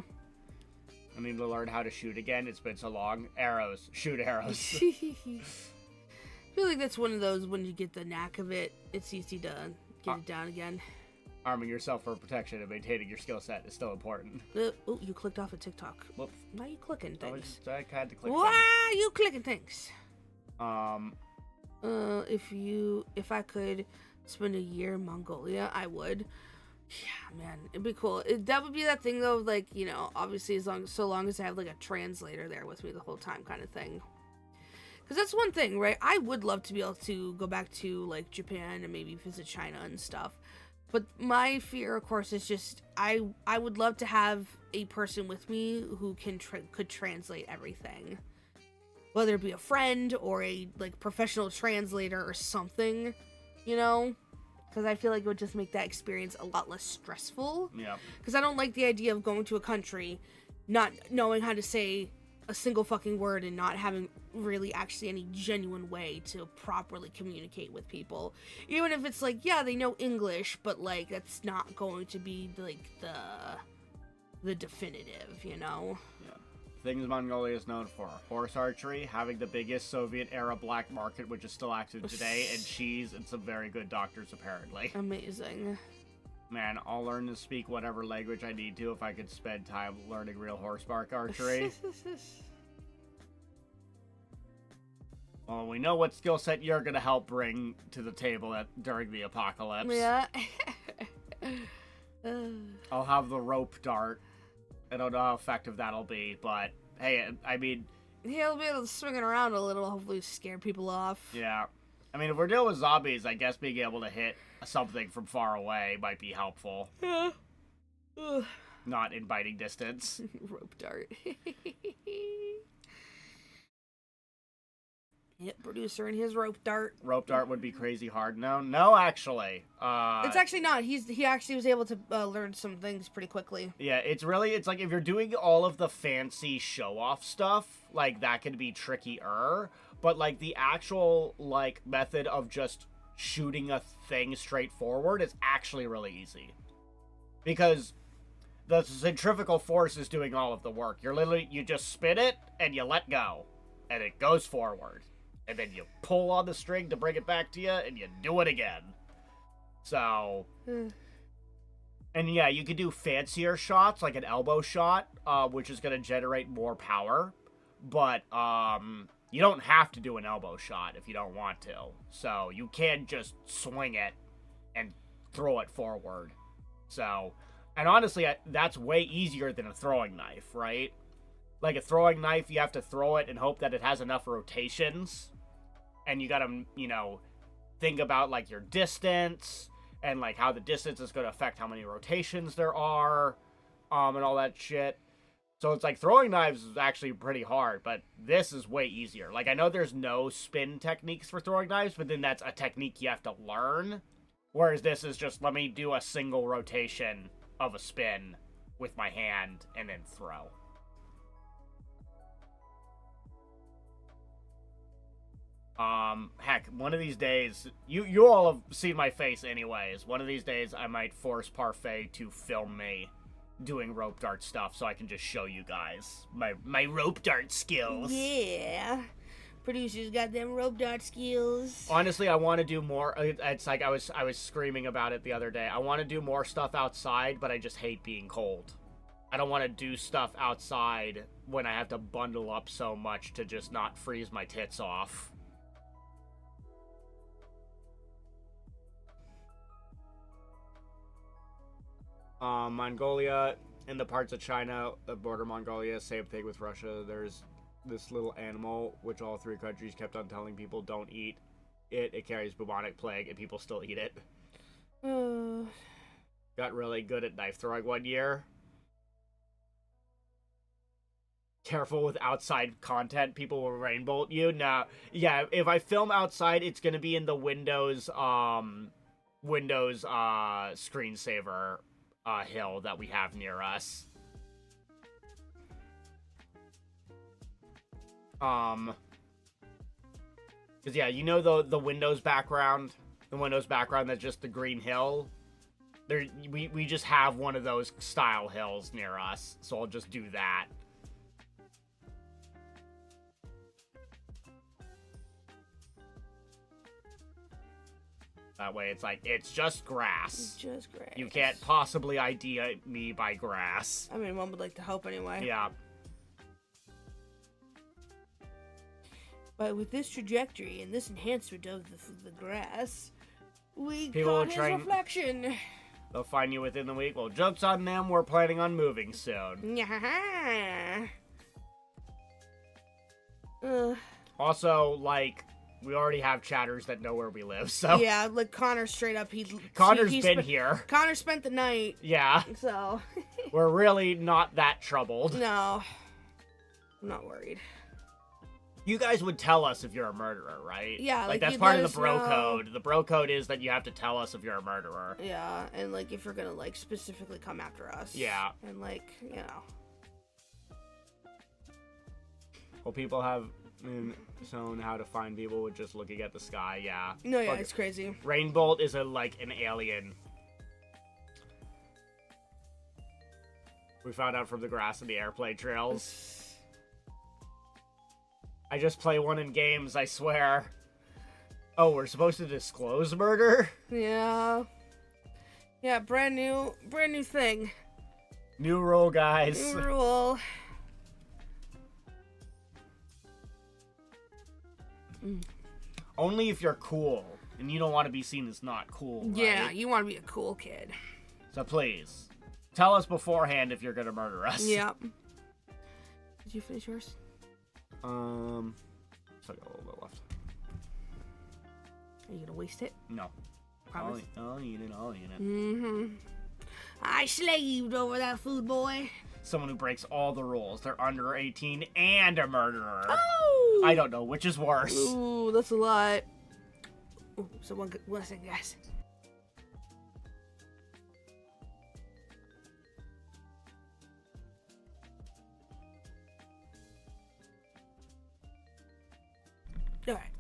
I need to learn how to shoot again. It's been so long. Arrows. Shoot arrows. I feel like that's one of those, when you get the knack of it, it's easy to get it down again. Arming yourself for protection and maintaining your skill set is still important. Oh, you clicked off a TikTok. Whoops. Why are you clicking things? I had to click Why are you clicking things? If I could spend a year in Mongolia, I would. Yeah, man, it'd be cool. That would be that thing though, like, obviously so long as I have like a translator there with me the whole time kind of thing. Because that's one thing, right? I would love to be able to go back to like Japan and maybe visit China and stuff. But my fear, of course, is just I would love to have a person with me who could translate everything, whether it be a friend or a like professional translator or something, because I feel like it would just make that experience a lot less stressful. Yeah. Because I don't like the idea of going to a country, not knowing how to say a single fucking word and not having really actually any genuine way to properly communicate with people. Even if it's like, yeah, they know English, but like that's not going to be like the definitive, Yeah. Things Mongolia is known for: horse archery, having the biggest Soviet era black market, which is still active today, and cheese and some very good doctors apparently. Amazing. Man, I'll learn to speak whatever language I need to if I could spend time learning real horseback archery. Well, we know what skill set you're going to help bring to the table during the apocalypse. Yeah. I'll have the rope dart. I don't know how effective that'll be, but hey, I mean... He'll be able to swing it around a little, hopefully scare people off. Yeah. I mean, if we're dealing with zombies, I guess being able to hit something from far away might be helpful. Yeah. Not in biting distance. Rope dart. Yep, producer and his rope dart. Rope dart would be crazy hard. No, actually. It's actually not. He actually was able to learn some things pretty quickly. Yeah, it's like if you're doing all of the fancy show-off stuff, like, that could be trickier. But, like, the actual, like, method of just shooting a thing straight forward is actually really easy. Because the centrifugal force is doing all of the work. You just spin it, and you let go. And it goes forward. And then you pull on the string to bring it back to you, and you do it again. So... And yeah, you could do fancier shots, like an elbow shot, which is going to generate more power. But, you don't have to do an elbow shot if you don't want to. So, you can just swing it and throw it forward. So, and honestly, that's way easier than a throwing knife, right? Like a throwing knife, you have to throw it and hope that it has enough rotations. And you gotta, think about, like, your distance and, like, how the distance is going to affect how many rotations there are, and all that shit. So it's like throwing knives is actually pretty hard, but this is way easier. Like, I know there's no spin techniques for throwing knives, but then that's a technique you have to learn. Whereas this is just, let me do a single rotation of a spin with my hand and then throw. Heck, one of these days, you all have seen my face anyways. One of these days, I might force Parfait to film me doing rope dart stuff so I can just show you guys my rope dart skills. Yeah. Producer's got them rope dart skills. Honestly, I want to do more. It's like I was screaming about it the other day. I want to do more stuff outside, but I just hate being cold. I don't want to do stuff outside when I have to bundle up so much to just not freeze my tits off. Mongolia, in the parts of China, the border Mongolia, same thing with Russia. There's this little animal, which all three countries kept on telling people don't eat it. It carries bubonic plague, and people still eat it. Got really good at knife throwing one year. Careful with outside content. People will rainbolt you. No. Yeah, if I film outside, it's going to be in the Windows screensaver hill that we have near us. Because yeah, you know the Windows background? The Windows background that's just the green hill? We just have one of those style hills near us, so I'll just do that. That way it's like, it's just grass. It's just grass. You can't possibly ID me by grass. I mean, one would like to help anyway. Yeah. But with this trajectory and this enhancement of the grass, we People caught his reflection. They'll find you within the week. Well, joke's on them. We're planning on moving soon. Yeah. Also, like, we already have chatters that know where we live, so... Yeah, like, Connor straight up, Connor's been here. Connor spent the night. Yeah. So... We're really not that troubled. No. I'm not worried. You guys would tell us if you're a murderer, right? Yeah, like that's part of the bro code. The bro code is that you have to tell us if you're a murderer. Yeah, and, like, if you're gonna, like, specifically come after us. Yeah. And, like, you know. Well, people have... shown how to find people with just looking at the sky, yeah. No, yeah, it's crazy. Rainbolt is like an alien. We found out from the grass and the airplane trails. I just play one in games, I swear. Oh, we're supposed to disclose murder? Yeah. Yeah, brand new thing. New rule, guys. New rule. Only if you're cool, and you don't want to be seen as not cool, right? Yeah, you want to be a cool kid. So please, tell us beforehand if you're gonna murder us. Yep. Did you finish yours? So I got a little bit left. Are you gonna waste it? No. Promise? I'll eat it. Mm-hmm. I slaved over that food, boy. Someone who breaks all the rules. They're under 18 and a murderer. Oh! I don't know which is worse. Ooh, that's a lot. Ooh, so one second, guys. Alright.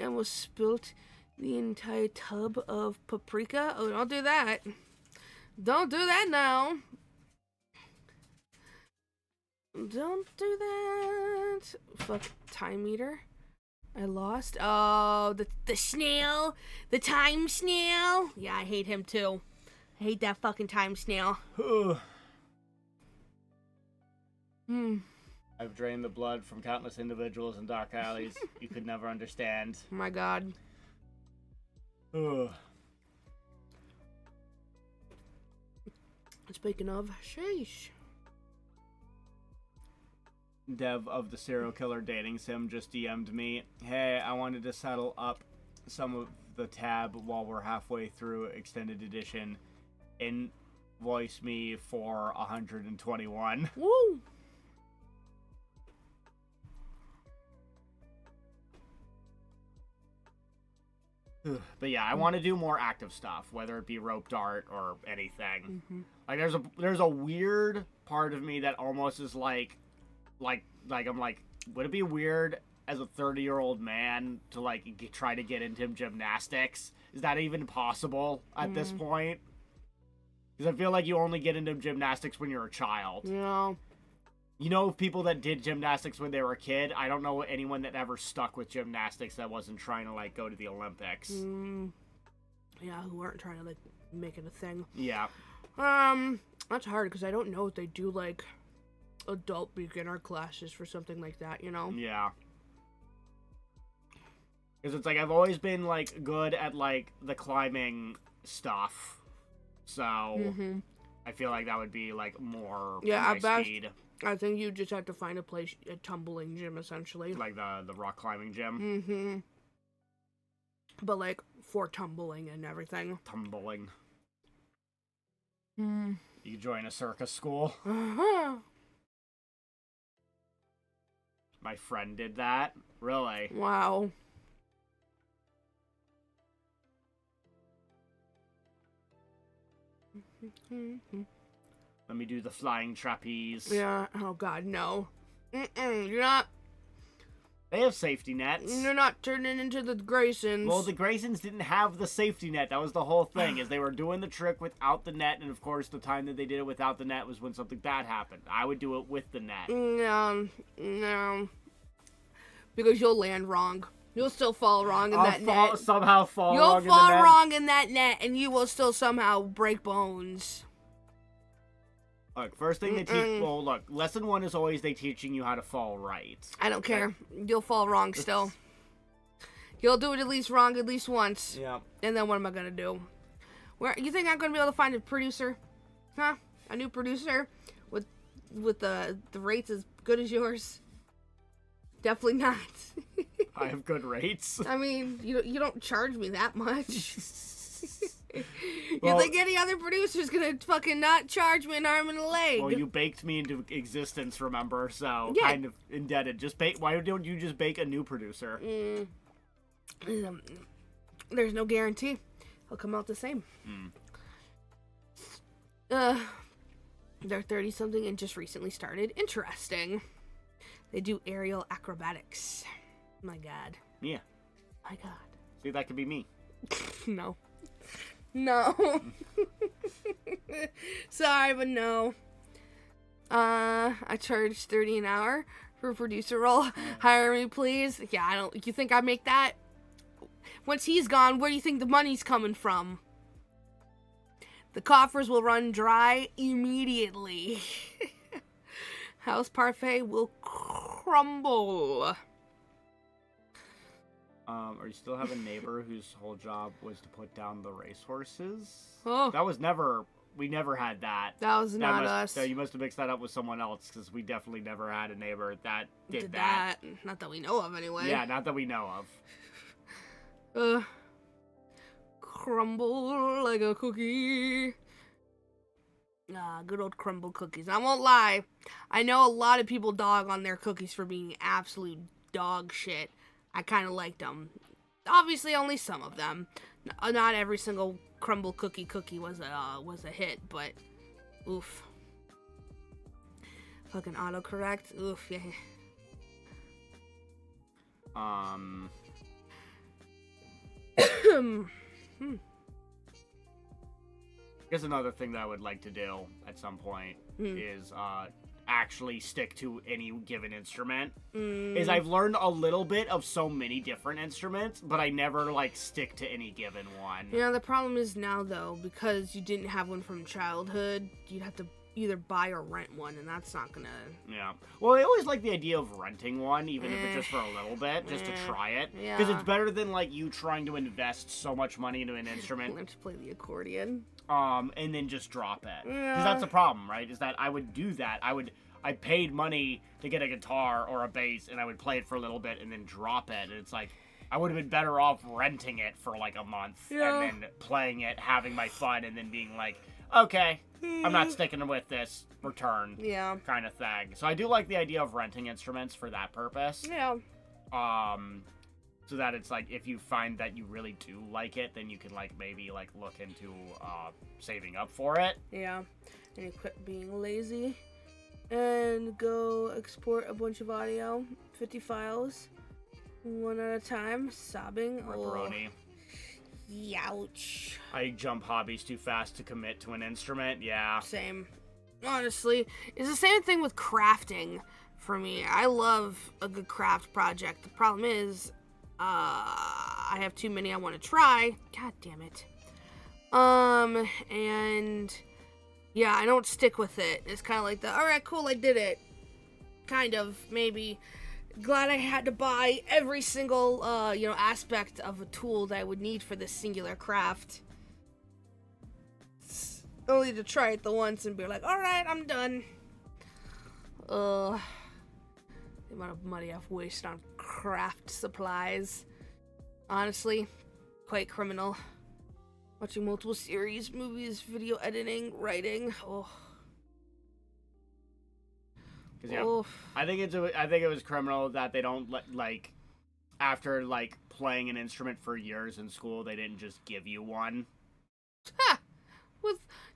Almost spilt the entire tub of paprika. Oh, don't do that. Don't do that now. Don't do that. Fuck, time meter. I lost. Oh, the snail. The time snail. Yeah, I hate him too. I hate that fucking time snail. I've drained the blood from countless individuals in dark alleys you could never understand. Oh my god. Speaking of, sheesh. Dev of the serial killer dating sim just DM'd me, hey, I wanted to settle up some of the tab while we're halfway through extended edition. Invoice me for 121. Woo! But yeah, I want to do more active stuff, whether it be rope dart or anything. Mm-hmm. Like there's a weird part of me that almost is like I'm like, would it be weird as a 30-year-old man to like try to get into gymnastics? Is that even possible at this point? Because I feel like you only get into gymnastics when you're a child. Yeah. You know, people that did gymnastics when they were a kid. I don't know anyone that ever stuck with gymnastics that wasn't trying to like go to the Olympics. Yeah, who weren't trying to like make it a thing. Yeah. That's hard because I don't know if they do like adult beginner classes for something like that, you know? Yeah. Because it's like I've always been like good at like the climbing stuff, so I feel like that would be like more my speed. I think you just have to find a tumbling gym essentially, like the rock climbing gym. But like for tumbling and everything. Tumbling. You join a circus school. My friend did that. Really? Wow. Let me do the flying trapeze. Yeah. Oh God, no. You're not. They have safety nets. You're not turning into the Graysons. Well, the Graysons didn't have the safety net. That was the whole thing, is they were doing the trick without the net, and of course the time that they did it without the net was when something bad happened. I would do it with the net. No. Because you'll land wrong. You'll still fall wrong in that net. Somehow fall You'll wrong in the fall net. wrong in that net, and you will still somehow break bones. Look, first thing they teach... Well, look, lesson 1 is always they teaching you how to fall right. I don't care. You'll fall wrong still. You'll do it at least wrong at least once. Yeah. And then what am I going to do? Where you think I'm going to be able to find a producer? Huh? A new producer? With the rates as good as yours? Definitely not. I have good rates. I mean, you don't charge me that much. Well, you think any other producer's gonna fucking not charge me an arm and a leg? Well, you baked me into existence, remember? So, Yeah. kind of indebted. Why don't you just bake a new producer? There's no guarantee. He'll come out the same. They're 30-something and just recently started. Interesting. They do aerial acrobatics. My God. Yeah. My God. See, that could be me. No. No. Sorry, but no. I charge $30 an hour for a producer role. Hire me, please. Yeah, I don't. You think I make that? Once he's gone, where do you think the money's coming from? The coffers will run dry immediately. House parfait will crumble. Or you still have a neighbor whose whole job was to put down the racehorses? Oh, That was never... We never had that. that was not us. So you must have mixed that up with someone else, because we definitely never had a neighbor that did that. Not that we know of, anyway. Yeah, not that we know of. Crumble like a cookie. Ah, good old crumble cookies. I won't lie. I know a lot of people dog on their cookies for being absolute dog shit. I kind of liked them. Obviously, only some of them. Not every single crumble cookie was a hit, but oof. Fucking autocorrect. Oof, yeah. I guess another thing that I would like to do at some point is actually stick to any given instrument. Is I've learned a little bit of so many different instruments, but I never like stick to any given one. Yeah, the problem is now though, because you didn't have one from childhood, you'd have to either buy or rent one, and that's not gonna... Yeah. Well, I always like the idea of renting one, even if it's just for a little bit, just to try it. Yeah. Because it's better than, like, you trying to invest so much money into an instrument. Learn to play the accordion. And then just drop it. Because Yeah. that's the problem, right? Is that I would do that. I paid money to get a guitar or a bass, and I would play it for a little bit and then drop it. And it's like, I would have been better off renting it for, like, a month, Yeah. and then playing it, having my fun, and then being like, okay, I'm not sticking with this, return, Yeah. kind of thing. So I do like the idea of renting instruments for that purpose. Yeah. So that it's like, if you find that you really do like it, then you can, like, maybe, like, look into, saving up for it. Yeah. And you quit being lazy. And go export a bunch of audio. 50 files. One at a time. Sobbing. Ripperoni. Youch. I jump hobbies too fast to commit to an instrument, yeah. Same. Honestly. It's the same thing with crafting for me. I love a good craft project. The problem is, I have too many I want to try. God damn it. And yeah, I don't stick with it. It's kind of like alright, cool, I did it. Kind of, maybe. Glad I had to buy every single, aspect of a tool that I would need for this singular craft. Only to try it the once and be like, alright, I'm done. The amount of money I've wasted on craft supplies. Honestly, quite criminal. Watching multiple series, movies, video editing, writing. Oh. 'Cause, yeah, I think it was criminal that they don't like after like playing an instrument for years in school, they didn't just give you one. Ha!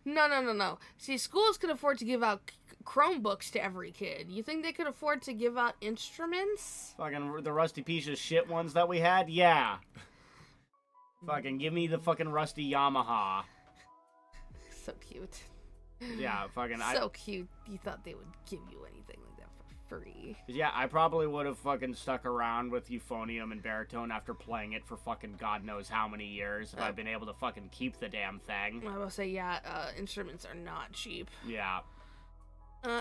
No. See, schools can afford to give out Chromebooks to every kid. You think they could afford to give out instruments? Fucking the rusty piece of shit ones that we had? Yeah. Fucking give me the fucking rusty Yamaha. So cute. Yeah, fucking so cute. You thought they would give you anything like that for free. Yeah, I probably would have fucking stuck around with euphonium and baritone after playing it for fucking God knows how many years if I'd been able to fucking keep the damn thing. I will say, yeah, instruments are not cheap. Yeah.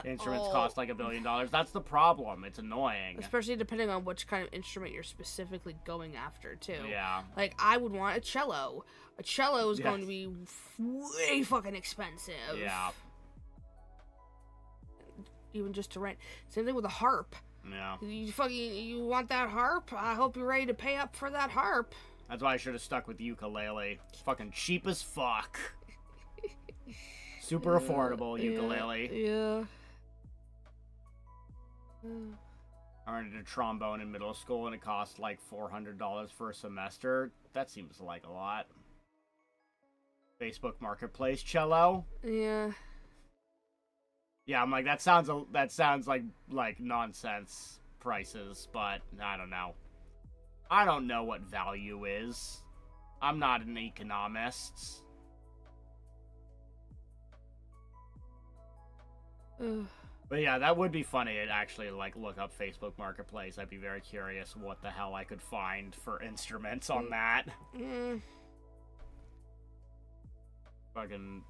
Instruments cost like $1 billion. That's the problem. It's annoying. Especially depending on which kind of instrument you're specifically going after, too. Yeah. Like, I would want a cello. A cello is going to be way fucking expensive. Yeah. Even just to rent. Same thing with a harp. Yeah. You want that harp? I hope you're ready to pay up for that harp. That's why I should have stuck with the ukulele. It's fucking cheap as fuck. Super affordable ukulele. Yeah. I learned a trombone in middle school and it cost like $400 for a semester. That seems like a lot. Facebook Marketplace cello. Yeah. Yeah, I'm like that sounds like nonsense prices, but I don't know. I don't know what value is. I'm not an economist. But yeah, that would be funny to actually like look up Facebook Marketplace. I'd be very curious what the hell I could find for instruments on that. Fucking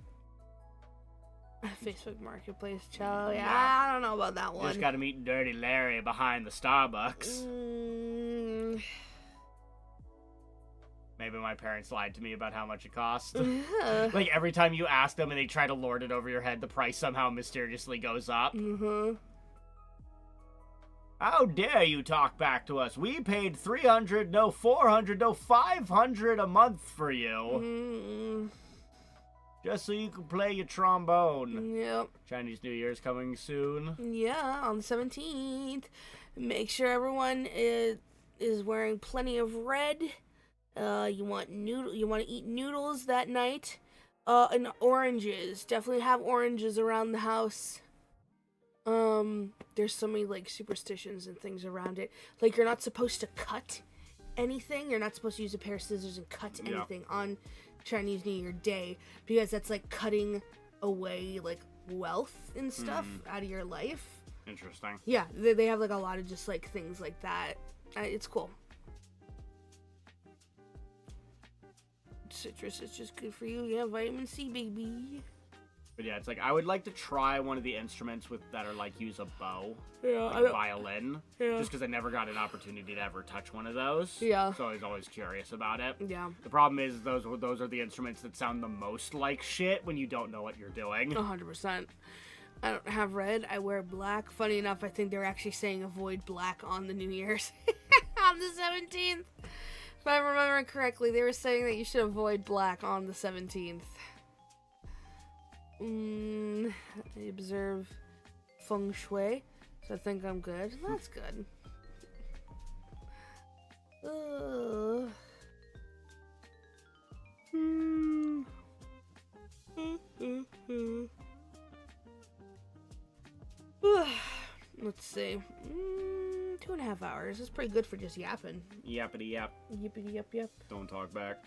Facebook Marketplace cello. Yeah, I don't know about that one. Just gotta meet Dirty Larry behind the Starbucks. Maybe my parents lied to me about how much it cost. Yeah. Like, every time you ask them and they try to lord it over your head, the price somehow mysteriously goes up. Mm-hmm. How dare you talk back to us? We paid $300, no $400, no $500 a month for you. Mm-hmm. Just so you can play your trombone. Yep. Chinese New Year's coming soon. Yeah, on the 17th. Make sure everyone is wearing plenty of red. You want to eat noodles that night. And oranges. Definitely have oranges around the house. There's so many like superstitions and things around it. Like, you're not supposed to cut anything. You're not supposed to use a pair of scissors and cut anything on Chinese New Year Day, because that's like cutting away like wealth and stuff out of your life. Interesting. Yeah, they have like a lot of just like things like that. It's cool. Citrus is just good for you. Yeah, vitamin C, baby. But yeah, it's like, I would like to try one of the instruments that are like use a bow. Yeah, like a violin. Yeah. Just because I never got an opportunity to ever touch one of those. Yeah. So I was always curious about it. Yeah. The problem is those are the instruments that sound the most like shit when you don't know what you're doing. 100%. I don't have red. I wear black. Funny enough, I think they're actually saying avoid black on the New Year's. On the 17th. If I'm remembering correctly, they were saying that you should avoid black on the 17th. I observe feng shui, so I think I'm good. That's good. Let's see. 2.5 hours. That's pretty good for just yapping. Yappity yap. Yippity yap yap. Don't talk back.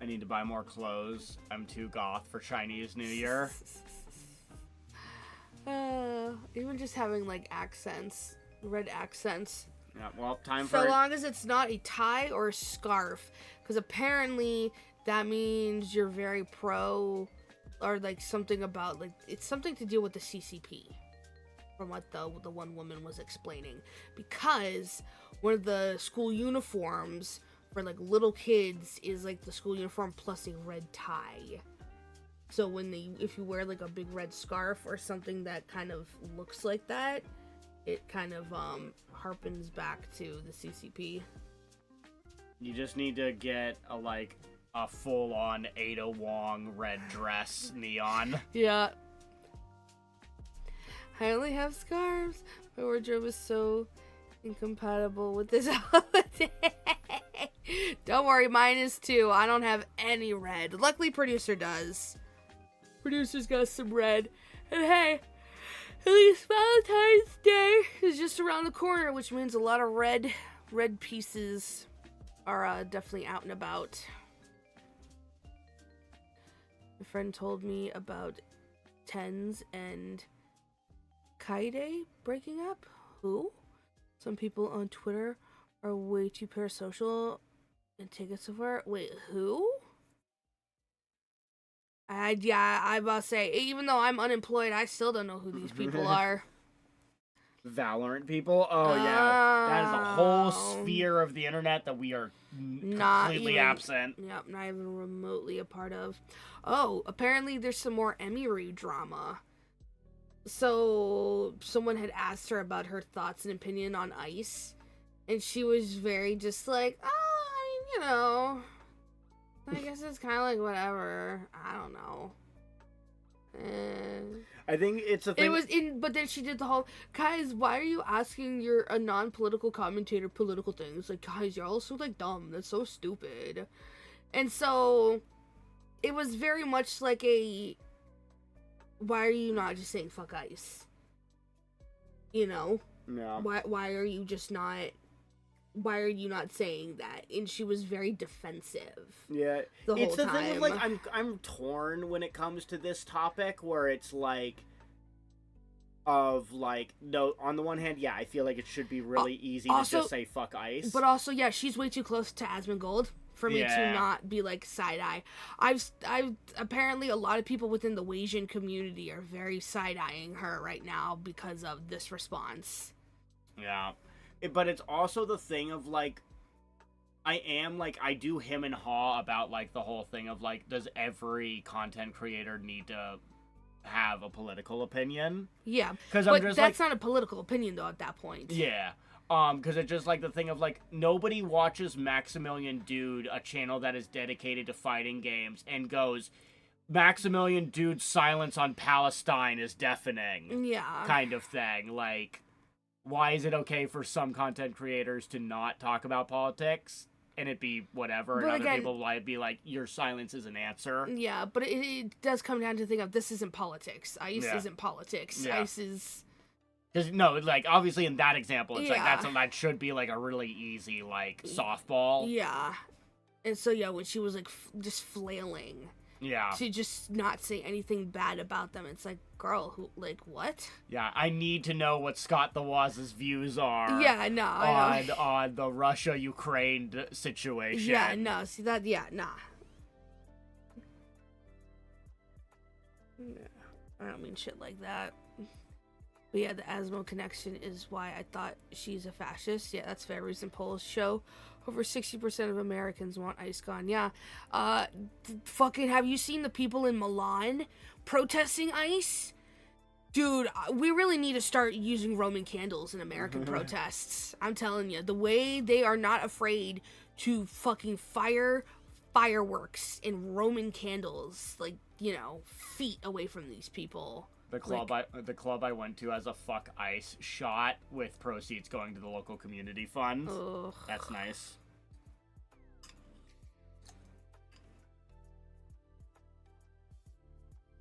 I need to buy more clothes. I'm too goth for Chinese New Year. Even just having like accents, red accents. Yeah, well, time for So long as it's not a tie or a scarf, because apparently that means you're very pro, or like something about like it's something to do with the CCP, from what the one woman was explaining. Because one of the school uniforms for like little kids is like the school uniform plus a red tie. So if you wear like a big red scarf or something that kind of looks like that, it kind of harpens back to the CCP. You just need to get a full-on Ada Wong red dress neon. Yeah. I only have scarves. My wardrobe is so incompatible with this holiday. Don't worry, mine is too. I don't have any red. Luckily, producer does. Producer's got some red. And hey, at least Valentine's Day is just around the corner, which means a lot of red pieces are definitely out and about. A friend told me about Tens and Kaide breaking up. Who? Some people on Twitter are way too parasocial and take it so far. Wait, who? I'm about to say, even though I'm unemployed, I still don't know who these people are. Valorant people? Oh, yeah. That is a whole sphere of the internet that we are completely absent. Yep, not even remotely a part of. Oh, apparently there's some more Emiru drama. So, someone had asked her about her thoughts and opinion on Ice. And she was very just like, I guess it's kind of like whatever. I don't know. I think it's a thing. But then she did the whole, guys, why are you asking a non-political commentator political things? Like, guys, you're all so like dumb. That's so stupid. And so, it was very much like why are you not just saying fuck Ice? You know? Yeah. Why are you just not? Why are you not saying that? And she was very defensive. Yeah, the whole it's the time. thing of like I'm torn when it comes to this topic, where it's like, no. On the one hand, yeah, I feel like it should be really easy to just say fuck Ice. But also, yeah, she's way too close to Asmongold for me to not be like side eye. I've apparently a lot of people within the Wasian community are very side eyeing her right now because of this response. Yeah. But it's also the thing of, like, I do him and haw about, like, the whole thing of, like, does every content creator need to have a political opinion? Yeah, because but that's not a political opinion, though, at that point. Yeah. Because it's just, like, the thing of, like, nobody watches Maximilian Dude, a channel that is dedicated to fighting games, and goes, Maximilian Dude's silence on Palestine is deafening. Yeah. Kind of thing. Like, why is it okay for some content creators to not talk about politics and it be whatever, and other people might be like, your silence is an answer? Yeah, but it does come down to the thing of, this isn't politics. ICE isn't politics. Yeah. ICE is... Because, no, like, obviously in that example, it's like, that should be, like, a really easy, like, softball. Yeah. And so, yeah, when she was, like, just flailing... Yeah. To just not say anything bad about them. It's like, girl, who, like, what? Yeah, I need to know what Scott the Waz's views are. Yeah, no, I know. On the Russia-Ukraine situation. Yeah, no, see that, yeah, nah. No, I don't mean shit like that. But yeah, the Asmo connection is why I thought she's a fascist. Yeah, that's fair. Recent polls show over 60% of Americans want ICE gone. Yeah. Fucking, have you seen the people in Milan protesting ICE? Dude, we really need to start using Roman candles in American protests. I'm telling you, the way they are not afraid to fucking fire fireworks and Roman candles, like, you know, feet away from these people. The club I went to has a fuck ICE shot with proceeds going to the local community fund. Ugh. That's nice.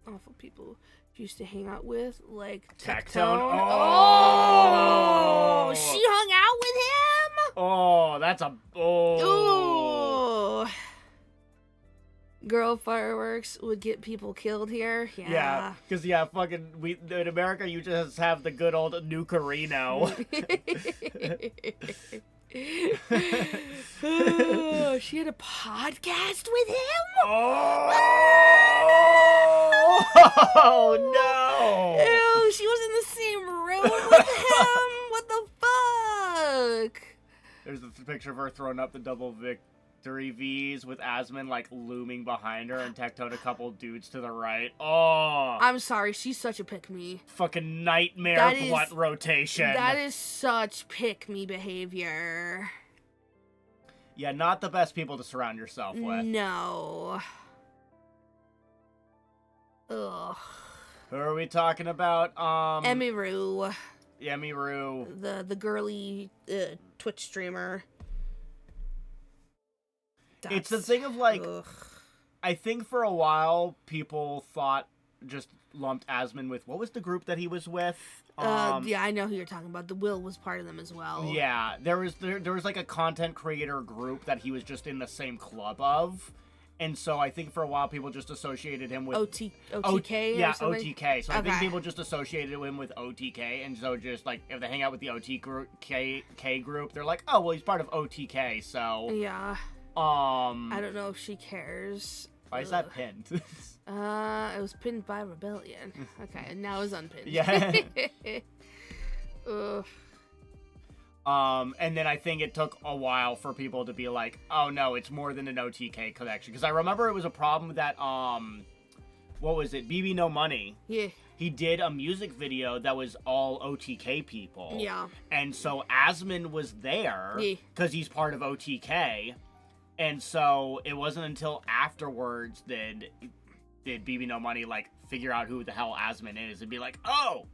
Awful people used to hang out with, like Tectone. Oh, she hung out with him. Oh, that's a Ooh. Girl, fireworks would get people killed here. Yeah, because fucking in America you just have the good old nukerino. Oh, she had a podcast with him. Oh no! Ew, she was in the same room with him. What the fuck? There's a picture of her throwing up the double victory V's with Asmon, like, looming behind her, and Tectone a couple dudes to the right. Oh! I'm sorry, she's such a pick-me. Fucking nightmare blunt rotation. That is such pick-me behavior. Yeah, not the best people to surround yourself with. No. Ugh. Who are we talking about? Emiru. Emiru. The girly Twitch streamer. It's the thing of, like, ugh. I think for a while people just lumped Asmon with, what was the group that he was with? Yeah, I know who you're talking about. The Will was part of them as well. Yeah, there was like a content creator group that he was just in the same club of. And so I think for a while people just associated him with OTK. Yeah, or something? OTK. So I think people just associated him with OTK, and so just like if they hang out with the OTK group, they're like, oh well, he's part of OTK. So yeah. I don't know if she cares. Why is that pinned? It was pinned by Rebellion. Okay, and now it's unpinned. Yeah. Ugh. And then I think it took a while for people to be like, oh no, it's more than an OTK connection. Because I remember it was a problem that, what was it? BB No Money. Yeah. He did a music video that was all OTK people. Yeah. And so Asmon was there because he's part of OTK. And so it wasn't until afterwards that did BB No Money, like, figure out who the hell Asmon is and be like, oh,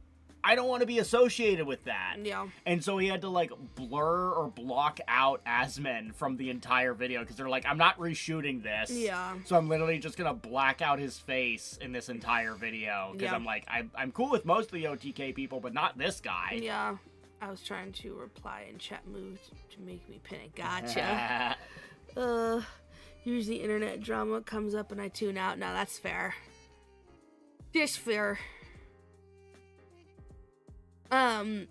I don't want to be associated with that. Yeah. And so he had to, like, blur or block out Asmon from the entire video because they're like, I'm not reshooting this. Yeah. So I'm literally just going to black out his face in this entire video because I'm like, I'm cool with most of the OTK people, but not this guy. Yeah. I was trying to reply in chat mood to make me pin it. Gotcha. Usually internet drama comes up and I tune out. No, that's fair. Just fair. I'm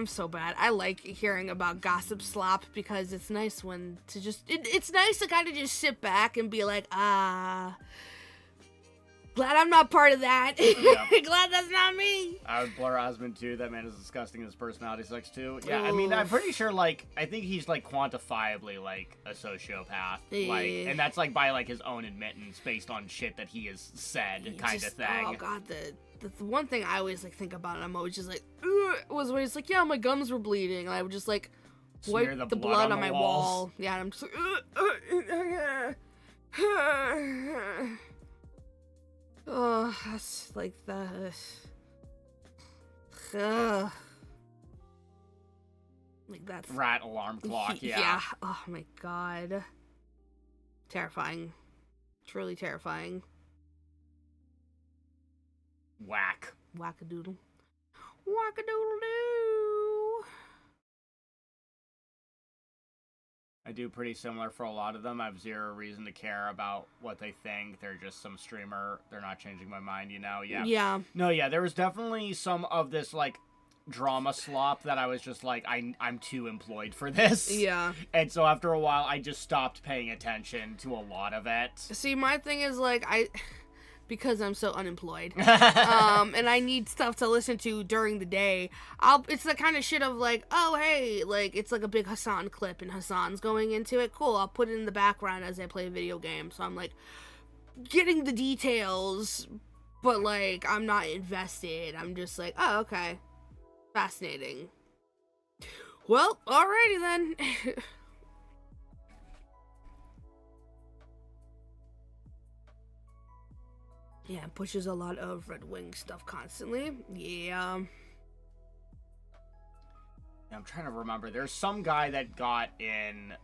so bad. I like hearing about gossip slop because it's nice when to just it's nice to kind of just sit back and be like, Glad I'm not part of that. Yep. Glad that's not me. I would blur Osmond too. That man is disgusting. His personality sucks too. Yeah, I mean, I'm pretty sure, like, I think he's, like, quantifiably, like, a sociopath. Like, and that's, like, by, like, his own admittance based on shit that he has said, kind of thing. Oh, God, the one thing I always, like, think about, and I'm always just like, ugh, was when he's like, yeah, my gums were bleeding, and I would just, like, Smear wipe the blood on my wall. Yeah, and I'm just like, oh, that's like the. Like that's. Rat alarm clock, yeah. Yeah. Oh my god. Terrifying. Truly terrifying. Whack. Wackadoodle. Wackadoodle-doo. I do pretty similar for a lot of them. I have zero reason to care about what they think. They're just some streamer. They're not changing my mind, you know? Yeah. Yeah. No, yeah, there was definitely some of this, like, drama slop that I was just like, I'm too employed for this. Yeah. And so after a while, I just stopped paying attention to a lot of it. See, my thing is, like, because I'm so unemployed, and I need stuff to listen to during the day, it's the kind of shit of, like, oh, hey, like, it's like a big Hassan clip, and Hassan's going into it, cool, I'll put it in the background as I play a video game, so I'm, like, getting the details, but, like, I'm not invested, I'm just like, oh, okay, fascinating. Well, alrighty then. Yeah, pushes a lot of Red Wing stuff constantly. Yeah. I'm trying to remember. There's some guy that got in.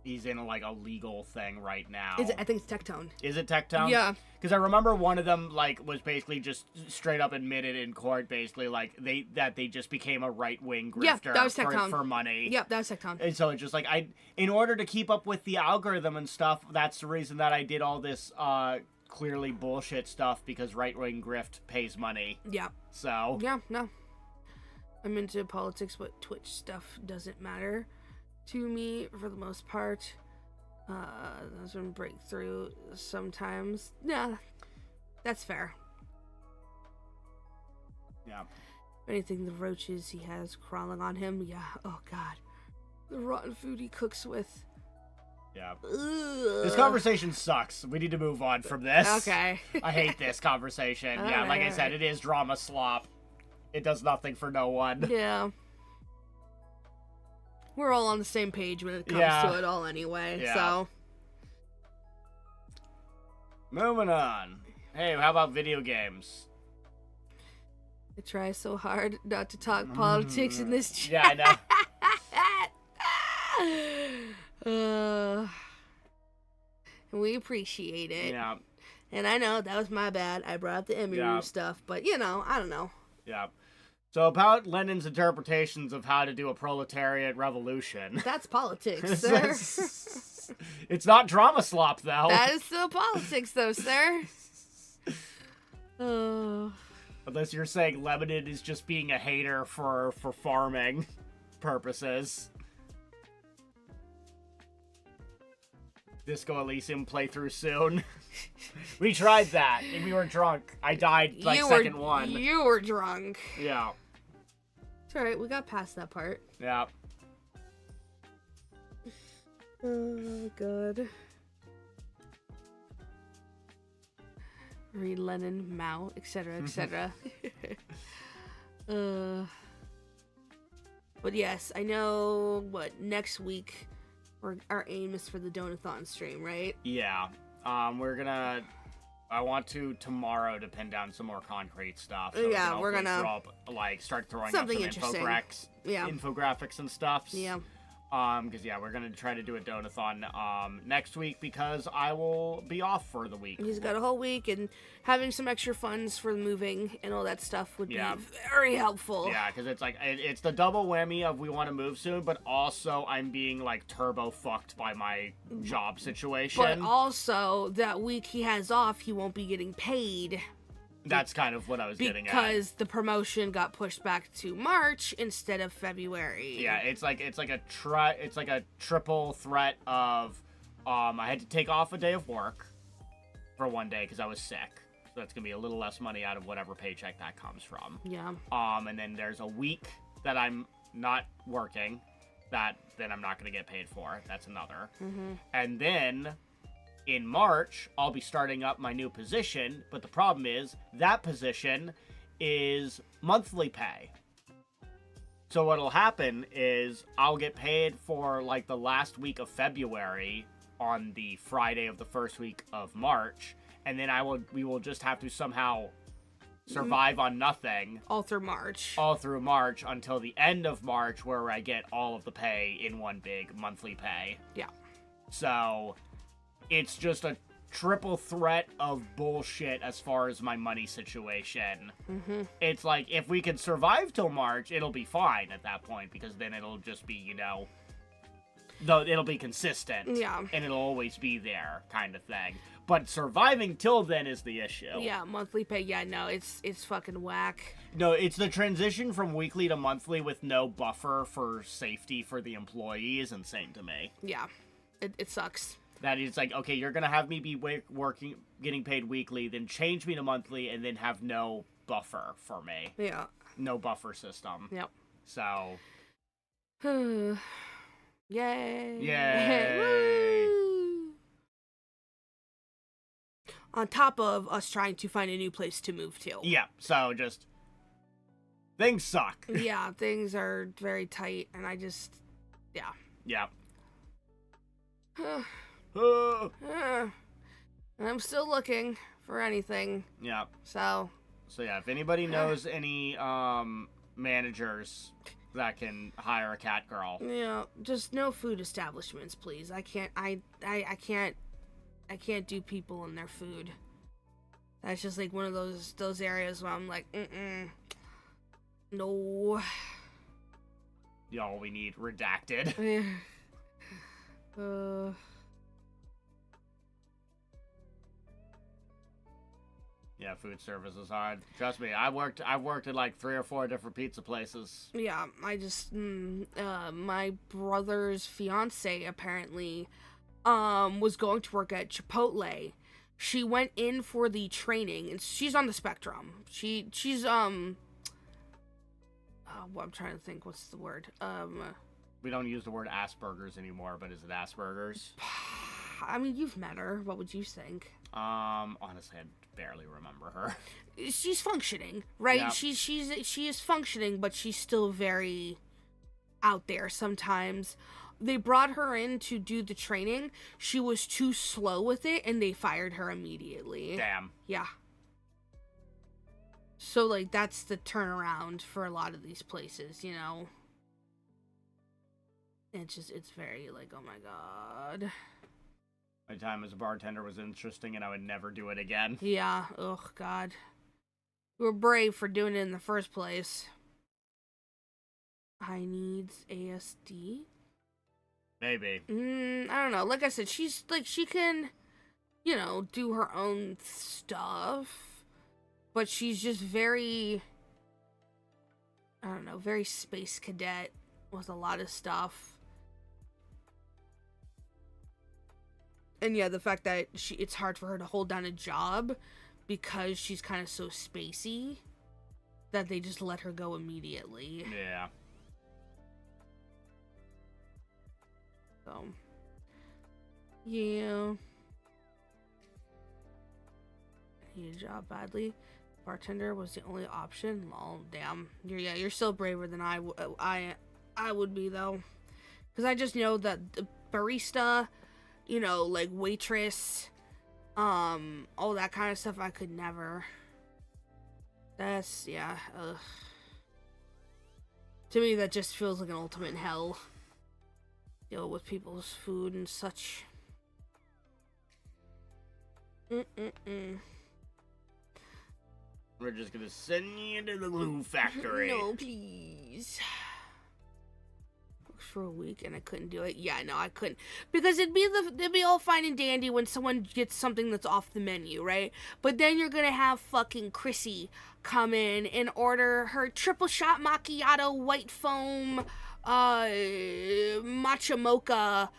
He's in, like, a legal thing right now. I think it's Tectone. Is it Tectone? Yeah. Because I remember one of them, like, was basically just straight up admitted in court, basically, like, they just became a right-wing grifter Yeah, that was Tectone. for money. Yep, that was Tectone. And so it's just like, in order to keep up with the algorithm and stuff, that's the reason that I did all this, clearly bullshit stuff, because right-wing grift pays money. Yeah. So. Yeah, no. I'm into politics, but Twitch stuff doesn't matter to me for the most part. Those one breakthrough sometimes. Yeah, that's fair. Yeah. Anything the roaches he has crawling on him, yeah. Oh god, the rotten food he cooks with. Yeah. Ugh. This conversation sucks. We need to move on from this. Okay. I hate this conversation. All Yeah, right, like I all said, right. it is drama slop. It does nothing for no one. Yeah. We're all on the same page when it comes to it all anyway, Yeah. so. Moving on. Hey, how about video games? I try so hard not to talk politics in this chat. Yeah, I know. And we appreciate it. Yeah, And I know that was my bad. I brought up the Emu stuff, but you know, I don't know. yeah. So about Lenin's interpretations of how to do a proletariat revolution. That's politics, sir. It's not drama slop, though. That is still politics, though, sir. Unless you're saying Lebanon is just being a hater for farming purposes. Disco Elysium playthrough soon. We tried that, and we were drunk. I died, like, second one. You were drunk. Yeah. It's alright, we got past that part. Yeah. Oh, God. Read Lenin, Mao, etc., etc. But yes, I know, next week, our aim is for the Donathon stream, right? Yeah. We're gonna... I want to tomorrow to pin down some more concrete stuff. So Yeah, we're gonna start throwing something up some interesting. infographics and stuff. Yeah. Because we're gonna try to do a Donathon next week because I will be off for the week. He's got a whole week, and having some extra funds for moving and all that stuff would be Yeah. very helpful. Yeah, because it's like it's the double whammy of we want to move soon, but also I'm being like turbo fucked by my job situation. But also, that week he has off, he won't be getting paid. That's kind of what I was getting at. Because the promotion got pushed back to March instead of February. Yeah, it's like a triple threat of I had to take off a day of work for one day because I was sick. So that's gonna be a little less money out of whatever paycheck that comes from. Yeah. And then there's a week that I'm not working, that then I'm not gonna get paid for. That's another. And then in March, I'll be starting up my new position, but the problem is that position is monthly pay. So what'll happen is I'll get paid for like the last week of February on the Friday of the first week of March, and then we will just have to somehow survive on nothing All through March. Until the end of March, where I get all of the pay in one big monthly pay. Yeah. So it's just a triple threat of bullshit as far as my money situation. It's like, if we can survive till March, it'll be fine at that point, because then it'll just be, it'll be consistent. Yeah. And it'll always be there, kind of thing. But surviving till then is the issue. Yeah, monthly pay. Yeah, no, it's fucking whack. No, it's the transition from weekly to monthly with no buffer for safety for the employee is insane to me. Yeah, it sucks. That it's like, okay, you're gonna have me be working, getting paid weekly, then change me to monthly, and then have no buffer for me. Yeah. No buffer system. Yep. So. Yay. Yay. On top of us trying to find a new place to move to. Yeah, so just. Things suck. Yeah, things are very tight, and I just. Yeah. Yeah. And I'm still looking for anything. Yeah. So yeah, if anybody knows any managers that can hire a cat girl. Yeah, just no food establishments, please. I can't do people and their food. That's just like one of those areas where I'm like, no. Y'all, we need redacted. Yeah, food service is hard. Trust me, I've worked at like 3 or 4 different pizza places. Yeah, I just my brother's fiance apparently was going to work at Chipotle. She went in for the training, and she's on the spectrum. She's I'm trying to think, what's the word? We don't use the word Asperger's anymore, but is it Asperger's? I mean, you've met her. What would you think? Honestly, I barely remember her. She's functioning, right? Yep. She is functioning, but she's still very out there sometimes. They brought her in to do the training. She was too slow with it, and they fired her immediately. Damn. Yeah. So, like, that's the turnaround for a lot of these places, you know? It's very, like, oh my god. My time as a bartender was interesting, and I would never do it again. Yeah, ugh, god. You were brave for doing it in the first place. I needs ASD? Maybe. I don't know. Like I said, she's, like, she can, do her own stuff. But she's just very, I don't know, very space cadet with a lot of stuff. And yeah, the fact that it's hard for her to hold down a job because she's kind of so spacey that they just let her go immediately. Yeah. So, yeah. I need a job badly. Bartender was the only option. Oh, damn. You're still braver than I would be, though. Because I just know that the barista, like waitress, all that kind of stuff, I could never. That's, yeah, ugh. To me, that just feels like an ultimate hell. Deal with people's food and such. We're just gonna send you to the glue factory. No, please. For a week and I couldn't do it. Yeah, no, I couldn't, because it'd be all fine and dandy when someone gets something that's off the menu, right? But then you're gonna have fucking Chrissy come in and order her triple shot macchiato white foam matcha mocha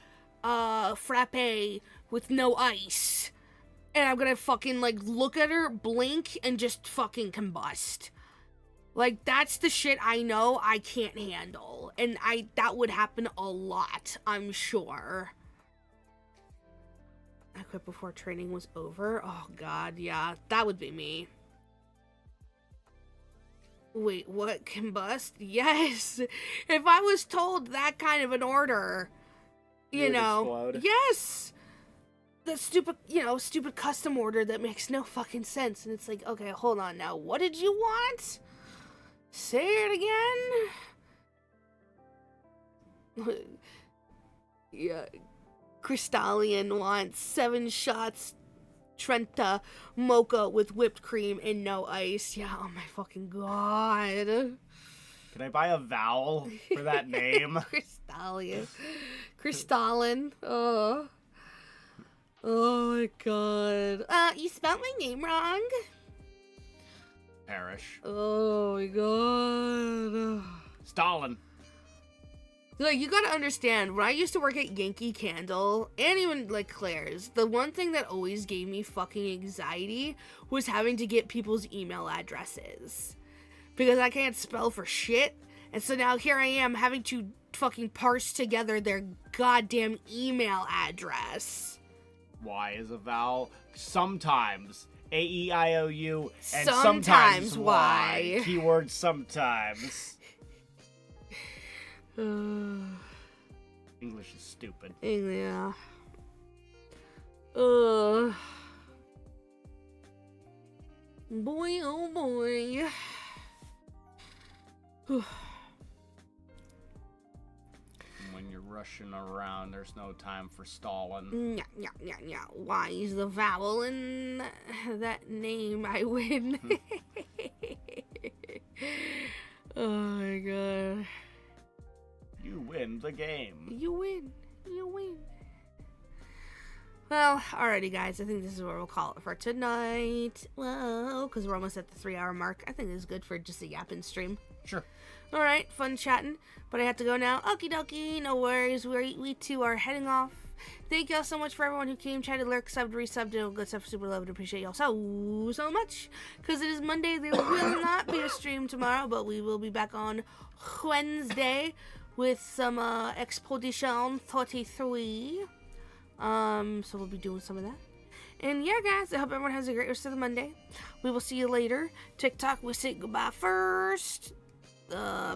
frappe with no ice, and I'm gonna fucking, like, look at her, blink, and just fucking combust. Like, that's the shit I know I can't handle. And that would happen a lot, I'm sure. I quit before training was over? Oh, God, yeah. That would be me. Wait, what? Combust? Yes! If I was told that kind of an order, you know... Explode. Yes! That stupid, stupid custom order that makes no fucking sense. And it's like, okay, hold on now. What did you want? Say it again? Yeah. Crystallian wants 7 shots Trenta mocha with whipped cream and no ice. Yeah, oh my fucking god. Can I buy a vowel for that name? Crystalline. Oh. Oh my god. You spelled my name wrong. Perish. Oh my god. Stalin. Like, you gotta understand, when I used to work at Yankee Candle, and even, like, Claire's, the one thing that always gave me fucking anxiety was having to get people's email addresses. Because I can't spell for shit, and so now here I am having to fucking parse together their goddamn email address. Y is a vowel. Sometimes. A-E-I-O-U, and sometimes Y. Keyword sometimes. English is stupid. Yeah. Boy, oh boy. When you're rushing around, there's no time for stalling. Yeah. Why is the vowel in that name? I win. Oh my god. You win the game. You win. Well, alrighty guys, I think this is where we'll call it for tonight. Well, because we're almost at the 3-hour mark. I think this is good for just a yapping stream. Sure. Alright, fun chatting, but I have to go now. Okie dokie, no worries. We too are heading off. Thank y'all so much for everyone who came, chatted, lurked, subbed, resubbed, and all good stuff. Super love and appreciate y'all so much. Because it is Monday, there will not be a stream tomorrow, but we will be back on Wednesday with some Expedition 33. So we'll be doing some of that. And yeah, guys, I hope everyone has a great rest of the Monday. We will see you later. TikTok, we say goodbye first.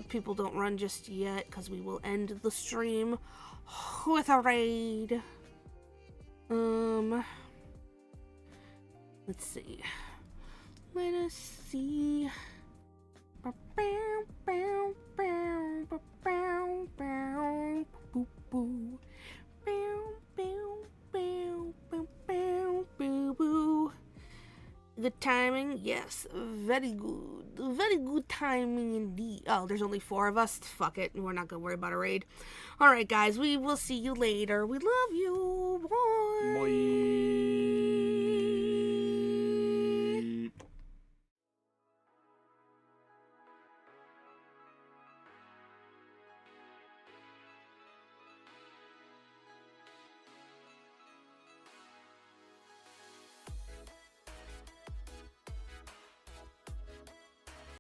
People don't run just yet because we will end the stream with a raid. Let's see. Let us see. Good timing, yes, very good timing indeed. Oh, there's only 4 of us. Fuck it, we're not gonna worry about a raid. All right, guys, we will see you later. We love you. Bye. Bye.